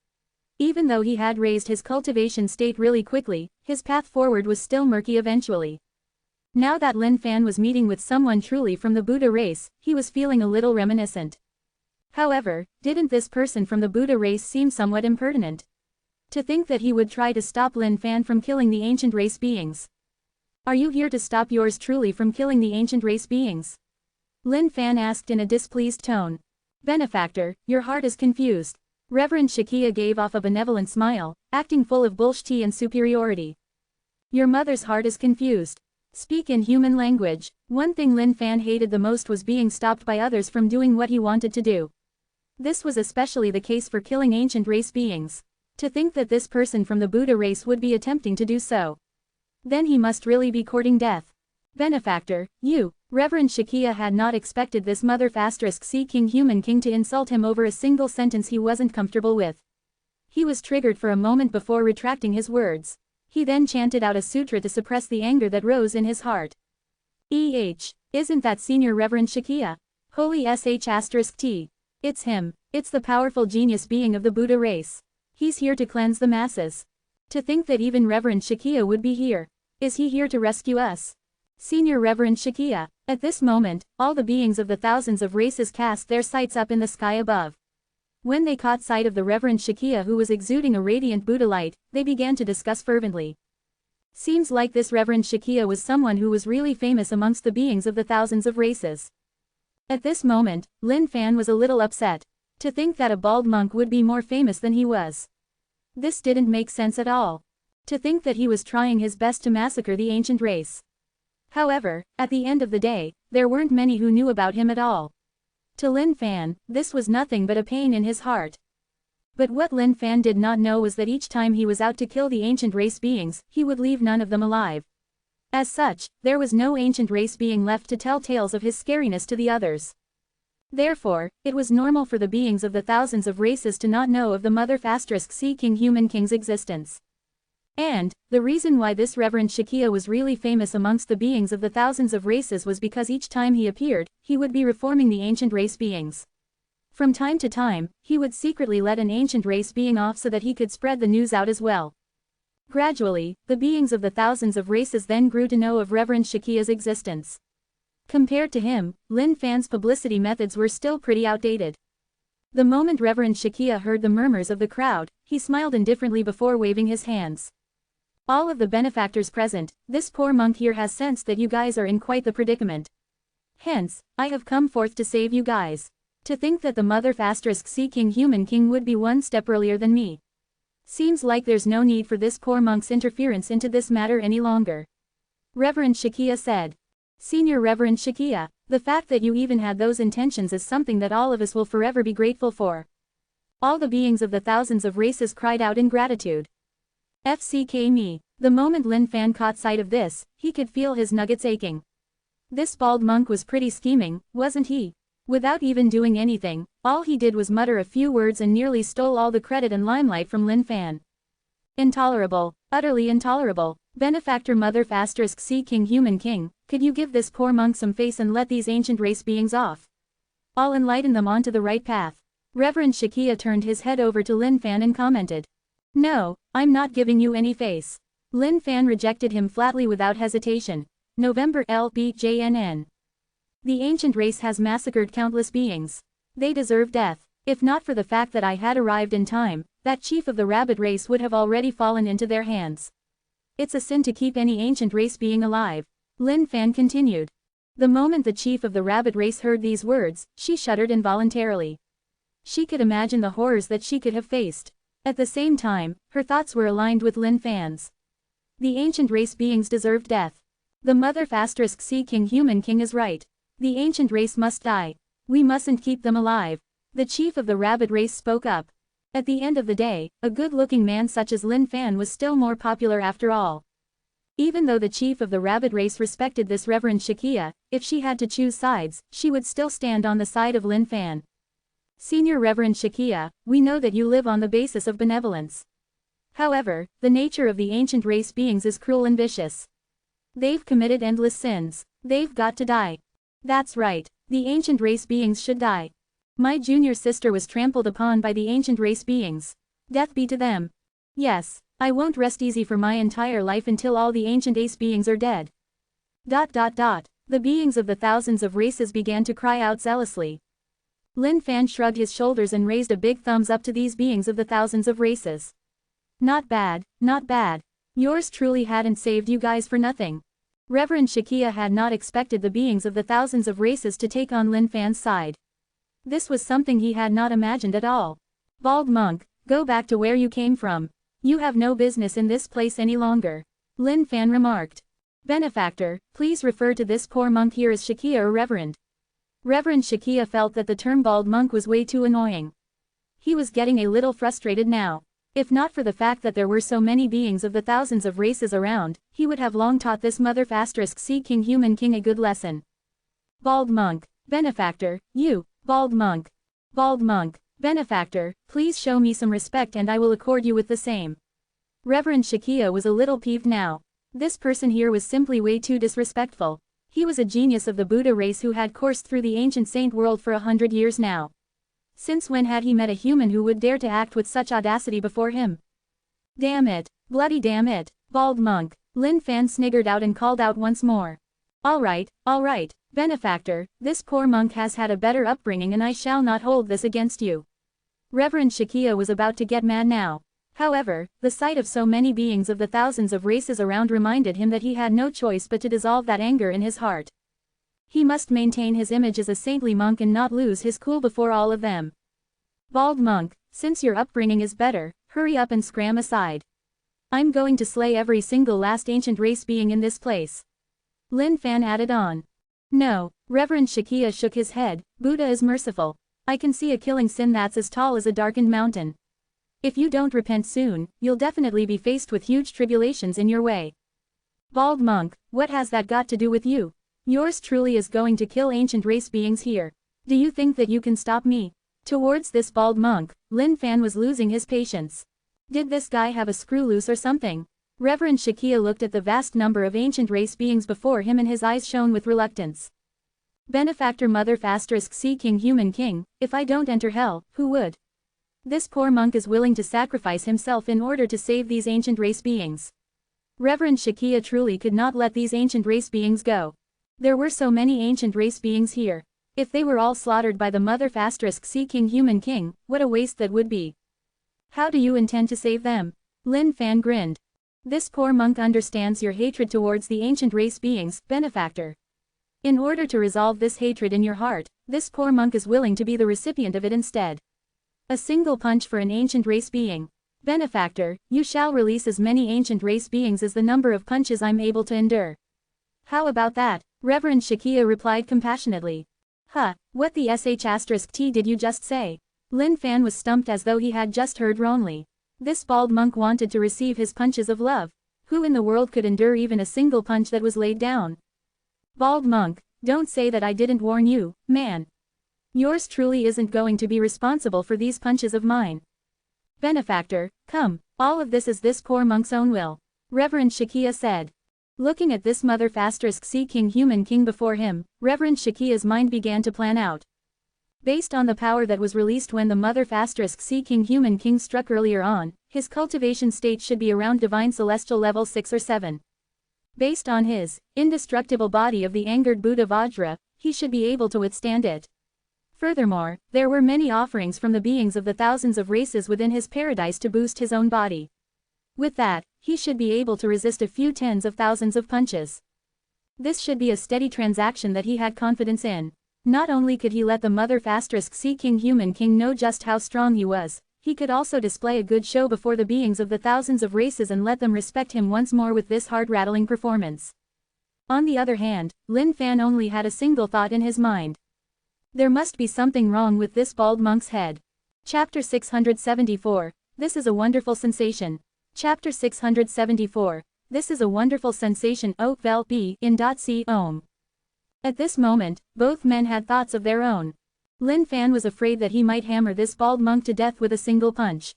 Even though he had raised his cultivation state really quickly, his path forward was still murky eventually. Now that Lin Fan was meeting with someone truly from the Buddha race, he was feeling a little reminiscent. However, didn't this person from the Buddha race seem somewhat impertinent? To think that he would try to stop Lin Fan from killing the ancient race beings. Are you here to stop yours truly from killing the ancient race beings? Lin Fan asked in a displeased tone. Benefactor, your heart is confused. Reverend Shakia gave off a benevolent smile, acting full of bullshit and superiority. Your mother's heart is confused. Speak in human language. One thing Lin Fan hated the most was being stopped by others from doing what he wanted to do. This was especially the case for killing ancient race beings. To think that this person from the Buddha race would be attempting to do so. Then he must really be courting death. Benefactor, you, Reverend Shakia had not expected this Mother *C King Human King to insult him over a single sentence he wasn't comfortable with. He was triggered for a moment before retracting his words. He then chanted out a sutra to suppress the anger that rose in his heart. Isn't that Senior Reverend Shakia? Holy *T. It's him. It's the powerful genius being of the Buddha race. He's here to cleanse the masses. To think that even Reverend Shakia would be here. Is he here to rescue us? Senior Reverend Shakia. At this moment, all the beings of the thousands of races cast their sights up in the sky above. When they caught sight of the Reverend Shakia who was exuding a radiant Buddha light, they began to discuss fervently. Seems like this Reverend Shakia was someone who was really famous amongst the beings of the thousands of races. At this moment, Lin Fan was a little upset. To think that a bald monk would be more famous than he was. This didn't make sense at all. To think that he was trying his best to massacre the ancient race. However, at the end of the day, there weren't many who knew about him at all. To Lin Fan, this was nothing but a pain in his heart. But what Lin Fan did not know was that each time he was out to kill the ancient race beings, he would leave none of them alive. As such, there was no ancient race being left to tell tales of his scariness to the others. Therefore, it was normal for the beings of the thousands of races to not know of the Mother *C King Human King's existence. And, the reason why this Reverend Shakia was really famous amongst the beings of the thousands of races was because each time he appeared, he would be reforming the ancient race beings. From time to time, he would secretly let an ancient race being off so that he could spread the news out as well. Gradually, the beings of the thousands of races then grew to know of Reverend Shakia's existence. Compared to him, Lin Fan's publicity methods were still pretty outdated. The moment Reverend Shakia heard the murmurs of the crowd, he smiled indifferently before waving his hands. All of the benefactors present, this poor monk here has sensed that you guys are in quite the predicament. Hence, I have come forth to save you guys. To think that the mother *C King Human King would be one step earlier than me. Seems like there's no need for this poor monk's interference into this matter any longer. Reverend Shakia said. Senior Reverend Shakia, the fact that you even had those intentions is something that all of us will forever be grateful for. All the beings of the thousands of races cried out in gratitude. FCK me. The moment Lin Fan caught sight of this, he could feel his nuggets aching. This bald monk was pretty scheming, wasn't he? Without even doing anything, all he did was mutter a few words and nearly stole all the credit and limelight from Lin Fan. Intolerable, utterly intolerable. Benefactor Mother *C King Human King, could you give this poor monk some face and let these ancient race beings off? I'll enlighten them onto the right path. Reverend Shakia turned his head over to Lin Fan and commented. No, I'm not giving you any face. Lin Fan rejected him flatly without hesitation. November LBJNN. The ancient race has massacred countless beings. They deserve death. If not for the fact that I had arrived in time, that chief of the rabbit race would have already fallen into their hands. It's a sin to keep any ancient race being alive. Lin Fan continued. The moment the chief of the rabbit race heard these words, she shuddered involuntarily. She could imagine the horrors that she could have faced. At the same time, her thoughts were aligned with Lin Fan's. The ancient race beings deserved death. The mother *C King Human King is right. The ancient race must die. We mustn't keep them alive. The chief of the rabbit race spoke up. At the end of the day, a good-looking man such as Lin Fan was still more popular after all. Even though the chief of the rabbit race respected this Reverend Shakia, if she had to choose sides, she would still stand on the side of Lin Fan. Senior Reverend Shakia, we know that you live on the basis of benevolence. However, the nature of the ancient race beings is cruel and vicious. They've committed endless sins. They've got to die. That's right, the ancient race beings should die. My junior sister was trampled upon by the ancient race beings. Death be to them. Yes, I won't rest easy for my entire life until all the ancient ace beings are dead. ... The beings of the thousands of races began to cry out zealously. Lin Fan shrugged his shoulders and raised a big thumbs up to these beings of the thousands of races. Not bad, not bad. Yours truly hadn't saved you guys for nothing. Reverend Shakia had not expected the beings of the thousands of races to take on Lin Fan's side. This was something he had not imagined at all. Bald monk, go back to where you came from. You have no business in this place any longer. Lin Fan remarked. Benefactor, please refer to this poor monk here as Shakia or Reverend. Reverend Shakia felt that the term bald monk was way too annoying. He was getting a little frustrated now. If not for the fact that there were so many beings of the thousands of races around, he would have long taught this mother *C King Human King a good lesson. Bald monk, benefactor, you, bald monk. Bald monk, benefactor, please show me some respect and I will accord you with the same. Reverend Shakia was a little peeved now. This person here was simply way too disrespectful. He was a genius of the Buddha race who had coursed through the ancient saint world for 100 years now. Since when had he met a human who would dare to act with such audacity before him? Damn it, bloody damn it, bald monk, Lin Fan sniggered out and called out once more. All right, benefactor, this poor monk has had a better upbringing and I shall not hold this against you. Reverend Shakia was about to get mad now. However, the sight of so many beings of the thousands of races around reminded him that he had no choice but to dissolve that anger in his heart. He must maintain his image as a saintly monk and not lose his cool before all of them. Bald monk, since your upbringing is better, hurry up and scram aside. I'm going to slay every single last ancient race being in this place. Lin Fan added on. No, Reverend Shakia shook his head, Buddha is merciful. I can see a killing sin that's as tall as a darkened mountain. If you don't repent soon, you'll definitely be faced with huge tribulations in your way. Bald monk, what has that got to do with you? Yours truly is going to kill ancient race beings here. Do you think that you can stop me? Towards this bald monk, Lin Fan was losing his patience. Did this guy have a screw loose or something? Reverend Shakia looked at the vast number of ancient race beings before him and his eyes shone with reluctance. Benefactor Mother *C King Human King, if I don't enter hell, who would? This poor monk is willing to sacrifice himself in order to save these ancient race beings. Reverend Shakia truly could not let these ancient race beings go. There were so many ancient race beings here. If they were all slaughtered by the mother *C King Human King, what a waste that would be. How do you intend to save them? Lin Fan grinned. This poor monk understands your hatred towards the ancient race beings, benefactor. In order to resolve this hatred in your heart, this poor monk is willing to be the recipient of it instead. A single punch for an ancient race being. Benefactor, you shall release as many ancient race beings as the number of punches I'm able to endure. How about that? Reverend Shakia replied compassionately. Huh, what the *T did you just say? Lin Fan was stumped as though he had just heard wrongly. This bald monk wanted to receive his punches of love. Who in the world could endure even a single punch that was laid down? Bald monk, don't say that I didn't warn you, man. Yours truly isn't going to be responsible for these punches of mine. Benefactor, come, all of this is this poor monk's own will. Reverend Shakia said. Looking at this mother *C King Human King before him, Reverend Shakia's mind began to plan out. Based on the power that was released when the mother *C King Human King struck earlier on, his cultivation state should be around divine celestial level 6 or 7. Based on his indestructible body of the angered Buddha Vajra, he should be able to withstand it. Furthermore, there were many offerings from the beings of the thousands of races within his paradise to boost his own body. With that, he should be able to resist a few tens of thousands of punches. This should be a steady transaction that he had confidence in. Not only could he let the mother *C King Human King know just how strong he was, he could also display a good show before the beings of the thousands of races and let them respect him once more with this heart-rattling performance. On the other hand, Lin Fan only had a single thought in his mind. There must be something wrong with this bald monk's head. Chapter 674, This is a wonderful sensation. Chapter 674, This is a wonderful sensation. O vel b in .c ohm. At this moment, both men had thoughts of their own. Lin Fan was afraid that he might hammer this bald monk to death with a single punch.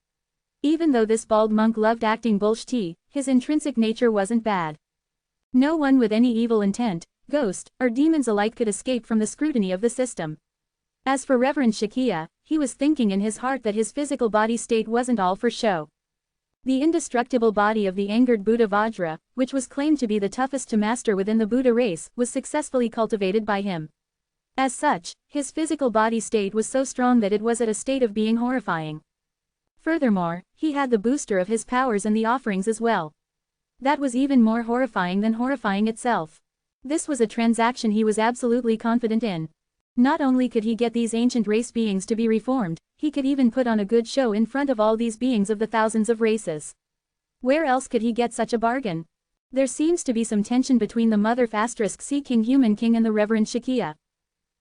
Even though this bald monk loved acting bullshit, his intrinsic nature wasn't bad. No one with any evil intent, ghost, or demons alike could escape from the scrutiny of the system. As for Reverend Shakia, he was thinking in his heart that his physical body state wasn't all for show. The indestructible body of the angered Buddha Vajra, which was claimed to be the toughest to master within the Buddha race, was successfully cultivated by him. As such, his physical body state was so strong that it was at a state of being horrifying. Furthermore, he had the booster of his powers and the offerings as well. That was even more horrifying than horrifying itself. This was a transaction he was absolutely confident in. Not only could he get these ancient race beings to be reformed, he could even put on a good show in front of all these beings of the thousands of races. Where else could he get such a bargain? There seems to be some tension between the mother *C King Human King and the Reverend Shakia.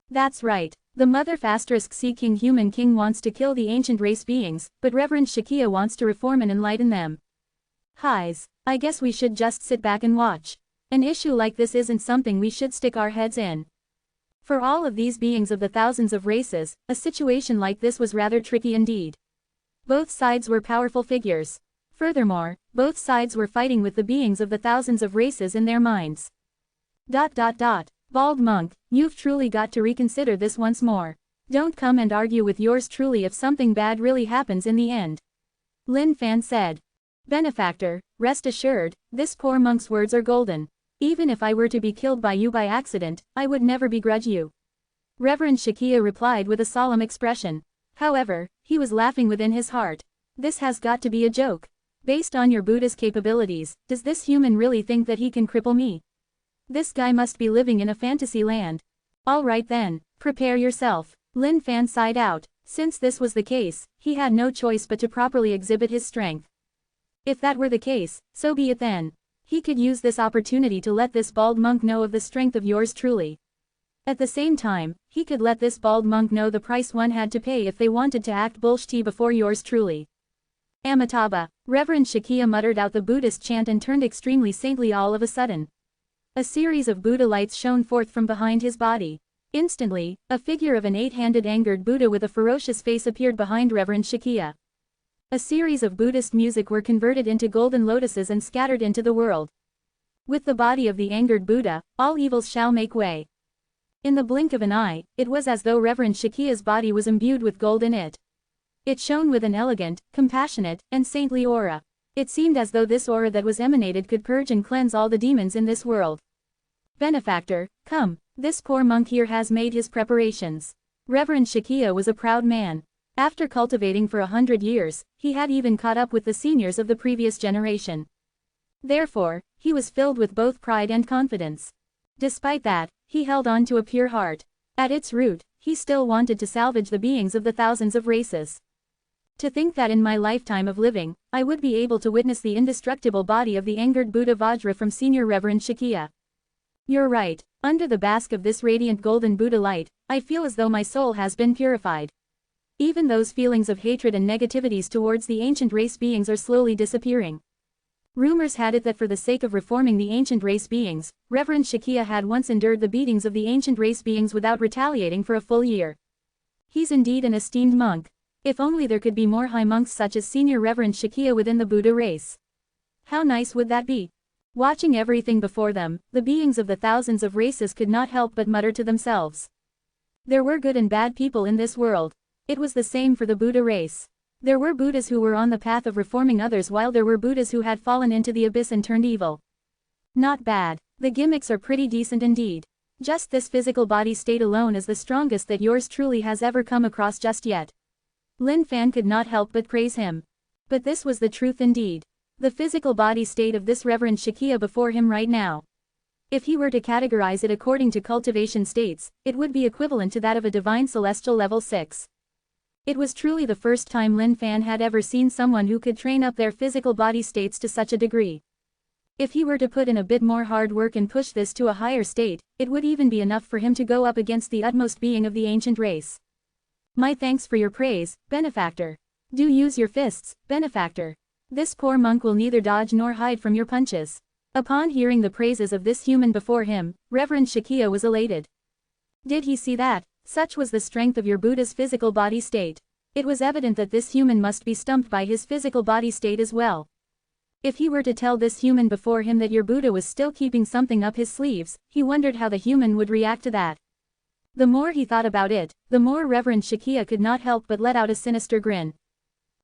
That's right, the mother *C King Human King wants to kill the ancient race beings, but Reverend Shakia wants to reform and enlighten them. Highs, I guess we should just sit back and watch. An issue like this isn't something we should stick our heads in. For all of these beings of the thousands of races, a situation like this was rather tricky indeed. Both sides were powerful figures. Furthermore, both sides were fighting with the beings of the thousands of races in their minds. Bald monk, you've truly got to reconsider this once more. Don't come and argue with yours truly if something bad really happens in the end. Lin Fan said. Benefactor, rest assured, this poor monk's words are golden. Even if I were to be killed by you by accident, I would never begrudge you. Reverend Shakia replied with a solemn expression. However, he was laughing within his heart. This has got to be a joke. Based on your Buddha's capabilities, does this human really think that he can cripple me? This guy must be living in a fantasy land. All right then, prepare yourself. Lin Fan sighed out. Since this was the case, he had no choice but to properly exhibit his strength. If that were the case, so be it then. He could use this opportunity to let this bald monk know of the strength of yours truly. At the same time, he could let this bald monk know the price one had to pay if they wanted to act bullshit before yours truly. Amitabha, Reverend Shakia muttered out the Buddhist chant and turned extremely saintly all of a sudden. A series of Buddha lights shone forth from behind his body. Instantly, a figure of an 8-handed angered Buddha with a ferocious face appeared behind Reverend Shakia. A series of Buddhist music were converted into golden lotuses and scattered into the world. With the body of the angered Buddha, all evils shall make way. In the blink of an eye, it was as though Reverend Shakia's body was imbued with gold in it. It shone with an elegant, compassionate, and saintly aura. It seemed as though this aura that was emanated could purge and cleanse all the demons in this world. Benefactor, come, this poor monk here has made his preparations. Reverend Shakia was a proud man. After cultivating for 100 years, he had even caught up with the seniors of the previous generation. Therefore, he was filled with both pride and confidence. Despite that, he held on to a pure heart. At its root, he still wanted to salvage the beings of the thousands of races. To think that in my lifetime of living, I would be able to witness the indestructible body of the angered Buddha Vajra from Senior Reverend Shakia. You're right, under the bask of this radiant golden Buddha light, I feel as though my soul has been purified. Even those feelings of hatred and negativities towards the ancient race beings are slowly disappearing. Rumors had it that for the sake of reforming the ancient race beings, Reverend Shakia had once endured the beatings of the ancient race beings without retaliating for a full year. He's indeed an esteemed monk. If only there could be more high monks such as Senior Reverend Shakia within the Buddha race. How nice would that be? Watching everything before them, the beings of the thousands of races could not help but mutter to themselves. There were good and bad people in this world. It was the same for the Buddha race. There were Buddhas who were on the path of reforming others while there were Buddhas who had fallen into the abyss and turned evil. Not bad. The gimmicks are pretty decent indeed. Just this physical body state alone is the strongest that yours truly has ever come across just yet. Lin Fan could not help but praise him. But this was the truth indeed. The physical body state of this Reverend Shakia before him right now. If he were to categorize it according to cultivation states, it would be equivalent to that of a divine celestial level 6. It was truly the first time Lin Fan had ever seen someone who could train up their physical body states to such a degree. If he were to put in a bit more hard work and push this to a higher state, it would even be enough for him to go up against the utmost being of the ancient race. My thanks for your praise, Benefactor. Do use your fists, Benefactor. This poor monk will neither dodge nor hide from your punches. Upon hearing the praises of this human before him, Reverend Shakia was elated. Did he see that? Such was the strength of your Buddha's physical body state. It was evident that this human must be stumped by his physical body state as well. If he were to tell this human before him that your Buddha was still keeping something up his sleeves, he wondered how the human would react to that. The more he thought about it, the more Reverend Shakia could not help but let out a sinister grin.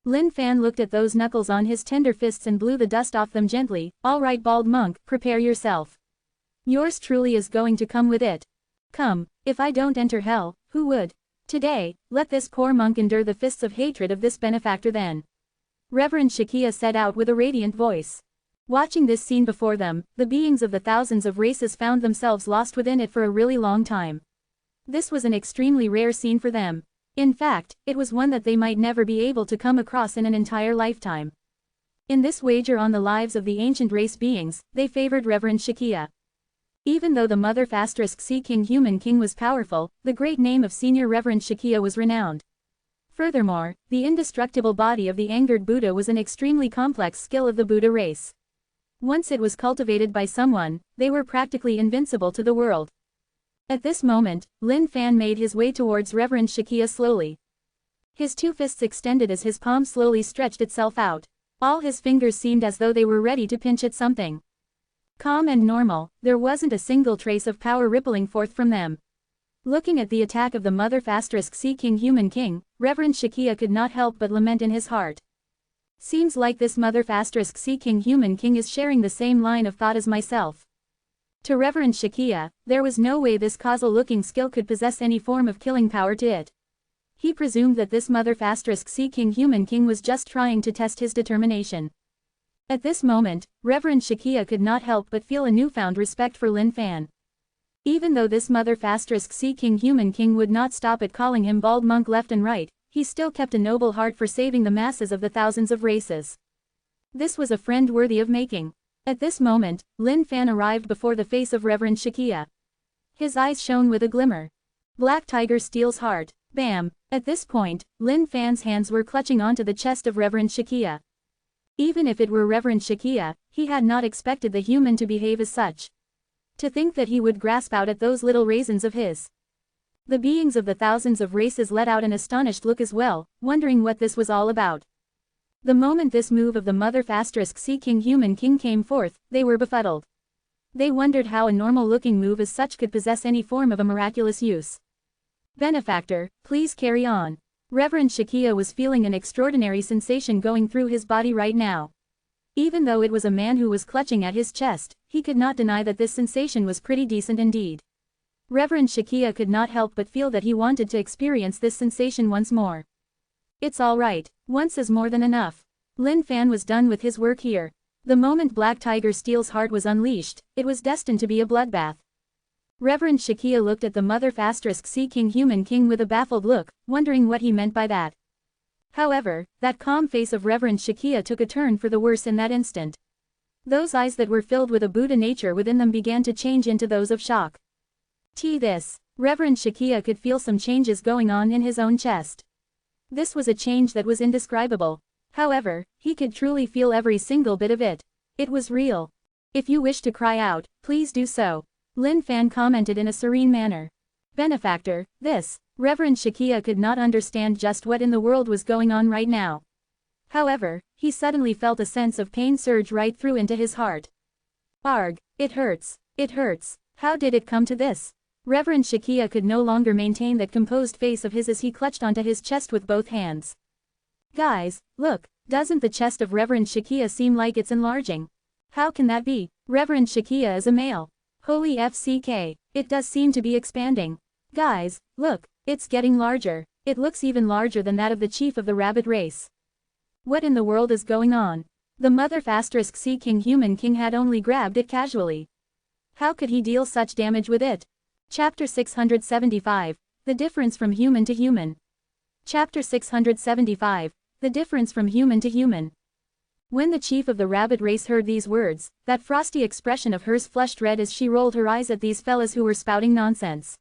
Lin Fan looked at those knuckles on his tender fists and blew the dust off them gently. All right, bald monk, prepare yourself. Yours truly is going to come with it. Come, if I don't enter hell, who would? Today, let this poor monk endure the fists of hatred of this benefactor then. Reverend Shakia said out with a radiant voice. Watching this scene before them, the beings of the thousands of races found themselves lost within it for a really long time. This was an extremely rare scene for them. In fact, it was one that they might never be able to come across in an entire lifetime. In this wager on the lives of the ancient race beings, they favored Reverend Shakia. Even though the Mother Sea King Human King was powerful, the great name of Senior Reverend Shakia was renowned. Furthermore, the indestructible body of the angered Buddha was an extremely complex skill of the Buddha race. Once it was cultivated by someone, they were practically invincible to the world. At this moment, Lin Fan made his way towards Reverend Shakia slowly. His two fists extended as his palm slowly stretched itself out. All his fingers seemed as though they were ready to pinch at something. Calm and normal, there wasn't a single trace of power rippling forth from them. Looking at the attack of the Mother Sea King Human King, Reverend Shakia could not help but lament in his heart. Seems like this Mother Sea King Human King is sharing the same line of thought as myself. To Reverend Shakia, there was no way this causal-looking skill could possess any form of killing power to it. He presumed that this Mother Sea King Human King was just trying to test his determination. At this moment, Reverend Shakia could not help but feel a newfound respect for Lin Fan. Even though this Mother Sea King Human King would not stop at calling him bald monk left and right, he still kept a noble heart for saving the masses of the thousands of races. This was a friend worthy of making. At this moment, Lin Fan arrived before the face of Reverend Shakia. His eyes shone with a glimmer. Black Tiger steals heart. Bam! At this point, Lin Fan's hands were clutching onto the chest of Reverend Shakia. Even if it were Reverend Shakia, he had not expected the human to behave as such. To think that he would grasp out at those little raisins of his. The beings of the thousands of races let out an astonished look as well, wondering what this was all about. The moment this move of the Mother Sea King Human King came forth, they were befuddled. They wondered how a normal-looking move as such could possess any form of a miraculous use. Benefactor, please carry on. Reverend Shakia was feeling an extraordinary sensation going through his body right now. Even though it was a man who was clutching at his chest, he could not deny that this sensation was pretty decent indeed. Reverend Shakia could not help but feel that he wanted to experience this sensation once more. It's alright, once is more than enough. Lin Fan was done with his work here. The moment Black Tiger Steel's heart was unleashed, it was destined to be a bloodbath. Reverend Shakia looked at the Mother ** Sea King Human King with a baffled look, wondering what he meant by that. However, that calm face of Reverend Shakia took a turn for the worse in that instant. Those eyes that were filled with a Buddha nature within them began to change into those of shock. This. Reverend Shakia could feel some changes going on in his own chest. This was a change that was indescribable. However, he could truly feel every single bit of it. It was real. If you wish to cry out, please do so. Lin Fan commented in a serene manner. Benefactor, this. Reverend Shakia could not understand just what in the world was going on right now. However, he suddenly felt a sense of pain surge right through into his heart. Arg, it hurts. It hurts. How did it come to this? Reverend Shakia could no longer maintain that composed face of his as he clutched onto his chest with both hands. Guys, look, doesn't the chest of Reverend Shakia seem like it's enlarging? How can that be? Reverend Shakia is a male. Holy FCK, it does seem to be expanding. Guys, look, it's getting larger. It looks even larger than that of the chief of the rabbit race. What in the world is going on? The Mother * Sea King Human King had only grabbed it casually. How could he deal such damage with it? Chapter 675, The Difference from Human to Human. Chapter 675, The Difference from Human to Human. When the chief of the rabbit race heard these words, that frosty expression of hers flushed red as she rolled her eyes at these fellas who were spouting nonsense.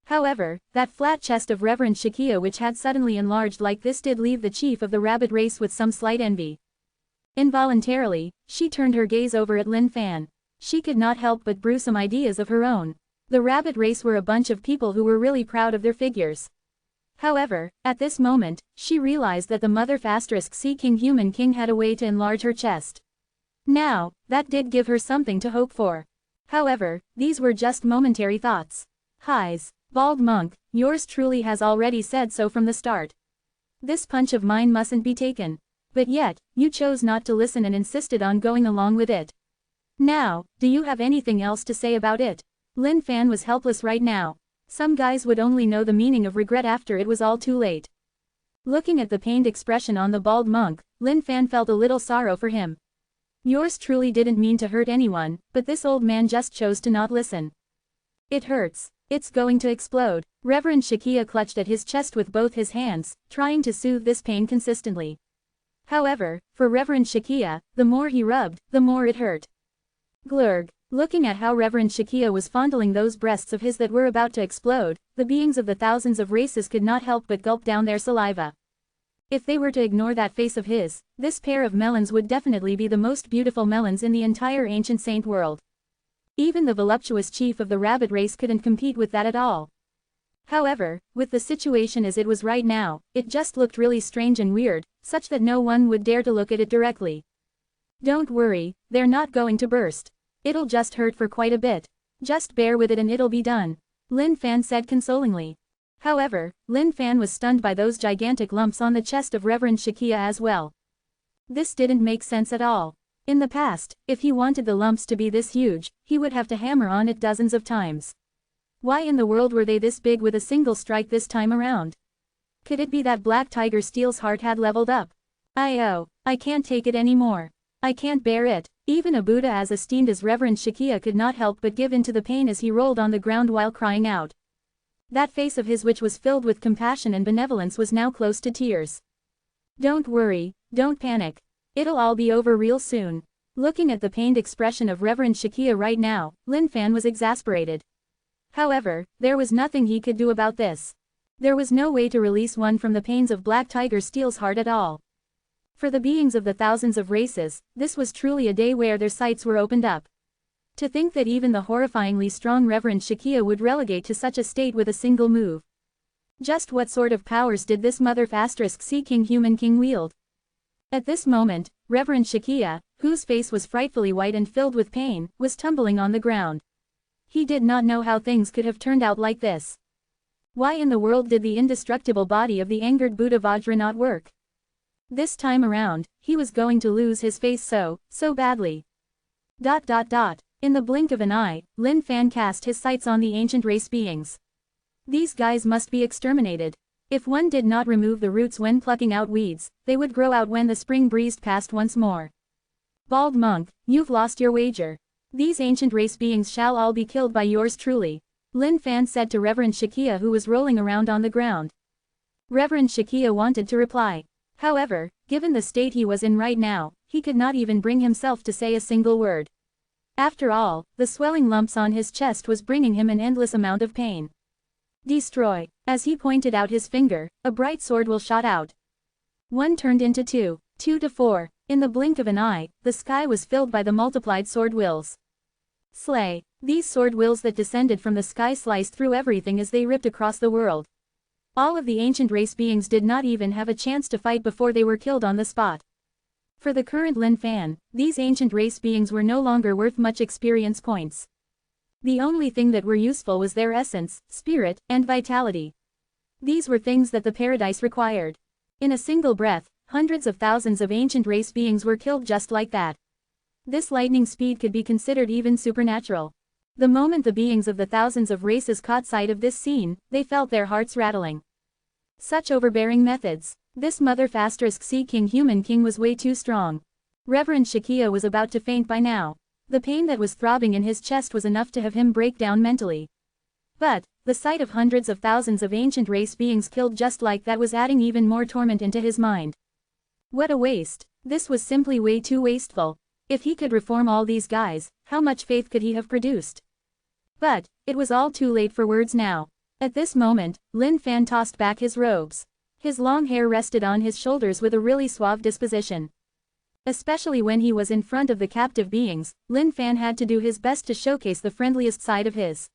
However, that flat chest of Reverend Shakia which had suddenly enlarged like this did leave the chief of the rabbit race with some slight envy. Involuntarily, she turned her gaze over at Lin Fan. She could not help but brew some ideas of her own. The rabbit race were a bunch of people who were really proud of their figures. However, at this moment, she realized that the Mother * Sea King Human King had a way to enlarge her chest. Now, that did give her something to hope for. However, these were just momentary thoughts. Highs, Bald Monk, yours truly has already said so from the start. This punch of mine mustn't be taken. But yet, you chose not to listen and insisted on going along with it. Now, do you have anything else to say about it? Lin Fan was helpless right now. Some guys would only know the meaning of regret after it was all too late. Looking at the pained expression on the bald monk, Lin Fan felt a little sorrow for him. Yours truly didn't mean to hurt anyone, but this old man just chose to not listen. It hurts. It's going to explode. Reverend Shakia clutched at his chest with both his hands, trying to soothe this pain consistently. However, for Reverend Shakia, the more he rubbed, the more it hurt. Glurg. Looking at how Reverend Shakia was fondling those breasts of his that were about to explode, the beings of the thousands of races could not help but gulp down their saliva. If they were to ignore that face of his, this pair of melons would definitely be the most beautiful melons in the entire ancient saint world. Even the voluptuous chief of the rabbit race couldn't compete with that at all. However, with the situation as it was right now, it just looked really strange and weird, such that no one would dare to look at it directly. Don't worry, they're not going to burst. It'll just hurt for quite a bit. Just bear with it and it'll be done. Lin Fan said consolingly. However, Lin Fan was stunned by those gigantic lumps on the chest of Reverend Shakia as well. This didn't make sense at all. In the past, if he wanted the lumps to be this huge, he would have to hammer on it dozens of times. Why in the world were they this big with a single strike this time around? Could it be that Black Tiger Steel's heart had leveled up? I can't take it anymore. I can't bear it. Even a Buddha as esteemed as Reverend Shakia could not help but give in to the pain as he rolled on the ground while crying out. That face of his which was filled with compassion and benevolence was now close to tears. Don't worry, don't panic. It'll all be over real soon. Looking at the pained expression of Reverend Shakia right now, Lin Fan was exasperated. However, there was nothing he could do about this. There was no way to release one from the pains of Black Tiger Steel's heart at all. For the beings of the thousands of races, this was truly a day where their sights were opened up. To think that even the horrifyingly strong Reverend Shakia would relegate to such a state with a single move. Just what sort of powers did this Mother * Sea King Human King wield? At this moment, Reverend Shakia, whose face was frightfully white and filled with pain, was tumbling on the ground. He did not know how things could have turned out like this. Why in the world did the indestructible body of the angered Buddha Vajra not work? This time around, he was going to lose his face so badly. In the blink of an eye, Lin Fan cast his sights on the ancient race beings. These guys must be exterminated. If one did not remove the roots when plucking out weeds, they would grow out when the spring breezed past once more. Bald monk, you've lost your wager. These ancient race beings shall all be killed by yours truly, Lin Fan said to Reverend Shakia, who was rolling around on the ground. Reverend Shakia wanted to reply. However, given the state he was in right now, he could not even bring himself to say a single word. After all, the swelling lumps on his chest was bringing him an endless amount of pain. Destroy. As he pointed out his finger, a bright sword will shot out. One turned into two, 2 to 4. In the blink of an eye, the sky was filled by the multiplied sword wills. Slay. These sword wills that descended from the sky sliced through everything as they ripped across the world. All of the ancient race beings did not even have a chance to fight before they were killed on the spot. For the current Lin Fan, these ancient race beings were no longer worth much experience points. The only thing that were useful was their essence, spirit, and vitality. These were things that the paradise required. In a single breath, hundreds of thousands of ancient race beings were killed just like that. This lightning speed could be considered even supernatural. The moment the beings of the thousands of races caught sight of this scene, they felt their hearts rattling. Such overbearing methods. This mother *C King Human King was way too strong. Reverend Shakia was about to faint by now. The pain that was throbbing in his chest was enough to have him break down mentally. But, the sight of hundreds of thousands of ancient race beings killed just like that was adding even more torment into his mind. What a waste. This was simply way too wasteful. If he could reform all these guys, how much faith could he have produced? But, it was all too late for words now. At this moment, Lin Fan tossed back his robes. His long hair rested on his shoulders with a really suave disposition. Especially when he was in front of the captive beings, Lin Fan had to do his best to showcase the friendliest side of his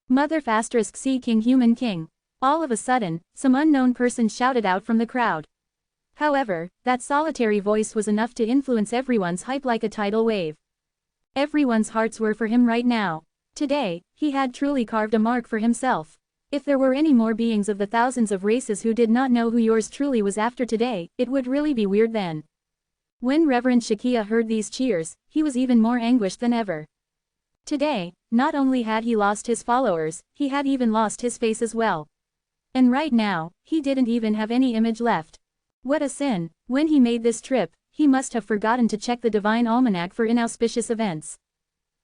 mother *C King Human King. All of a sudden, some unknown person shouted out from the crowd. However, that solitary voice was enough to influence everyone's hype like a tidal wave. Everyone's hearts were for him right now. Today, he had truly carved a mark for himself. If there were any more beings of the thousands of races who did not know who yours truly was after today, it would really be weird then. When Reverend Shakia heard these cheers, he was even more anguished than ever. Today, not only had he lost his followers, he had even lost his face as well. And right now, he didn't even have any image left. What a sin. When he made this trip, he must have forgotten to check the divine almanac for inauspicious events.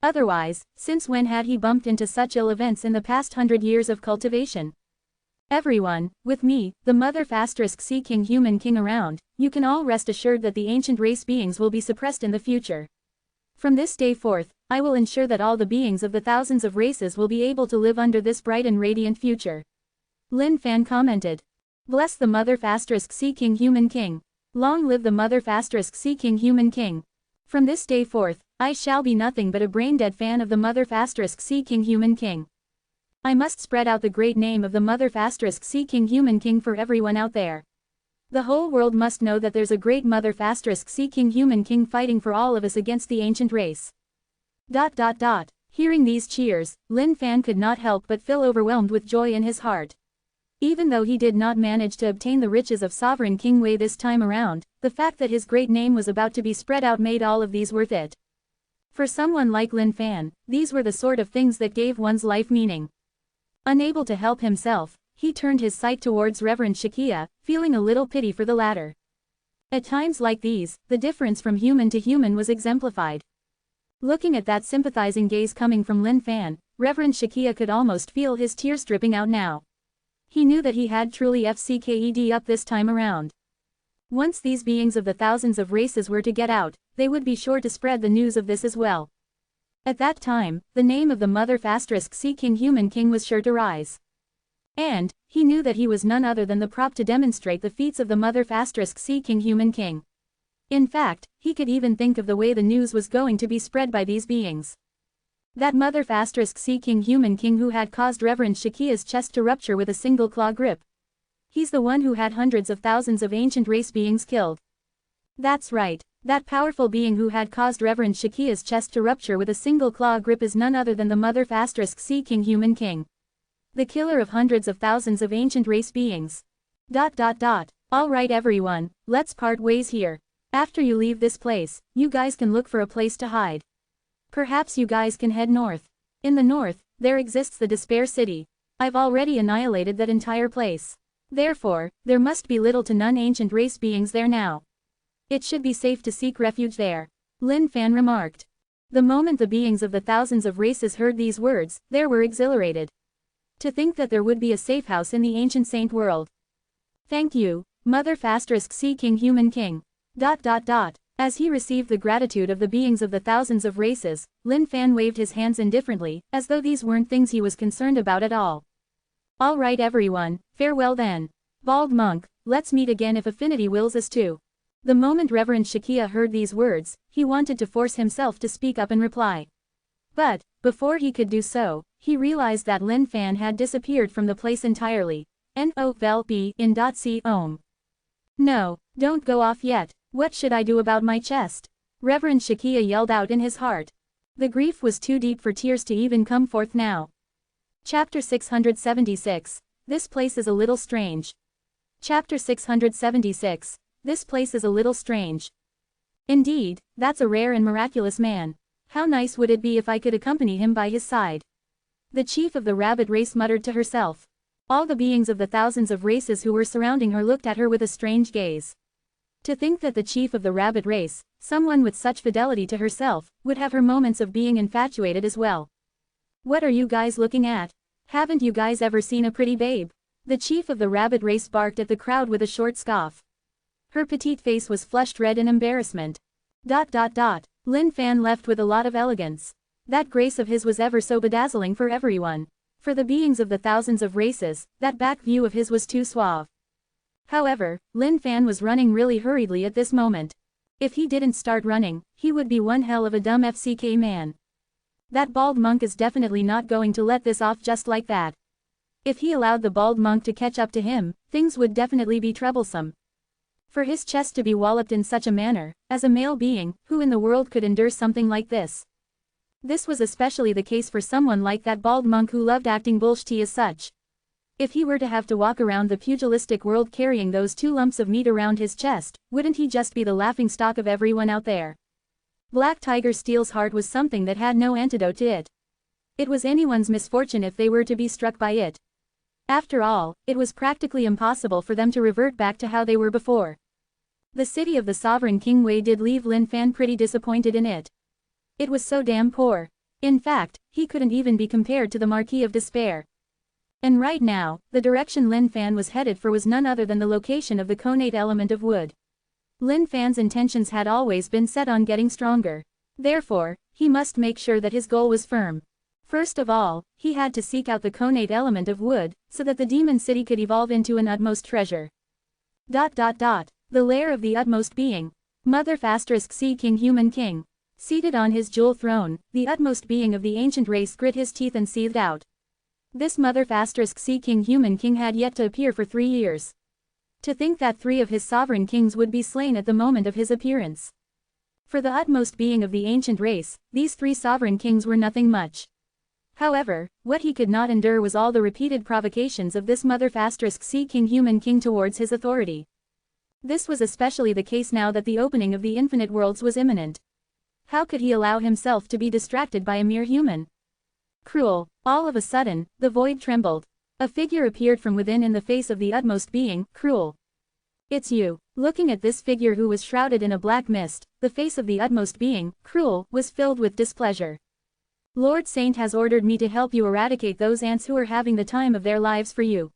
Otherwise, since when had he bumped into such ill events in the past 100 years of cultivation? Everyone, with me, the mother *C King Human King around, you can all rest assured that the ancient race beings will be suppressed in the future. From this day forth, I will ensure that all the beings of the thousands of races will be able to live under this bright and radiant future. Lin Fan commented. Bless the mother *C King Human King. Long live the mother *C King Human King. From this day forth, I shall be nothing but a brain-dead fan of the mother *C King Human King. I must spread out the great name of the mother *C King Human King for everyone out there. The whole world must know that there's a great mother *C King Human King fighting for all of us against the ancient race. Hearing these cheers, Lin Fan could not help but feel overwhelmed with joy in his heart. Even though he did not manage to obtain the riches of Sovereign King Wei this time around, the fact that his great name was about to be spread out made all of these worth it. For someone like Lin Fan, these were the sort of things that gave one's life meaning. Unable to help himself, he turned his sight towards Reverend Shakia, feeling a little pity for the latter. At times like these, the difference from human to human was exemplified. Looking at that sympathizing gaze coming from Lin Fan, Reverend Shakia could almost feel his tears dripping out now. He knew that he had truly FCKED up this time around. Once these beings of the thousands of races were to get out, they would be sure to spread the news of this as well. At that time, the name of the mother *C King Human King was sure to rise. And, he knew that he was none other than the prop to demonstrate the feats of the mother *C King Human King. In fact, he could even think of the way the news was going to be spread by these beings. That mother *C King Human King who had caused Reverend Shakia's chest to rupture with a single claw grip. He's the one who had hundreds of thousands of ancient race beings killed. That's right, that powerful being who had caused Reverend Shakia's chest to rupture with a single claw grip is none other than the mother *C King Human King. The killer of hundreds of thousands of ancient race beings. Alright everyone, let's part ways here. After you leave this place, you guys can look for a place to hide. Perhaps you guys can head north. In the north, there exists the Despair City. I've already annihilated that entire place. Therefore, there must be little to none ancient race beings there now. It should be safe to seek refuge there. Lin Fan remarked. The moment the beings of the thousands of races heard these words, they were exhilarated. To think that there would be a safe house in the ancient saint world. Thank you, Mother *C King Human King. As he received the gratitude of the beings of the thousands of races, Lin Fan waved his hands indifferently, as though these weren't things he was concerned about at all. Alright everyone, farewell then. Bald Monk, let's meet again if affinity wills us to. The moment Reverend Shakia heard these words, he wanted to force himself to speak up and reply. But, before he could do so, he realized that Lin Fan had disappeared from the place entirely. No, don't go off yet. What should I do about my chest? Reverend Shakia yelled out in his heart. The grief was too deep for tears to even come forth now. Chapter 676. This place is a little strange. Chapter 676. This place is a little strange. Indeed, that's a rare and miraculous man. How nice would it be if I could accompany him by his side? The chief of the rabbit race muttered to herself. All the beings of the thousands of races who were surrounding her looked at her with a strange gaze. To think that the chief of the rabbit race, someone with such fidelity to herself, would have her moments of being infatuated as well. What are you guys looking at? Haven't you guys ever seen a pretty babe? The chief of the rabbit race barked at the crowd with a short scoff. Her petite face was flushed red in embarrassment. Lin Fan left with a lot of elegance. That grace of his was ever so bedazzling for everyone. For the beings of the thousands of races, that back view of his was too suave. However, Lin Fan was running really hurriedly at this moment. If he didn't start running, he would be one hell of a dumb FCK man. That bald monk is definitely not going to let this off just like that. If he allowed the bald monk to catch up to him, things would definitely be troublesome. For his chest to be walloped in such a manner, as a male being, who in the world could endure something like this? This was especially the case for someone like that bald monk who loved acting bullshitty as such. If he were to have to walk around the pugilistic world carrying those 2 lumps of meat around his chest, wouldn't he just be the laughingstock of everyone out there? Black Tiger Steel's heart was something that had no antidote to it. It was anyone's misfortune if they were to be struck by it. After all, it was practically impossible for them to revert back to how they were before. The city of the sovereign King Wei did leave Lin Fan pretty disappointed in it. It was so damn poor. In fact, he couldn't even be compared to the Marquis of Despair. And right now, the direction Lin Fan was headed for was none other than the location of the connate element of wood. Lin Fan's intentions had always been set on getting stronger. Therefore, he must make sure that his goal was firm. First of all, he had to seek out the connate element of wood, so that the demon city could evolve into an utmost treasure. The lair of the utmost being. Mother *C King Human King. Seated on his jewel throne, the utmost being of the ancient race grit his teeth and seethed out. This Mother *C King Human King had yet to appear for 3 years. To think that 3 of his sovereign kings would be slain at the moment of his appearance. For the utmost being of the ancient race, these 3 sovereign kings were nothing much. However, what he could not endure was all the repeated provocations of this Mother *C King Human King towards his authority. This was especially the case now that the opening of the infinite worlds was imminent. How could he allow himself to be distracted by a mere human? Cruel. All of a sudden, the void trembled. A figure appeared from within in the face of the utmost being, Cruel. It's you. Looking at this figure who was shrouded in a black mist, the face of the utmost being, Cruel, was filled with displeasure. Lord Saint has ordered me to help you eradicate those ants who are having the time of their lives for you.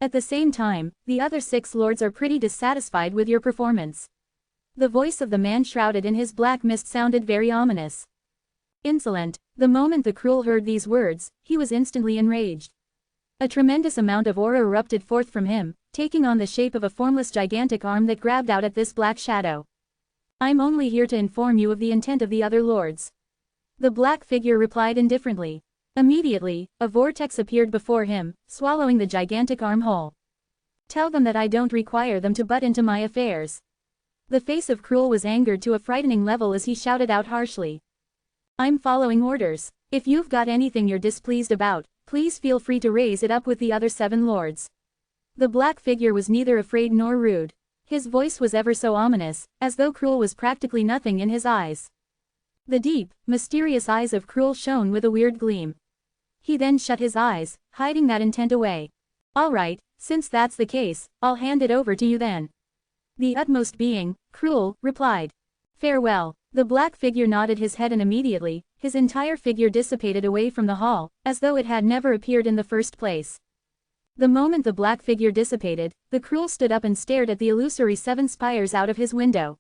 At the same time, the other 6 lords are pretty dissatisfied with your performance. The voice of the man shrouded in his black mist sounded very ominous. Insolent. The moment the Cruel heard these words, he was instantly enraged. A tremendous amount of aura erupted forth from him, taking on the shape of a formless gigantic arm that grabbed out at this black shadow. I'm only here to inform you of the intent of the other lords. The black figure replied indifferently. Immediately, a vortex appeared before him, swallowing the gigantic arm whole. Tell them that I don't require them to butt into my affairs. The face of Cruel was angered to a frightening level as he shouted out harshly. I'm following orders. If you've got anything you're displeased about, please feel free to raise it up with the other 7 lords. The black figure was neither afraid nor rude. His voice was ever so ominous, as though Cruel was practically nothing in his eyes. The deep, mysterious eyes of Cruel shone with a weird gleam. He then shut his eyes, hiding that intent away. "All right, since that's the case, I'll hand it over to you then." The utmost being, Cruel, replied. "Farewell." The black figure nodded his head and immediately, his entire figure dissipated away from the hall, as though it had never appeared in the first place. The moment the black figure dissipated, the Cruel stood up and stared at the illusory 7 spires out of his window.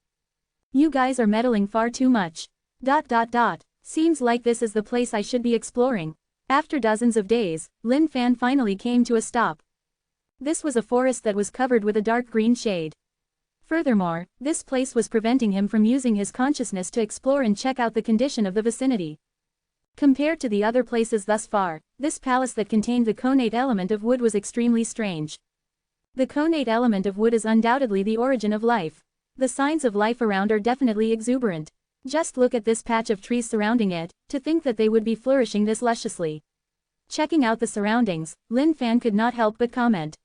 "You guys are meddling far too much. ... Seems like this is the place I should be exploring." After dozens of days, Lin Fan finally came to a stop. This was a forest that was covered with a dark green shade. Furthermore, this place was preventing him from using his consciousness to explore and check out the condition of the vicinity. Compared to the other places thus far, this palace that contained the connate element of wood was extremely strange. The connate element of wood is undoubtedly the origin of life. The signs of life around are definitely exuberant. Just look at this patch of trees surrounding it, to think that they would be flourishing this lusciously. Checking out the surroundings, Lin Fan could not help but comment.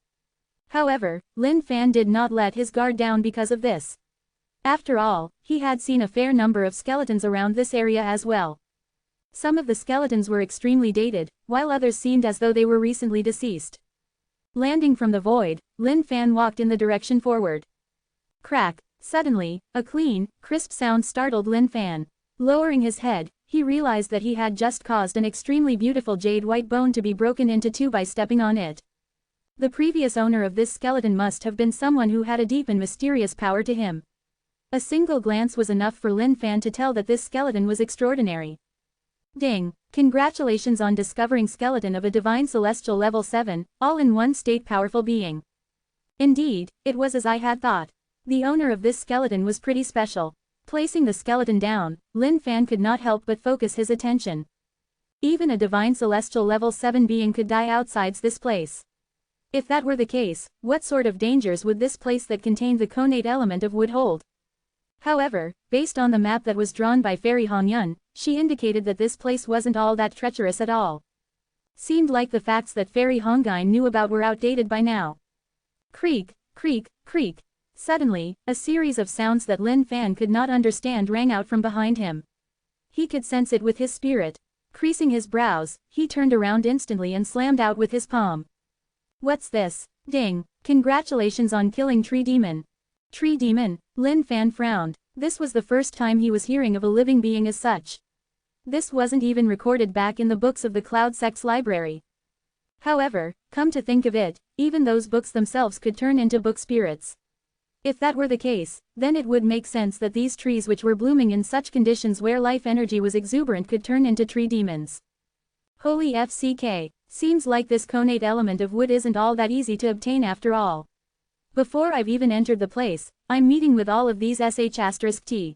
However, Lin Fan did not let his guard down because of this. After all, he had seen a fair number of skeletons around this area as well. Some of the skeletons were extremely dated, while others seemed as though they were recently deceased. Landing from the void, Lin Fan walked in the direction forward. Crack! Suddenly, a clean, crisp sound startled Lin Fan. Lowering his head, he realized that he had just caused an extremely beautiful jade white bone to be broken into two by stepping on it. The previous owner of this skeleton must have been someone who had a deep and mysterious power to him. A single glance was enough for Lin Fan to tell that this skeleton was extraordinary. Ding! Congratulations on discovering skeleton of a divine celestial level 7, all in one state powerful being. Indeed, it was as I had thought. The owner of this skeleton was pretty special. Placing the skeleton down, Lin Fan could not help but focus his attention. Even a divine celestial level 7 being could die outside this place. If that were the case, what sort of dangers would this place that contained the connate element of wood hold? However, based on the map that was drawn by Fairy Hong Yun, she indicated that this place wasn't all that treacherous at all. Seemed like the facts that Fairy Hong Yun knew about were outdated by now. Creak, creak, creak. Suddenly, a series of sounds that Lin Fan could not understand rang out from behind him. He could sense it with his spirit. Creasing his brows, he turned around instantly and slammed out with his palm. "What's this?" "Ding! Congratulations on killing Tree Demon." "Tree Demon?" Lin Fan frowned. This was the first time he was hearing of a living being as such. This wasn't even recorded back in the books of the Cloud Sect's library. However, come to think of it, even those books themselves could turn into book spirits. If that were the case, then it would make sense that these trees which were blooming in such conditions where life energy was exuberant could turn into tree demons. Holy FCK, seems like this connate element of wood isn't all that easy to obtain after all. Before I've even entered the place, I'm meeting with all of these sh*t.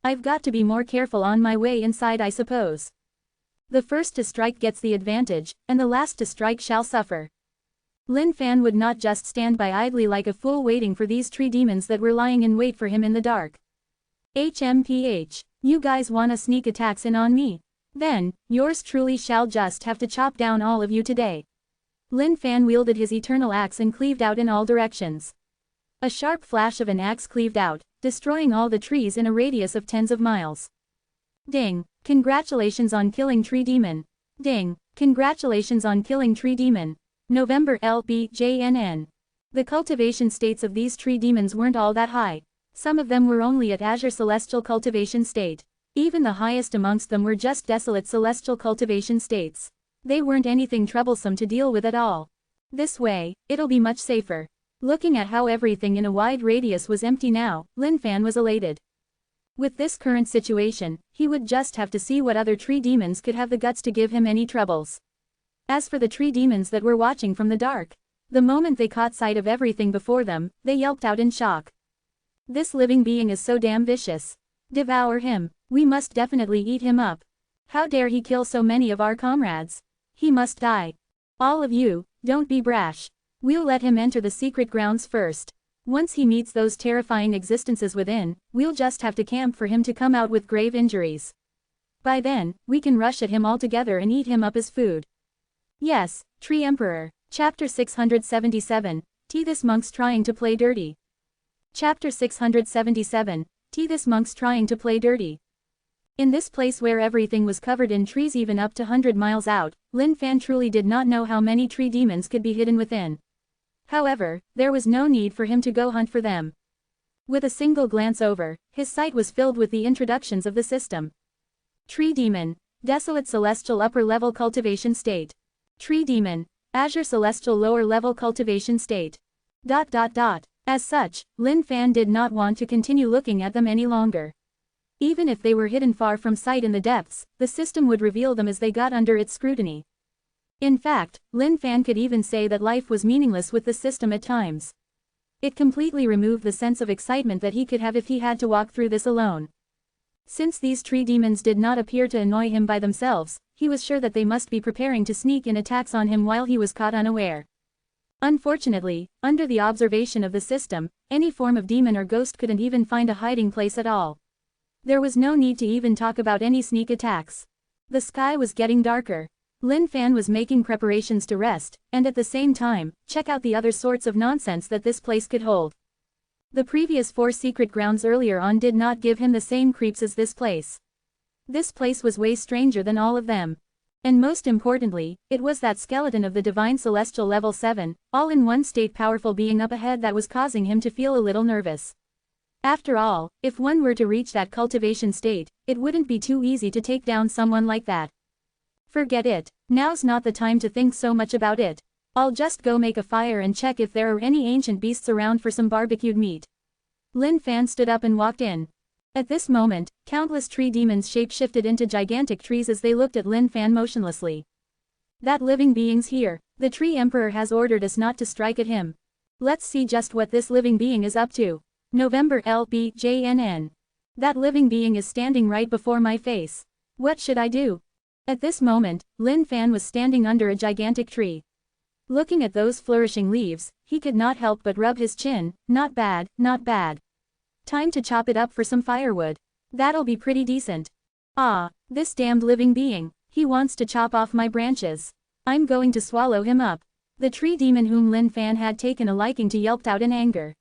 I've got to be more careful on my way inside, I suppose. The first to strike gets the advantage, and the last to strike shall suffer. Lin Fan would not just stand by idly like a fool waiting for these tree demons that were lying in wait for him in the dark. HMPH, you guys wanna sneak attacks in on me? Then, yours truly shall just have to chop down all of you today. Lin Fan wielded his eternal axe and cleaved out in all directions. A sharp flash of an axe cleaved out, destroying all the trees in a radius of tens of miles. Ding! Congratulations on killing Tree Demon. Ding! Congratulations on killing Tree Demon. November LBJNN. The cultivation states of these tree demons weren't all that high. Some of them were only at Azure Celestial cultivation state. Even the highest amongst them were just desolate celestial cultivation states. They weren't anything troublesome to deal with at all. This way, it'll be much safer. Looking at how everything in a wide radius was empty now, Lin Fan was elated. With this current situation, he would just have to see what other tree demons could have the guts to give him any troubles. As for the tree demons that were watching from the dark, the moment they caught sight of everything before them, they yelped out in shock. This living being is so damn vicious. Devour him. We must definitely eat him up. How dare he kill so many of our comrades? He must die. All of you, don't be brash. We'll let him enter the secret grounds first. Once he meets those terrifying existences within, we'll just have to camp for him to come out with grave injuries. By then, we can rush at him all together and eat him up as food. Yes, Tree Emperor. Chapter 677, This monk's trying to play dirty. Chapter 677, This monk's trying to play dirty. In this place where everything was covered in trees even up to 100 miles out, Lin Fan truly did not know how many tree demons could be hidden within. However, there was no need for him to go hunt for them. With a single glance over, his sight was filled with the introductions of the system. Tree Demon, Desolate Celestial Upper Level Cultivation State. Tree Demon, Azure Celestial Lower Level Cultivation State. As such, Lin Fan did not want to continue looking at them any longer. Even if they were hidden far from sight in the depths, the system would reveal them as they got under its scrutiny. In fact, Lin Fan could even say that life was meaningless with the system at times. It completely removed the sense of excitement that he could have if he had to walk through this alone. Since these tree demons did not appear to annoy him by themselves, he was sure that they must be preparing to sneak in attacks on him while he was caught unaware. Unfortunately, under the observation of the system, any form of demon or ghost couldn't even find a hiding place at all. There was no need to even talk about any sneak attacks. The sky was getting darker. Lin Fan was making preparations to rest, and at the same time, check out the other sorts of nonsense that this place could hold. The previous 4 secret grounds earlier on did not give him the same creeps as this place. This place was way stranger than all of them. And most importantly, it was that skeleton of the Divine Celestial Level 7, all-in-one state powerful being up ahead that was causing him to feel a little nervous. After all, if one were to reach that cultivation state, it wouldn't be too easy to take down someone like that. Forget it, now's not the time to think so much about it. I'll just go make a fire and check if there are any ancient beasts around for some barbecued meat. Lin Fan stood up and walked in. At this moment, countless tree demons shape-shifted into gigantic trees as they looked at Lin Fan motionlessly. That living being's here. The Tree Emperor has ordered us not to strike at him. Let's see just what this living being is up to. November LBJNN. That living being is standing right before my face. What should I do? At this moment, Lin Fan was standing under a gigantic tree. Looking at those flourishing leaves, he could not help but rub his chin. Not bad, not bad. Time to chop it up for some firewood. That'll be pretty decent. Ah, this damned living being. He wants to chop off my branches. I'm going to swallow him up. The tree demon whom Lin Fan had taken a liking to yelped out in anger.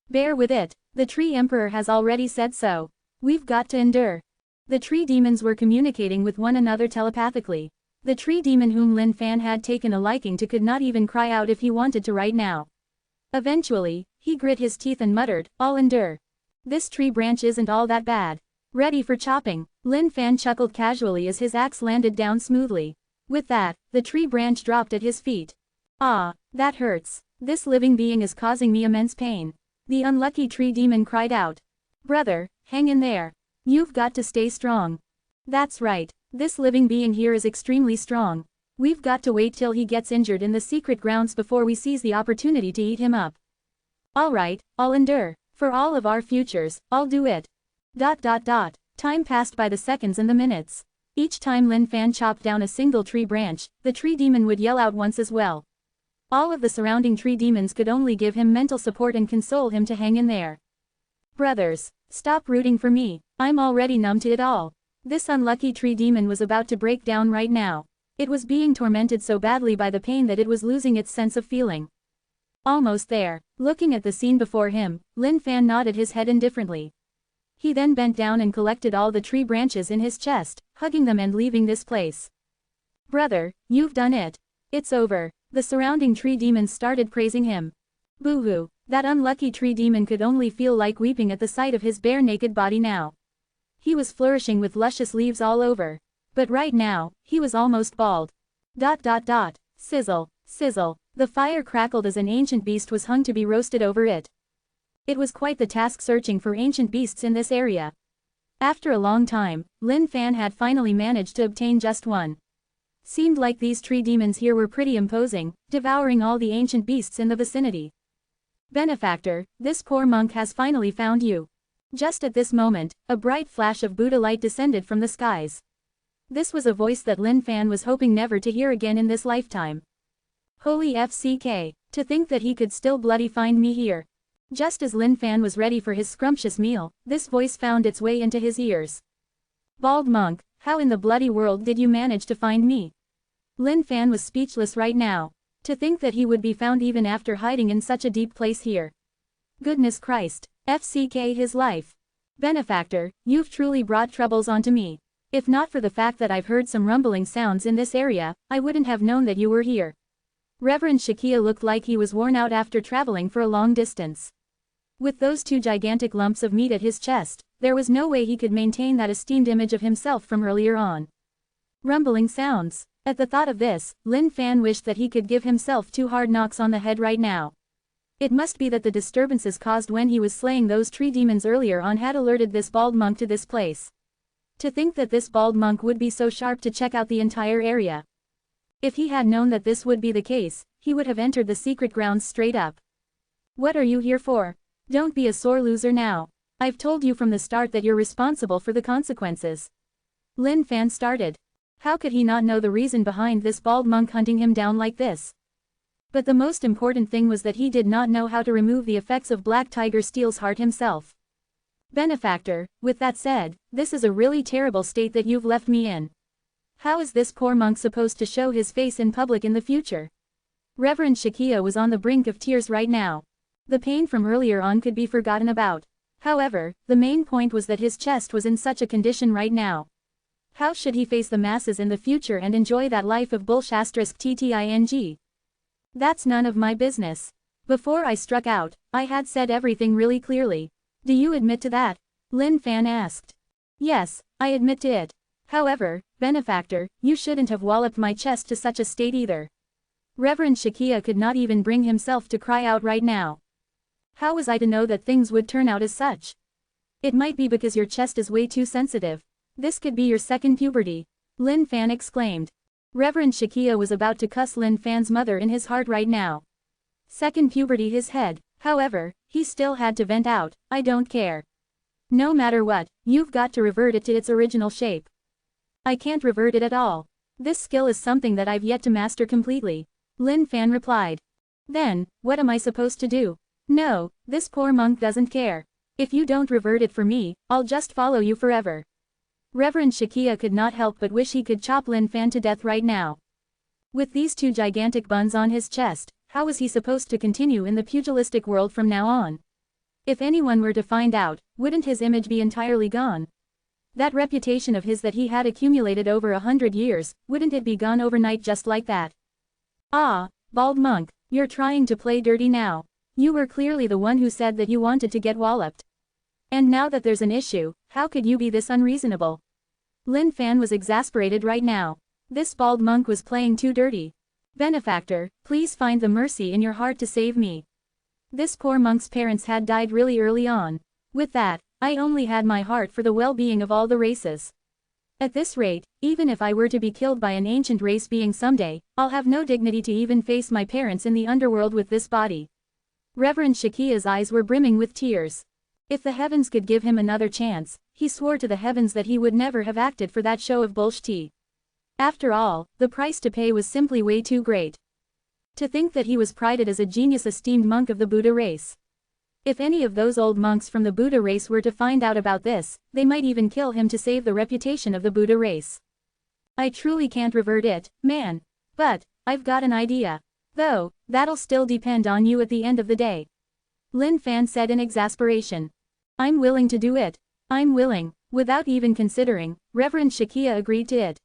Bear with it. The Tree Emperor has already said so. We've got to endure. The tree demons were communicating with one another telepathically. The tree demon whom Lin Fan had taken a liking to could not even cry out if he wanted to right now. Eventually, he grit his teeth and muttered, "I'll endure. This tree branch isn't all that bad. Ready for chopping." Lin Fan chuckled casually as his axe landed down smoothly. With that, the tree branch dropped at his feet. Ah, that hurts. This living being is causing me immense pain. The unlucky tree demon cried out. Brother, hang in there. You've got to stay strong. That's right, this living being here is extremely strong. We've got to wait till he gets injured in the secret grounds before we seize the opportunity to eat him up. Alright, I'll endure. For all of our futures, I'll do it. Time passed by the seconds and the minutes. Each time Lin Fan chopped down a single tree branch, the tree demon would yell out once as well. All of the surrounding tree demons could only give him mental support and console him to hang in there. Brothers, stop rooting for me. I'm already numb to it all. This unlucky tree demon was about to break down right now. It was being tormented so badly by the pain that it was losing its sense of feeling. Almost there. Looking at the scene before him, Lin Fan nodded his head indifferently. He then bent down and collected all the tree branches in his chest, hugging them and leaving this place. Brother, you've done it. It's over. The surrounding tree demons started praising him. Boo-hoo, that unlucky tree demon could only feel like weeping at the sight of his bare naked body now. He was flourishing with luscious leaves all over. But right now, he was almost bald. Sizzle, sizzle. The fire crackled as an ancient beast was hung to be roasted over it. It was quite the task searching for ancient beasts in this area. After a long time, Lin Fan had finally managed to obtain just one. Seemed like these tree demons here were pretty imposing, devouring all the ancient beasts in the vicinity. Benefactor, this poor monk has finally found you. Just at this moment, a bright flash of Buddha light descended from the skies. This was a voice that Lin Fan was hoping never to hear again in this lifetime. Holy FCK, to think that he could still bloody find me here. Just as Lin Fan was ready for his scrumptious meal, this voice found its way into his ears. Bald monk, how in the bloody world did you manage to find me? Lin Fan was speechless right now. To think that he would be found even after hiding in such a deep place here. Goodness Christ. FCK his life. Benefactor, you've truly brought troubles onto me. If not for the fact that I've heard some rumbling sounds in this area, I wouldn't have known that you were here. Reverend Shakia looked like he was worn out after traveling for a long distance. With those two gigantic lumps of meat at his chest, there was no way he could maintain that esteemed image of himself from earlier on. Rumbling sounds. At the thought of this, Lin Fan wished that he could give himself 2 hard knocks on the head right now. It must be that the disturbances caused when he was slaying those tree demons earlier on had alerted this bald monk to this place. To think that this bald monk would be so sharp to check out the entire area. If he had known that this would be the case, he would have entered the secret grounds straight up. What are you here for? Don't be a sore loser now. I've told you from the start that you're responsible for the consequences. Lin Fan started. How could he not know the reason behind this bald monk hunting him down like this? But the most important thing was that he did not know how to remove the effects of Black Tiger Steel's heart himself. Benefactor, with that said, this is a really terrible state that you've left me in. How is this poor monk supposed to show his face in public in the future? Reverend Shakia was on the brink of tears right now. The pain from earlier on could be forgotten about. However, the main point was that his chest was in such a condition right now. How should he face the masses in the future and enjoy that life of *TTING? That's none of my business. Before I struck out, I had said everything really clearly. Do you admit to that? Lin Fan asked. Yes, I admit to it. However, Benefactor, you shouldn't have walloped my chest to such a state either. Reverend Shakia could not even bring himself to cry out right now. How was I to know that things would turn out as such? It might be because your chest is way too sensitive. This could be your second puberty. Lin Fan exclaimed. Reverend Shakia was about to cuss Lin Fan's mother in his heart right now. Second puberty his head, however, he still had to vent out, I don't care. No matter what, you've got to revert it to its original shape. I can't revert it at all. This skill is something that I've yet to master completely. Lin Fan replied. Then, what am I supposed to do? No, this poor monk doesn't care. If you don't revert it for me, I'll just follow you forever. Reverend Shakia could not help but wish he could chop Lin Fan to death right now. With these 2 gigantic buns on his chest, how was he supposed to continue in the pugilistic world from now on? If anyone were to find out, wouldn't his image be entirely gone? That reputation of his that he had accumulated over 100 years, wouldn't it be gone overnight just like that? Ah, bald monk, you're trying to play dirty now. You were clearly the one who said that you wanted to get walloped. And now that there's an issue, how could you be this unreasonable? Lin Fan was exasperated right now. This bald monk was playing too dirty. Benefactor, please find the mercy in your heart to save me. This poor monk's parents had died really early on. With that, I only had my heart for the well-being of all the races. At this rate, even if I were to be killed by an ancient race being someday, I'll have no dignity to even face my parents in the underworld with this body. Reverend Shakia's eyes were brimming with tears. If the heavens could give him another chance, he swore to the heavens that he would never have acted for that show of bullshit. After all, the price to pay was simply way too great. To think that he was prided as a genius esteemed monk of the Buddha race. If any of those old monks from the Buddha race were to find out about this, they might even kill him to save the reputation of the Buddha race. I truly can't revert it, man. But, I've got an idea. Though, that'll still depend on you at the end of the day. Lin Fan said in exasperation. I'm willing to do it. I'm willing. Without even considering, Reverend Shakia agreed to it.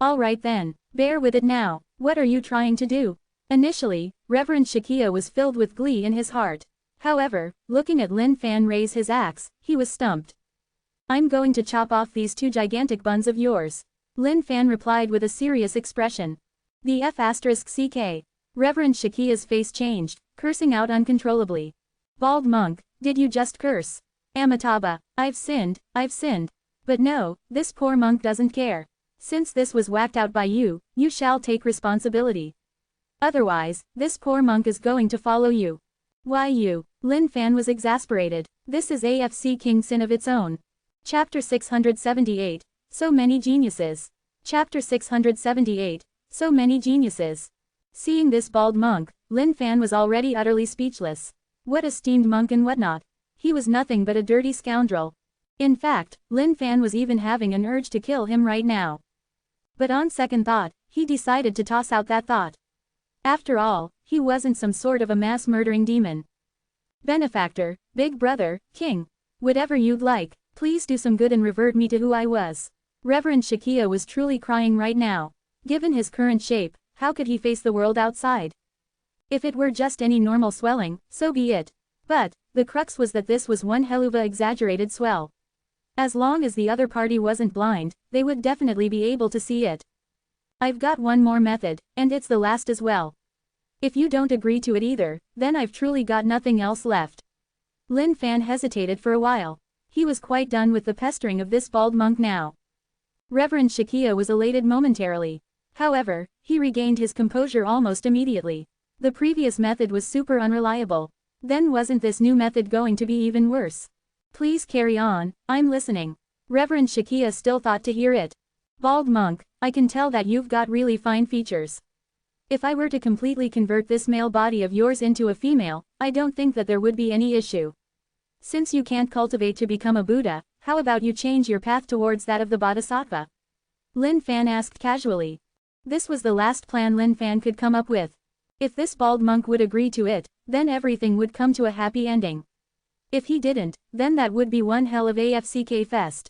Alright then, bear with it now. What are you trying to do? Initially, Reverend Shakia was filled with glee in his heart. However, looking at Lin Fan raise his axe, he was stumped. I'm going to chop off these 2 gigantic buns of yours. Lin Fan replied with a serious expression. The F***CK. Reverend Shakia's face changed, cursing out uncontrollably. Bald monk, did you just curse? Amitabha, I've sinned. But no, this poor monk doesn't care. Since this was whacked out by you, you shall take responsibility. Otherwise, this poor monk is going to follow you. Why you? Lin Fan was exasperated. This is AFC King sin of its own. Chapter 678. So many geniuses. Chapter 678. So many geniuses. Seeing this bald monk, Lin Fan was already utterly speechless. What esteemed monk and whatnot. He was nothing but a dirty scoundrel. In fact, Lin Fan was even having an urge to kill him right now. But on second thought, he decided to toss out that thought. After all, he wasn't some sort of a mass-murdering demon. Benefactor, big brother, king. Whatever you'd like, please do some good and revert me to who I was. Reverend Shakia was truly crying right now. Given his current shape, how could he face the world outside? If it were just any normal swelling, so be it. But, the crux was that this was one helluva exaggerated swell. As long as the other party wasn't blind, they would definitely be able to see it. I've got one more method, and it's the last as well. If you don't agree to it either, then I've truly got nothing else left. Lin Fan hesitated for a while. He was quite done with the pestering of this bald monk now. Reverend Shakia was elated momentarily. However, he regained his composure almost immediately. The previous method was super unreliable. Then wasn't this new method going to be even worse? Please carry on, I'm listening. Reverend Shakia still thought to hear it. Bald monk, I can tell that you've got really fine features. If I were to completely convert this male body of yours into a female, I don't think that there would be any issue. Since you can't cultivate to become a Buddha, how about you change your path towards that of the Bodhisattva? Lin Fan asked casually. This was the last plan Lin Fan could come up with. If this bald monk would agree to it, then everything would come to a happy ending. If he didn't, then that would be one hell of AFCK fest.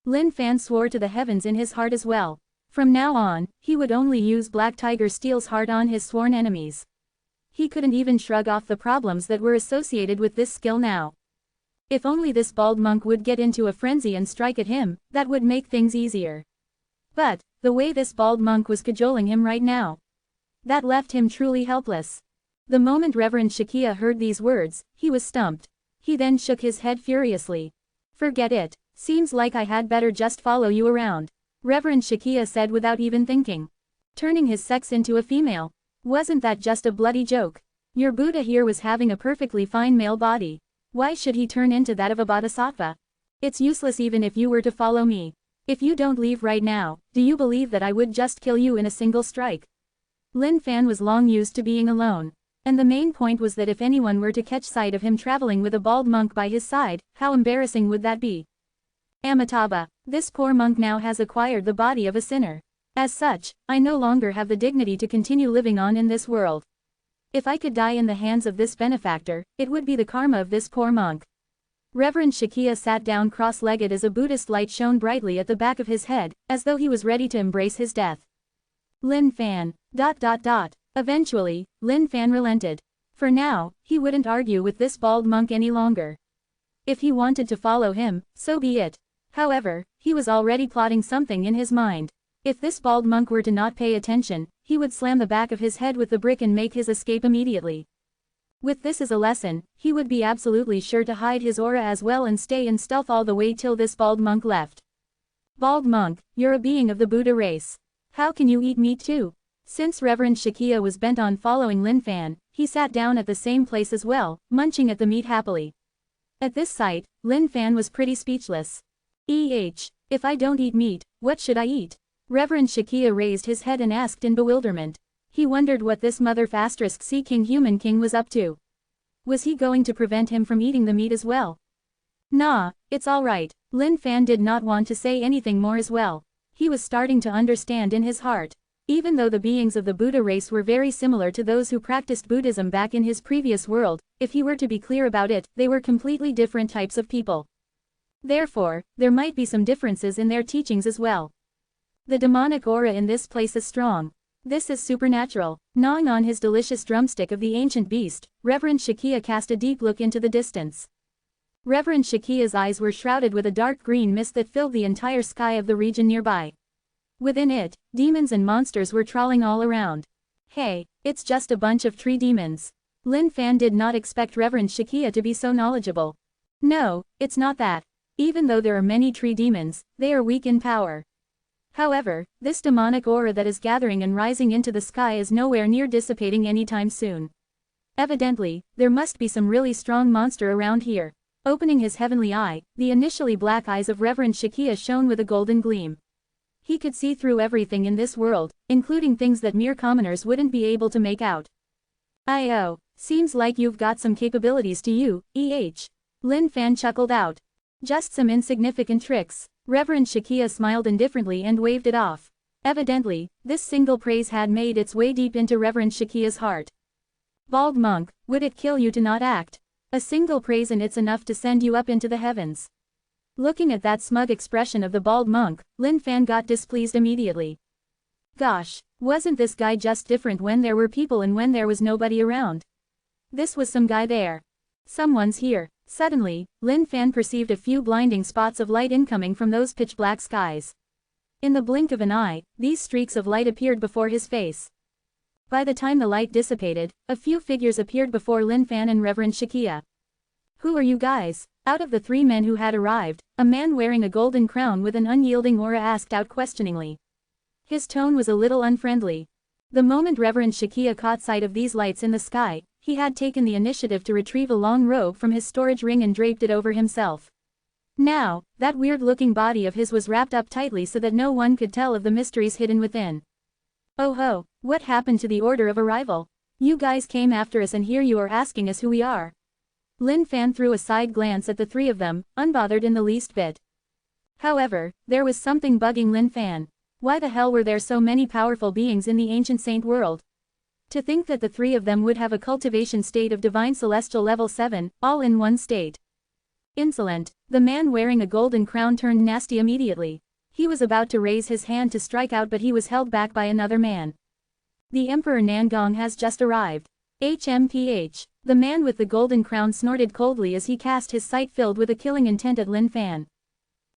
Lin Fan swore to the heavens in his heart as well. From now on, he would only use Black Tiger Steel's heart on his sworn enemies. He couldn't even shrug off the problems that were associated with this skill now. If only this bald monk would get into a frenzy and strike at him, that would make things easier. But, the way this bald monk was cajoling him right now, that left him truly helpless. The moment Reverend Shakia heard these words, he was stumped. He then shook his head furiously. Forget it, seems like I had better just follow you around. Reverend Shakia said without even thinking. Turning his sex into a female. Wasn't that just a bloody joke? Your Buddha here was having a perfectly fine male body. Why should he turn into that of a bodhisattva? It's useless even if you were to follow me. If you don't leave right now, do you believe that I would just kill you in a single strike? Lin Fan was long used to being alone. And the main point was that if anyone were to catch sight of him traveling with a bald monk by his side, how embarrassing would that be? Amitabha, this poor monk now has acquired the body of a sinner. As such, I no longer have the dignity to continue living on in this world. If I could die in the hands of this benefactor, it would be the karma of this poor monk. Reverend Shakia sat down cross-legged as a Buddhist light shone brightly at the back of his head, as though he was ready to embrace his death. Lin Fan. Eventually, Lin Fan relented. For now, he wouldn't argue with this bald monk any longer. If he wanted to follow him, so be it. However, he was already plotting something in his mind. If this bald monk were to not pay attention, he would slam the back of his head with the brick and make his escape immediately. With this as a lesson, he would be absolutely sure to hide his aura as well and stay in stealth all the way till this bald monk left. Bald monk, you're a being of the Buddha race. How can you eat meat too? Since Reverend Shakia was bent on following Lin Fan, he sat down at the same place as well, munching at the meat happily. At this sight, Lin Fan was pretty speechless. If I don't eat meat, what should I eat? Reverend Shakia raised his head and asked in bewilderment. He wondered what this mother *C King Human King was up to. Was he going to prevent him from eating the meat as well? Nah, it's alright. Lin Fan did not want to say anything more as well. He was starting to understand in his heart. Even though the beings of the Buddha race were very similar to those who practiced Buddhism back in his previous world, if he were to be clear about it, they were completely different types of people. Therefore, there might be some differences in their teachings as well. The demonic aura in this place is strong. This is supernatural. Gnawing on his delicious drumstick of the ancient beast, Reverend Shakia cast a deep look into the distance. Reverend Shakia's eyes were shrouded with a dark green mist that filled the entire sky of the region nearby. Within it, demons and monsters were crawling all around. Hey, it's just a bunch of tree demons. Lin Fan did not expect Reverend Shakia to be so knowledgeable. No, it's not that. Even though there are many tree demons, they are weak in power. However, this demonic aura that is gathering and rising into the sky is nowhere near dissipating anytime soon. Evidently, there must be some really strong monster around here. Opening his heavenly eye, the initially black eyes of Reverend Shakia shone with a golden gleam. He could see through everything in this world, including things that mere commoners wouldn't be able to make out. Seems like you've got some capabilities to you, Lin Fan chuckled out. Just some insignificant tricks. Reverend Shakia smiled indifferently and waved it off. Evidently, this single praise had made its way deep into Reverend Shakia's heart. Bald monk, would it kill you to not act? A single praise and it's enough to send you up into the heavens. Looking at that smug expression of the bald monk, Lin Fan got displeased immediately. Gosh, wasn't this guy just different when there were people and when there was nobody around? This was some guy there. Someone's here. Suddenly, Lin Fan perceived a few blinding spots of light incoming from those pitch-black skies. In the blink of an eye, these streaks of light appeared before his face. By the time the light dissipated, a few figures appeared before Lin Fan and Reverend Shakia. Who are you guys? Out of the three men who had arrived, a man wearing a golden crown with an unyielding aura asked out questioningly. His tone was a little unfriendly. The moment Reverend Shakia caught sight of these lights in the sky, he had taken the initiative to retrieve a long robe from his storage ring and draped it over himself. Now, that weird-looking body of his was wrapped up tightly so that no one could tell of the mysteries hidden within. Oh ho, what happened to the order of arrival? You guys came after us and here you are asking us who we are. Lin Fan threw a side glance at the three of them, unbothered in the least bit. However, there was something bugging Lin Fan. Why the hell were there so many powerful beings in the ancient saint world? To think that the three of them would have a cultivation state of divine celestial level 7, all in one state. Insolent, the man wearing a golden crown turned nasty immediately. He was about to raise his hand to strike out but he was held back by another man. The Emperor Nangong has just arrived. HMPH. The man with the golden crown snorted coldly as he cast his sight filled with a killing intent at Lin Fan.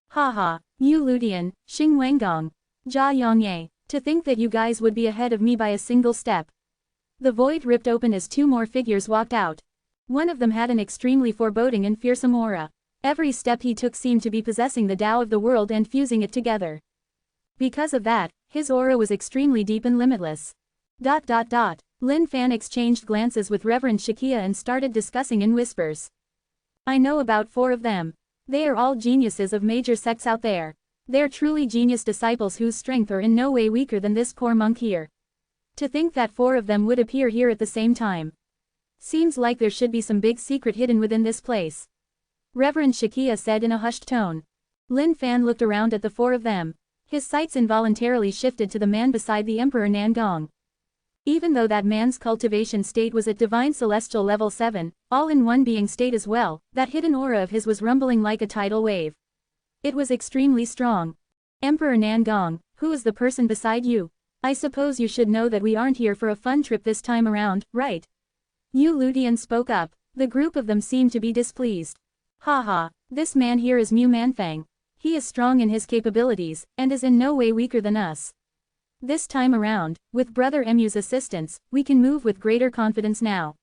Haha, Yu Ludian, Xing Wanggong. Jia Yongye. To think that you guys would be ahead of me by a single step. The void ripped open as two more figures walked out. One of them had an extremely foreboding and fearsome aura. Every step he took seemed to be possessing the Tao of the world and fusing it together. Because of that, his aura was extremely deep and limitless. Lin Fan exchanged glances with Reverend Shakia and started discussing in whispers. I know about 4 of them. They are all geniuses of major sects out there. They're truly genius disciples whose strength are in no way weaker than this poor monk here. To think that 4 of them would appear here at the same time. Seems like there should be some big secret hidden within this place. Reverend Shakia said in a hushed tone. Lin Fan looked around at the 4 of them. His sights involuntarily shifted to the man beside the Emperor Nangong. Even though that man's cultivation state was at divine celestial level 7, all in one being state as well, that hidden aura of his was rumbling like a tidal wave. It was extremely strong. Emperor Nangong, who is the person beside you? I suppose you should know that we aren't here for a fun trip this time around, right? Yu Ludian spoke up. The group of them seemed to be displeased. Haha, this man here is Mu Manfang. He is strong in his capabilities, and is in no way weaker than us. This time around, with Brother Mu's assistance, we can move with greater confidence now.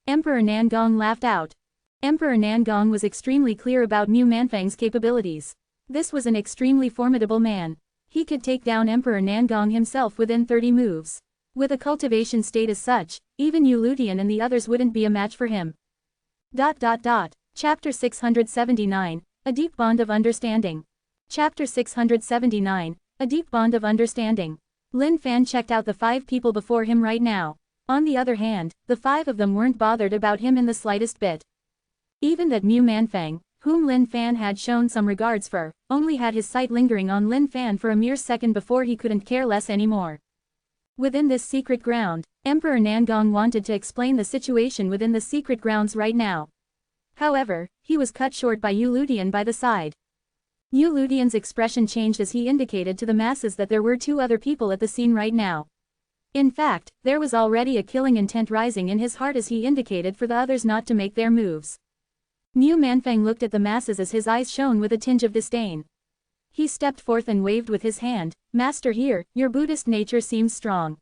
Emperor Nangong laughed out. Emperor Nangong was extremely clear about Mu Manfang's capabilities. This was an extremely formidable man. He could take down Emperor Nangong himself within 30 moves. With a cultivation state as such, even Yu Ludian and the others wouldn't be a match for him. Chapter 679, A Deep Bond of Understanding. Chapter 679, A Deep Bond of Understanding. Lin Fan checked out the 5 people before him right now. On the other hand, the 5 of them weren't bothered about him in the slightest bit. Even that Mu Manfang, whom Lin Fan had shown some regards for, only had his sight lingering on Lin Fan for a mere second before he couldn't care less anymore. Within this secret ground, Emperor Nangong wanted to explain the situation within the secret grounds right now. However, he was cut short by Yu Ludian by the side. Yu Ludian's expression changed as he indicated to the masses that there were 2 other people at the scene right now. In fact, there was already a killing intent rising in his heart as he indicated for the others not to make their moves. Mu Manfang looked at the masses as his eyes shone with a tinge of disdain. He stepped forth and waved with his hand. Master here, your Buddhist nature seems strong.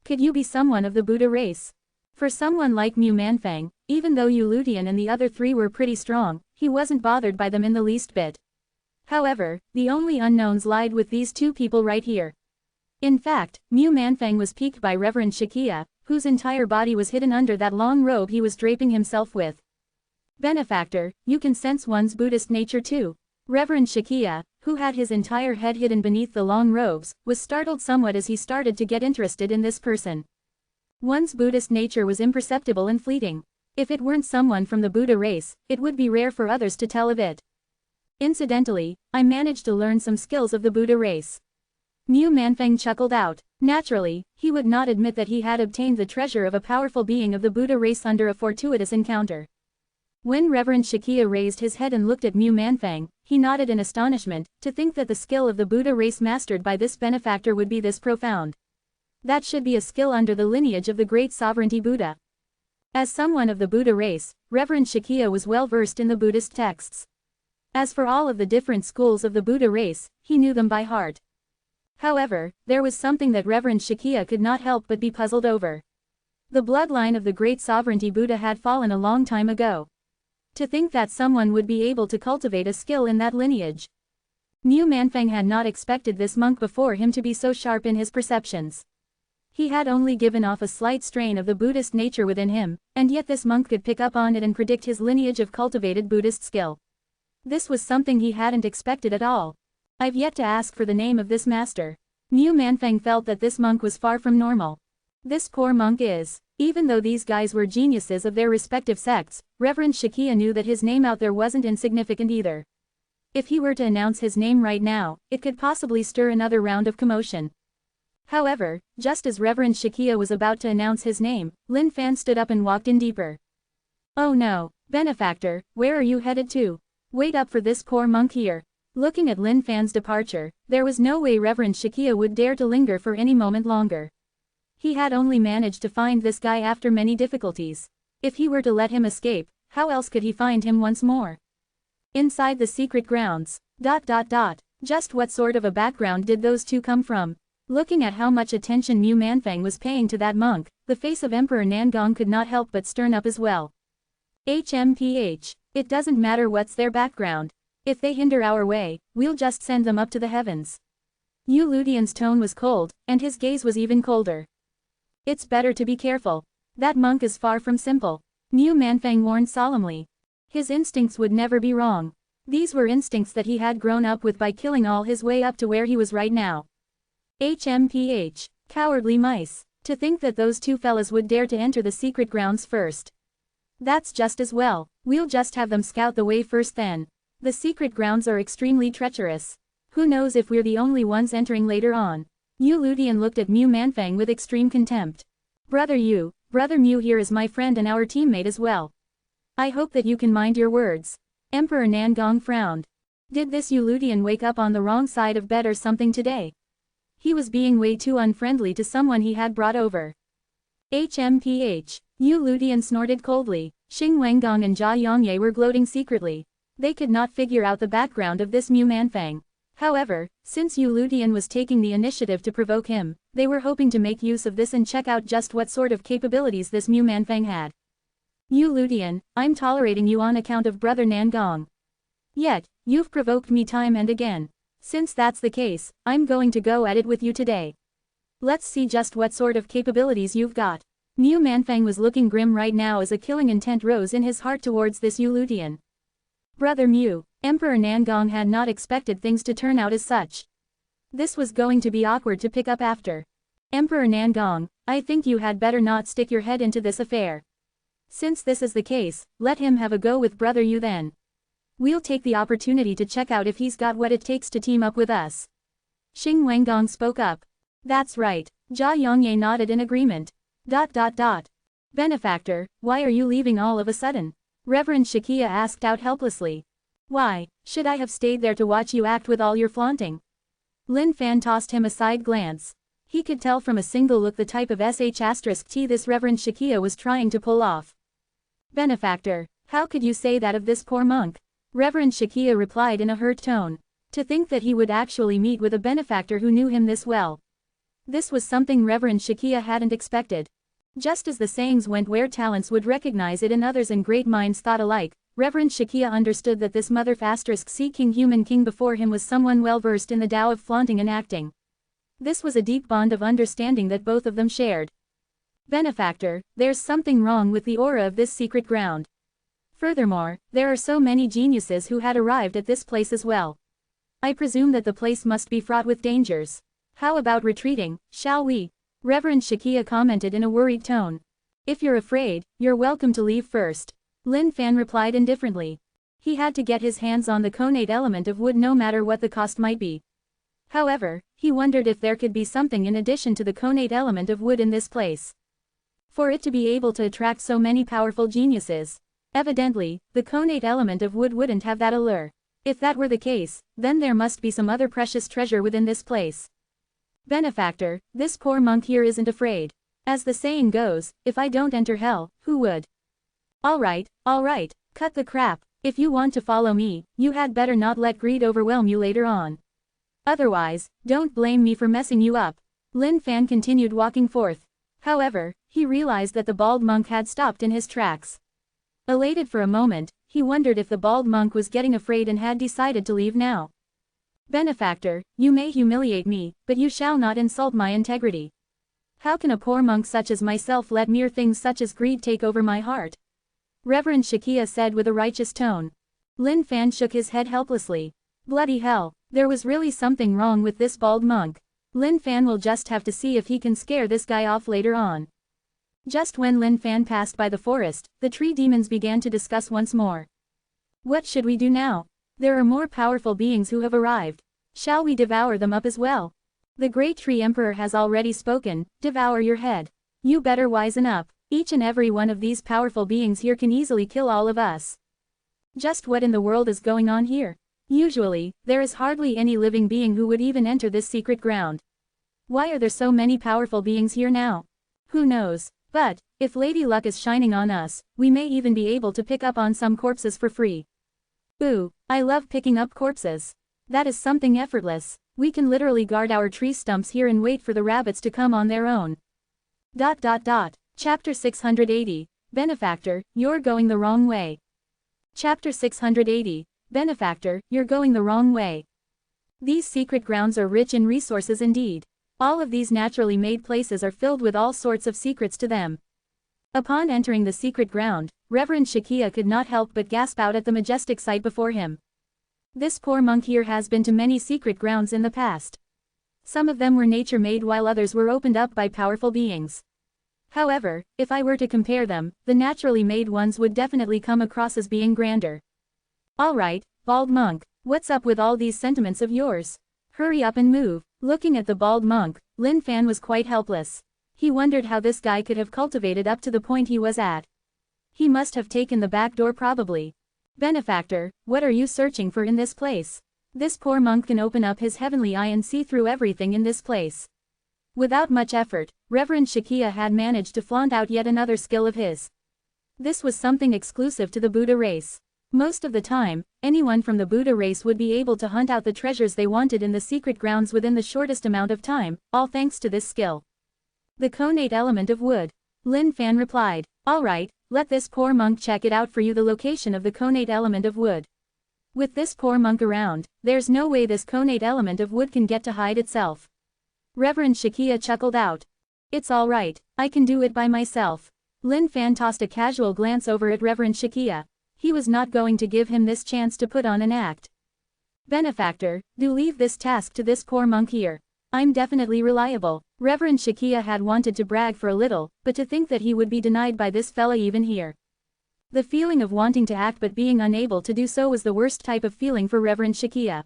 Could you be someone of the Buddha race? For someone like Mu Manfang, even though Yu Ludian and the other 3 were pretty strong, he wasn't bothered by them in the least bit. However, the only unknowns lied with these 2 people right here. In fact, Mu Manfang was piqued by Reverend Shakia, whose entire body was hidden under that long robe he was draping himself with. Benefactor, you can sense one's Buddhist nature too. Reverend Shakia, who had his entire head hidden beneath the long robes, was startled somewhat as he started to get interested in this person. One's Buddhist nature was imperceptible and fleeting. If it weren't someone from the Buddha race, it would be rare for others to tell of it. Incidentally, I managed to learn some skills of the Buddha race. Mu Manfang chuckled out. Naturally, he would not admit that he had obtained the treasure of a powerful being of the Buddha race under a fortuitous encounter. When Reverend Shakia raised his head and looked at Mu Manfang, he nodded in astonishment, to think that the skill of the Buddha race mastered by this benefactor would be this profound. That should be a skill under the lineage of the great sovereignty Buddha. As someone of the Buddha race, Reverend Shakia was well versed in the Buddhist texts. As for all of the different schools of the Buddha race, he knew them by heart. However, there was something that Reverend Shakia could not help but be puzzled over. The bloodline of the great sovereignty Buddha had fallen a long time ago. To think that someone would be able to cultivate a skill in that lineage. Mu Manfang had not expected this monk before him to be so sharp in his perceptions. He had only given off a slight strain of the Buddhist nature within him, and yet this monk could pick up on it and predict his lineage of cultivated Buddhist skill. This was something he hadn't expected at all. I've yet to ask for the name of this master. Mu Manfang felt that this monk was far from normal. This poor monk is. Even though these guys were geniuses of their respective sects, Reverend Shakia knew that his name out there wasn't insignificant either. If he were to announce his name right now, it could possibly stir another round of commotion. However, just as Reverend Shakia was about to announce his name, Lin Fan stood up and walked in deeper. Oh no, benefactor, where are you headed to? Wait up for this poor monk here. Looking at Lin Fan's departure, there was no way Reverend Shakia would dare to linger for any moment longer. He had only managed to find this guy after many difficulties. If he were to let him escape, how else could he find him once more? Inside the secret grounds. Just what sort of a background did those two come from? Looking at how much attention Mu Manfang was paying to that monk, the face of Emperor Nangong could not help but stern up as well. HMPH. It doesn't matter what's their background. If they hinder our way, we'll just send them up to the heavens. Yu Ludian's tone was cold, and his gaze was even colder. It's better to be careful. That monk is far from simple. Mu Manfang warned solemnly. His instincts would never be wrong. These were instincts that he had grown up with by killing all his way up to where he was right now. HMPH. Cowardly mice. To think that those two fellas would dare to enter the secret grounds first. That's just as well. We'll just have them scout the way first then. The secret grounds are extremely treacherous. Who knows if we're the only ones entering later on. Yu Ludian looked at Mu Manfang with extreme contempt. Brother Mu here is my friend and our teammate as well. I hope that you can mind your words. Emperor Nangong frowned. Did this Yu Ludian wake up on the wrong side of bed or something today? He was being way too unfriendly to someone he had brought over. HMPH. Yu Ludian snorted coldly. Xing Wenggong and Jia Yongye were gloating secretly. They could not figure out the background of this Mu Manfang. However, since Yu Ludian was taking the initiative to provoke him, they were hoping to make use of this and check out just what sort of capabilities this Mu Manfang had. Yu Ludian, I'm tolerating you on account of Brother Nangong. Yet, you've provoked me time and again. Since that's the case, I'm going to go at it with you today. Let's see just what sort of capabilities you've got. Mu Manfang was looking grim right now as a killing intent rose in his heart towards this Yu Ludian. Brother Mu, Emperor Nangong had not expected things to turn out as such. This was going to be awkward to pick up after. Emperor Nangong, I think you had better not stick your head into this affair. Since this is the case, let him have a go with Brother Yu then. We'll take the opportunity to check out if he's got what it takes to team up with us. Xing Wenggong spoke up. That's right. Jia Yongye nodded in agreement. Benefactor, why are you leaving all of a sudden? Reverend Shakia asked out helplessly. Why, should I have stayed there to watch you act with all your flaunting? Lin Fan tossed him a side glance. He could tell from a single look the type of *T this Reverend Shakia was trying to pull off. Benefactor, how could you say that of this poor monk? Reverend Shakia replied in a hurt tone. To think that he would actually meet with a benefactor who knew him this well. This was something Reverend Shakia hadn't expected. Just as the sayings went where talents would recognize it in others and great minds thought alike, Reverend Shakia understood that this mother *C King human king before him was someone well versed in the Tao of flaunting and acting. This was a deep bond of understanding that both of them shared. Benefactor, there's something wrong with the aura of this secret ground. Furthermore, there are so many geniuses who had arrived at this place as well. I presume that the place must be fraught with dangers. How about retreating, shall we? Reverend Shakia commented in a worried tone. If you're afraid, you're welcome to leave first. Lin Fan replied indifferently. He had to get his hands on the connate element of wood no matter what the cost might be. However, he wondered if there could be something in addition to the connate element of wood in this place. For it to be able to attract so many powerful geniuses. Evidently, the connate element of wood wouldn't have that allure. If that were the case, then there must be some other precious treasure within this place. Benefactor, this poor monk here isn't afraid. As the saying goes, if I don't enter hell, who would? Alright, cut the crap. If you want to follow me, you had better not let greed overwhelm you later on. Otherwise, don't blame me for messing you up. Lin Fan continued walking forth. However, he realized that the bald monk had stopped in his tracks. Elated for a moment, he wondered if the bald monk was getting afraid and had decided to leave now. Benefactor, you may humiliate me, but you shall not insult my integrity. How can a poor monk such as myself let mere things such as greed take over my heart? Reverend Shakia said with a righteous tone. Lin Fan shook his head helplessly. Bloody hell, there was really something wrong with this bald monk. Lin Fan will just have to see if he can scare this guy off later on. Just when Lin Fan passed by the forest, the tree demons began to discuss once more. What should we do now? There are more powerful beings who have arrived. Shall we devour them up as well? The great tree emperor has already spoken, devour your head. You better wisen up. Each and every one of these powerful beings here can easily kill all of us. Just what in the world is going on here? Usually, there is hardly any living being who would even enter this secret ground. Why are there so many powerful beings here now? Who knows? But, if Lady Luck is shining on us, we may even be able to pick up on some corpses for free. Ooh, I love picking up corpses. That is something effortless. We can literally guard our tree stumps here and wait for the rabbits to come on their own. Chapter 680, Benefactor, you're going the wrong way. Chapter 680, Benefactor, you're going the wrong way. These secret grounds are rich in resources indeed. All of these naturally made places are filled with all sorts of secrets to them. Upon entering the secret ground, Reverend Shakia could not help but gasp out at the majestic sight before him. This poor monk here has been to many secret grounds in the past. Some of them were nature-made while others were opened up by powerful beings. However, if I were to compare them, the naturally made ones would definitely come across as being grander. Alright, bald monk, what's up with all these sentiments of yours? Hurry up and move. Looking at the bald monk, Lin Fan was quite helpless. He wondered how this guy could have cultivated up to the point he was at. He must have taken the back door probably. Benefactor, what are you searching for in this place? This poor monk can open up his heavenly eye and see through everything in this place. Without much effort, Reverend Shakia had managed to flaunt out yet another skill of his. This was something exclusive to the Buddha race. Most of the time, anyone from the Buddha race would be able to hunt out the treasures they wanted in the secret grounds within the shortest amount of time, all thanks to this skill. The connate element of wood. Lin Fan replied, alright, let this poor monk check it out for you, the location of the connate element of wood. With this poor monk around, there's no way this connate element of wood can get to hide itself. Reverend Shakia chuckled out. It's alright, I can do it by myself. Lin Fan tossed a casual glance over at Reverend Shakia. He was not going to give him this chance to put on an act. Benefactor, do leave this task to this poor monk here. I'm definitely reliable. Reverend Shakia had wanted to brag for a little, but to think that he would be denied by this fella even here. The feeling of wanting to act but being unable to do so was the worst type of feeling for Reverend Shakia.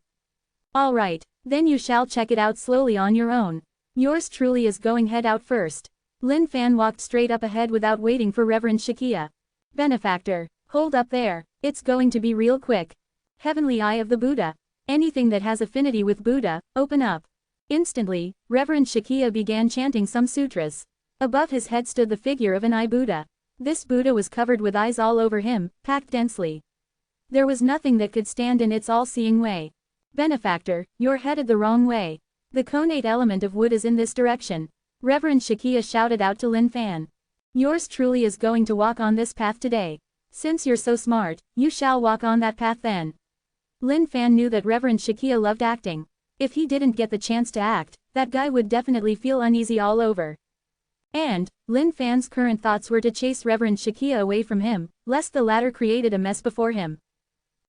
Alright, then you shall check it out slowly on your own. Yours truly is going head out first. Lin Fan walked straight up ahead without waiting for Reverend Shakia. Benefactor, hold up there, it's going to be real quick. Heavenly Eye of the Buddha. Anything that has affinity with Buddha, open up. Instantly, Reverend Shakia began chanting some sutras. Above his head stood the figure of an eye Buddha. This Buddha was covered with eyes all over him, packed densely. There was nothing that could stand in its all-seeing way. Benefactor, you're headed the wrong way. The connate element of wood is in this direction. Reverend Shakia shouted out to Lin Fan. Yours truly is going to walk on this path today. Since you're so smart, you shall walk on that path then. Lin Fan knew that Reverend Shakia loved acting. If he didn't get the chance to act, that guy would definitely feel uneasy all over. And, Lin Fan's current thoughts were to chase Reverend Shakia away from him, lest the latter created a mess before him.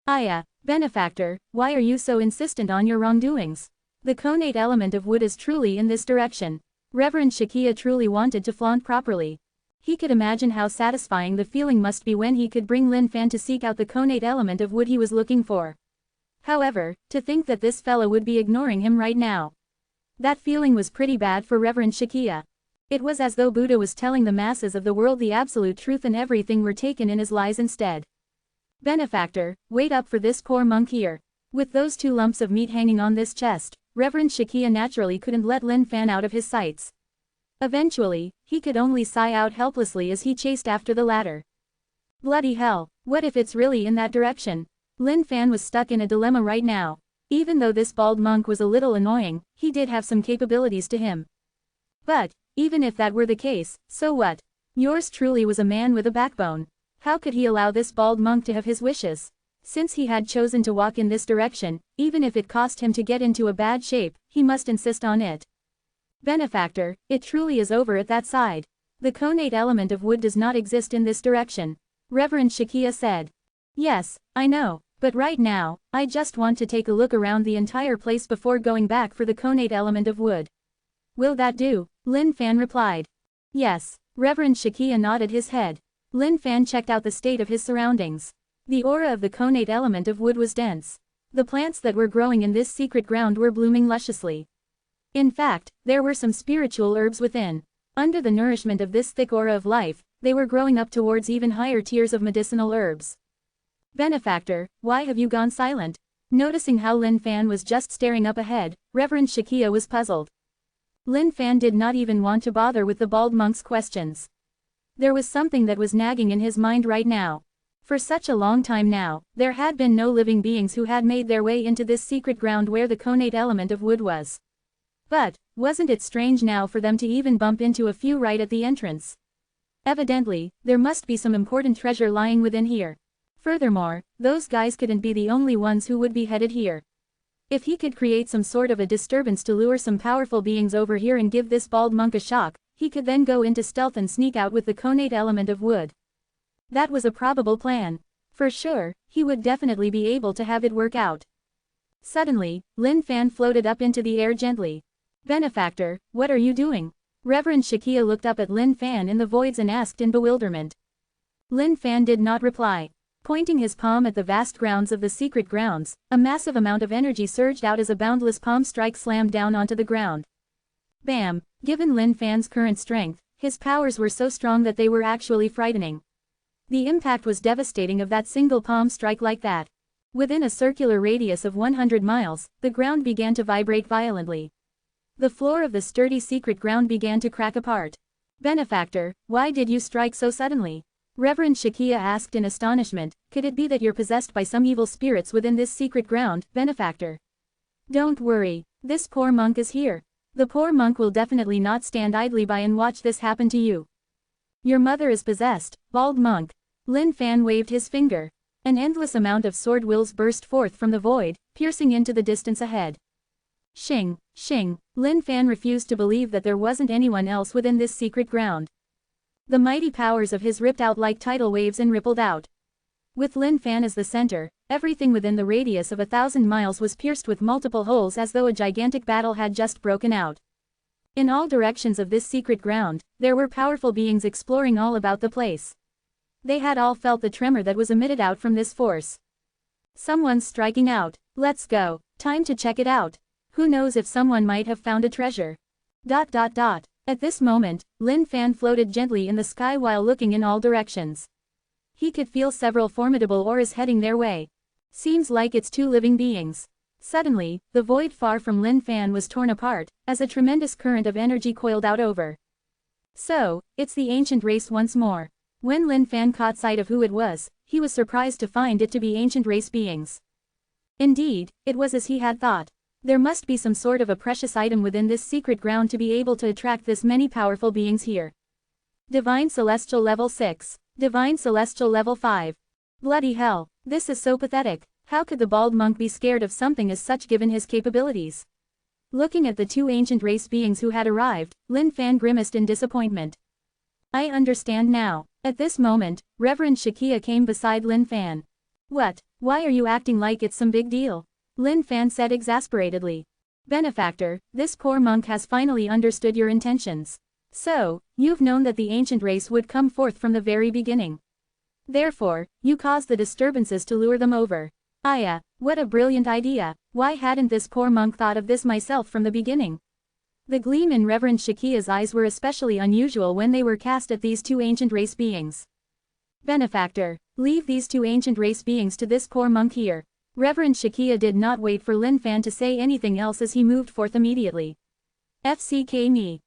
Aya, Benefactor, why are you so insistent on your wrongdoings? The connate element of wood is truly in this direction. Reverend Shakia truly wanted to flaunt properly. He could imagine how satisfying the feeling must be when he could bring Lin Fan to seek out the connate element of wood he was looking for. However, to think that this fellow would be ignoring him right now. That feeling was pretty bad for Reverend Shakia. It was as though Buddha was telling the masses of the world the absolute truth and everything were taken in as lies instead. Benefactor, wait up for this poor monk here. With those 2 lumps of meat hanging on this chest, Reverend Shakia naturally couldn't let Lin Fan out of his sights. Eventually, he could only sigh out helplessly as he chased after the latter. Bloody hell, what if it's really in that direction? Lin Fan was stuck in a dilemma right now. Even though this bald monk was a little annoying, he did have some capabilities to him. But, even if that were the case, so what? Yours truly was a man with a backbone. How could he allow this bald monk to have his wishes? Since he had chosen to walk in this direction, even if it cost him to get into a bad shape, he must insist on it. Benefactor, it truly is over at that side. The connate element of wood does not exist in this direction. Reverend Shakia said. Yes, I know, but right now, I just want to take a look around the entire place before going back for the connate element of wood. Will that do? Lin Fan replied. Yes. Reverend Shakia nodded his head. Lin Fan checked out the state of his surroundings. The aura of the connate element of wood was dense. The plants that were growing in this secret ground were blooming lusciously. In fact, there were some spiritual herbs within. Under the nourishment of this thick aura of life, they were growing up towards even higher tiers of medicinal herbs. Benefactor, why have you gone silent? Noticing how Lin Fan was just staring up ahead, Reverend Shakia was puzzled. Lin Fan did not even want to bother with the bald monk's questions. There was something that was nagging in his mind right now. For such a long time now, there had been no living beings who had made their way into this secret ground where the connate element of wood was. But, wasn't it strange now for them to even bump into a few right at the entrance? Evidently, there must be some important treasure lying within here. Furthermore, those guys couldn't be the only ones who would be headed here. If he could create some sort of a disturbance to lure some powerful beings over here and give this bald monk a shock, he could then go into stealth and sneak out with the connate element of wood. That was a probable plan. For sure, he would definitely be able to have it work out. Suddenly, Lin Fan floated up into the air gently. Benefactor, what are you doing? Reverend Shakia looked up at Lin Fan in the voids and asked in bewilderment. Lin Fan did not reply. Pointing his palm at the vast grounds of the secret grounds, a massive amount of energy surged out as a boundless palm strike slammed down onto the ground. Bam! Given Lin Fan's current strength, his powers were so strong that they were actually frightening. The impact was devastating of that single palm strike like that. Within a circular radius of 100 miles, the ground began to vibrate violently. The floor of the sturdy secret ground began to crack apart. Benefactor, why did you strike so suddenly? Reverend Shakia asked in astonishment, could it be that you're possessed by some evil spirits within this secret ground, Benefactor? Don't worry, this poor monk is here. The poor monk will definitely not stand idly by and watch this happen to you. Your mother is possessed, bald monk. Lin Fan waved his finger. An endless amount of sword wills burst forth from the void, piercing into the distance ahead. Shing, shing, Lin Fan refused to believe that there wasn't anyone else within this secret ground. The mighty powers of his ripped out like tidal waves and rippled out. With Lin Fan as the center, everything within the radius of 1,000 miles was pierced with multiple holes as though a gigantic battle had just broken out. In all directions of this secret ground, there were powerful beings exploring all about the place. They had all felt the tremor that was emitted out from this force. Someone's striking out. Let's go. Time to check it out. Who knows if someone might have found a treasure. ... At this moment, Lin Fan floated gently in the sky while looking in all directions. He could feel several formidable auras heading their way. Seems like it's 2 living beings. Suddenly, the void far from Lin Fan was torn apart, as a tremendous current of energy coiled out over. So, it's the ancient race once more. When Lin Fan caught sight of who it was, he was surprised to find it to be ancient race beings. Indeed, it was as he had thought. There must be some sort of a precious item within this secret ground to be able to attract this many powerful beings here. Divine Celestial Level 6. Divine Celestial Level 5. Bloody hell, this is so pathetic. How could the bald monk be scared of something as such given his capabilities? Looking at the 2 ancient race beings who had arrived, Lin Fan grimaced in disappointment. I understand now. At this moment, Reverend Shakia came beside Lin Fan. What? Why are you acting like it's some big deal? Lin Fan said exasperatedly. Benefactor, this poor monk has finally understood your intentions. So, you've known that the ancient race would come forth from the very beginning. Therefore, you caused the disturbances to lure them over. Aya, what a brilliant idea. Why hadn't this poor monk thought of this myself from the beginning? The gleam in Reverend Shakia's eyes were especially unusual when they were cast at these two ancient race beings. Benefactor, leave these two ancient race beings to this poor monk here. Reverend Shakia did not wait for Lin Fan to say anything else as he moved forth immediately. FCK me.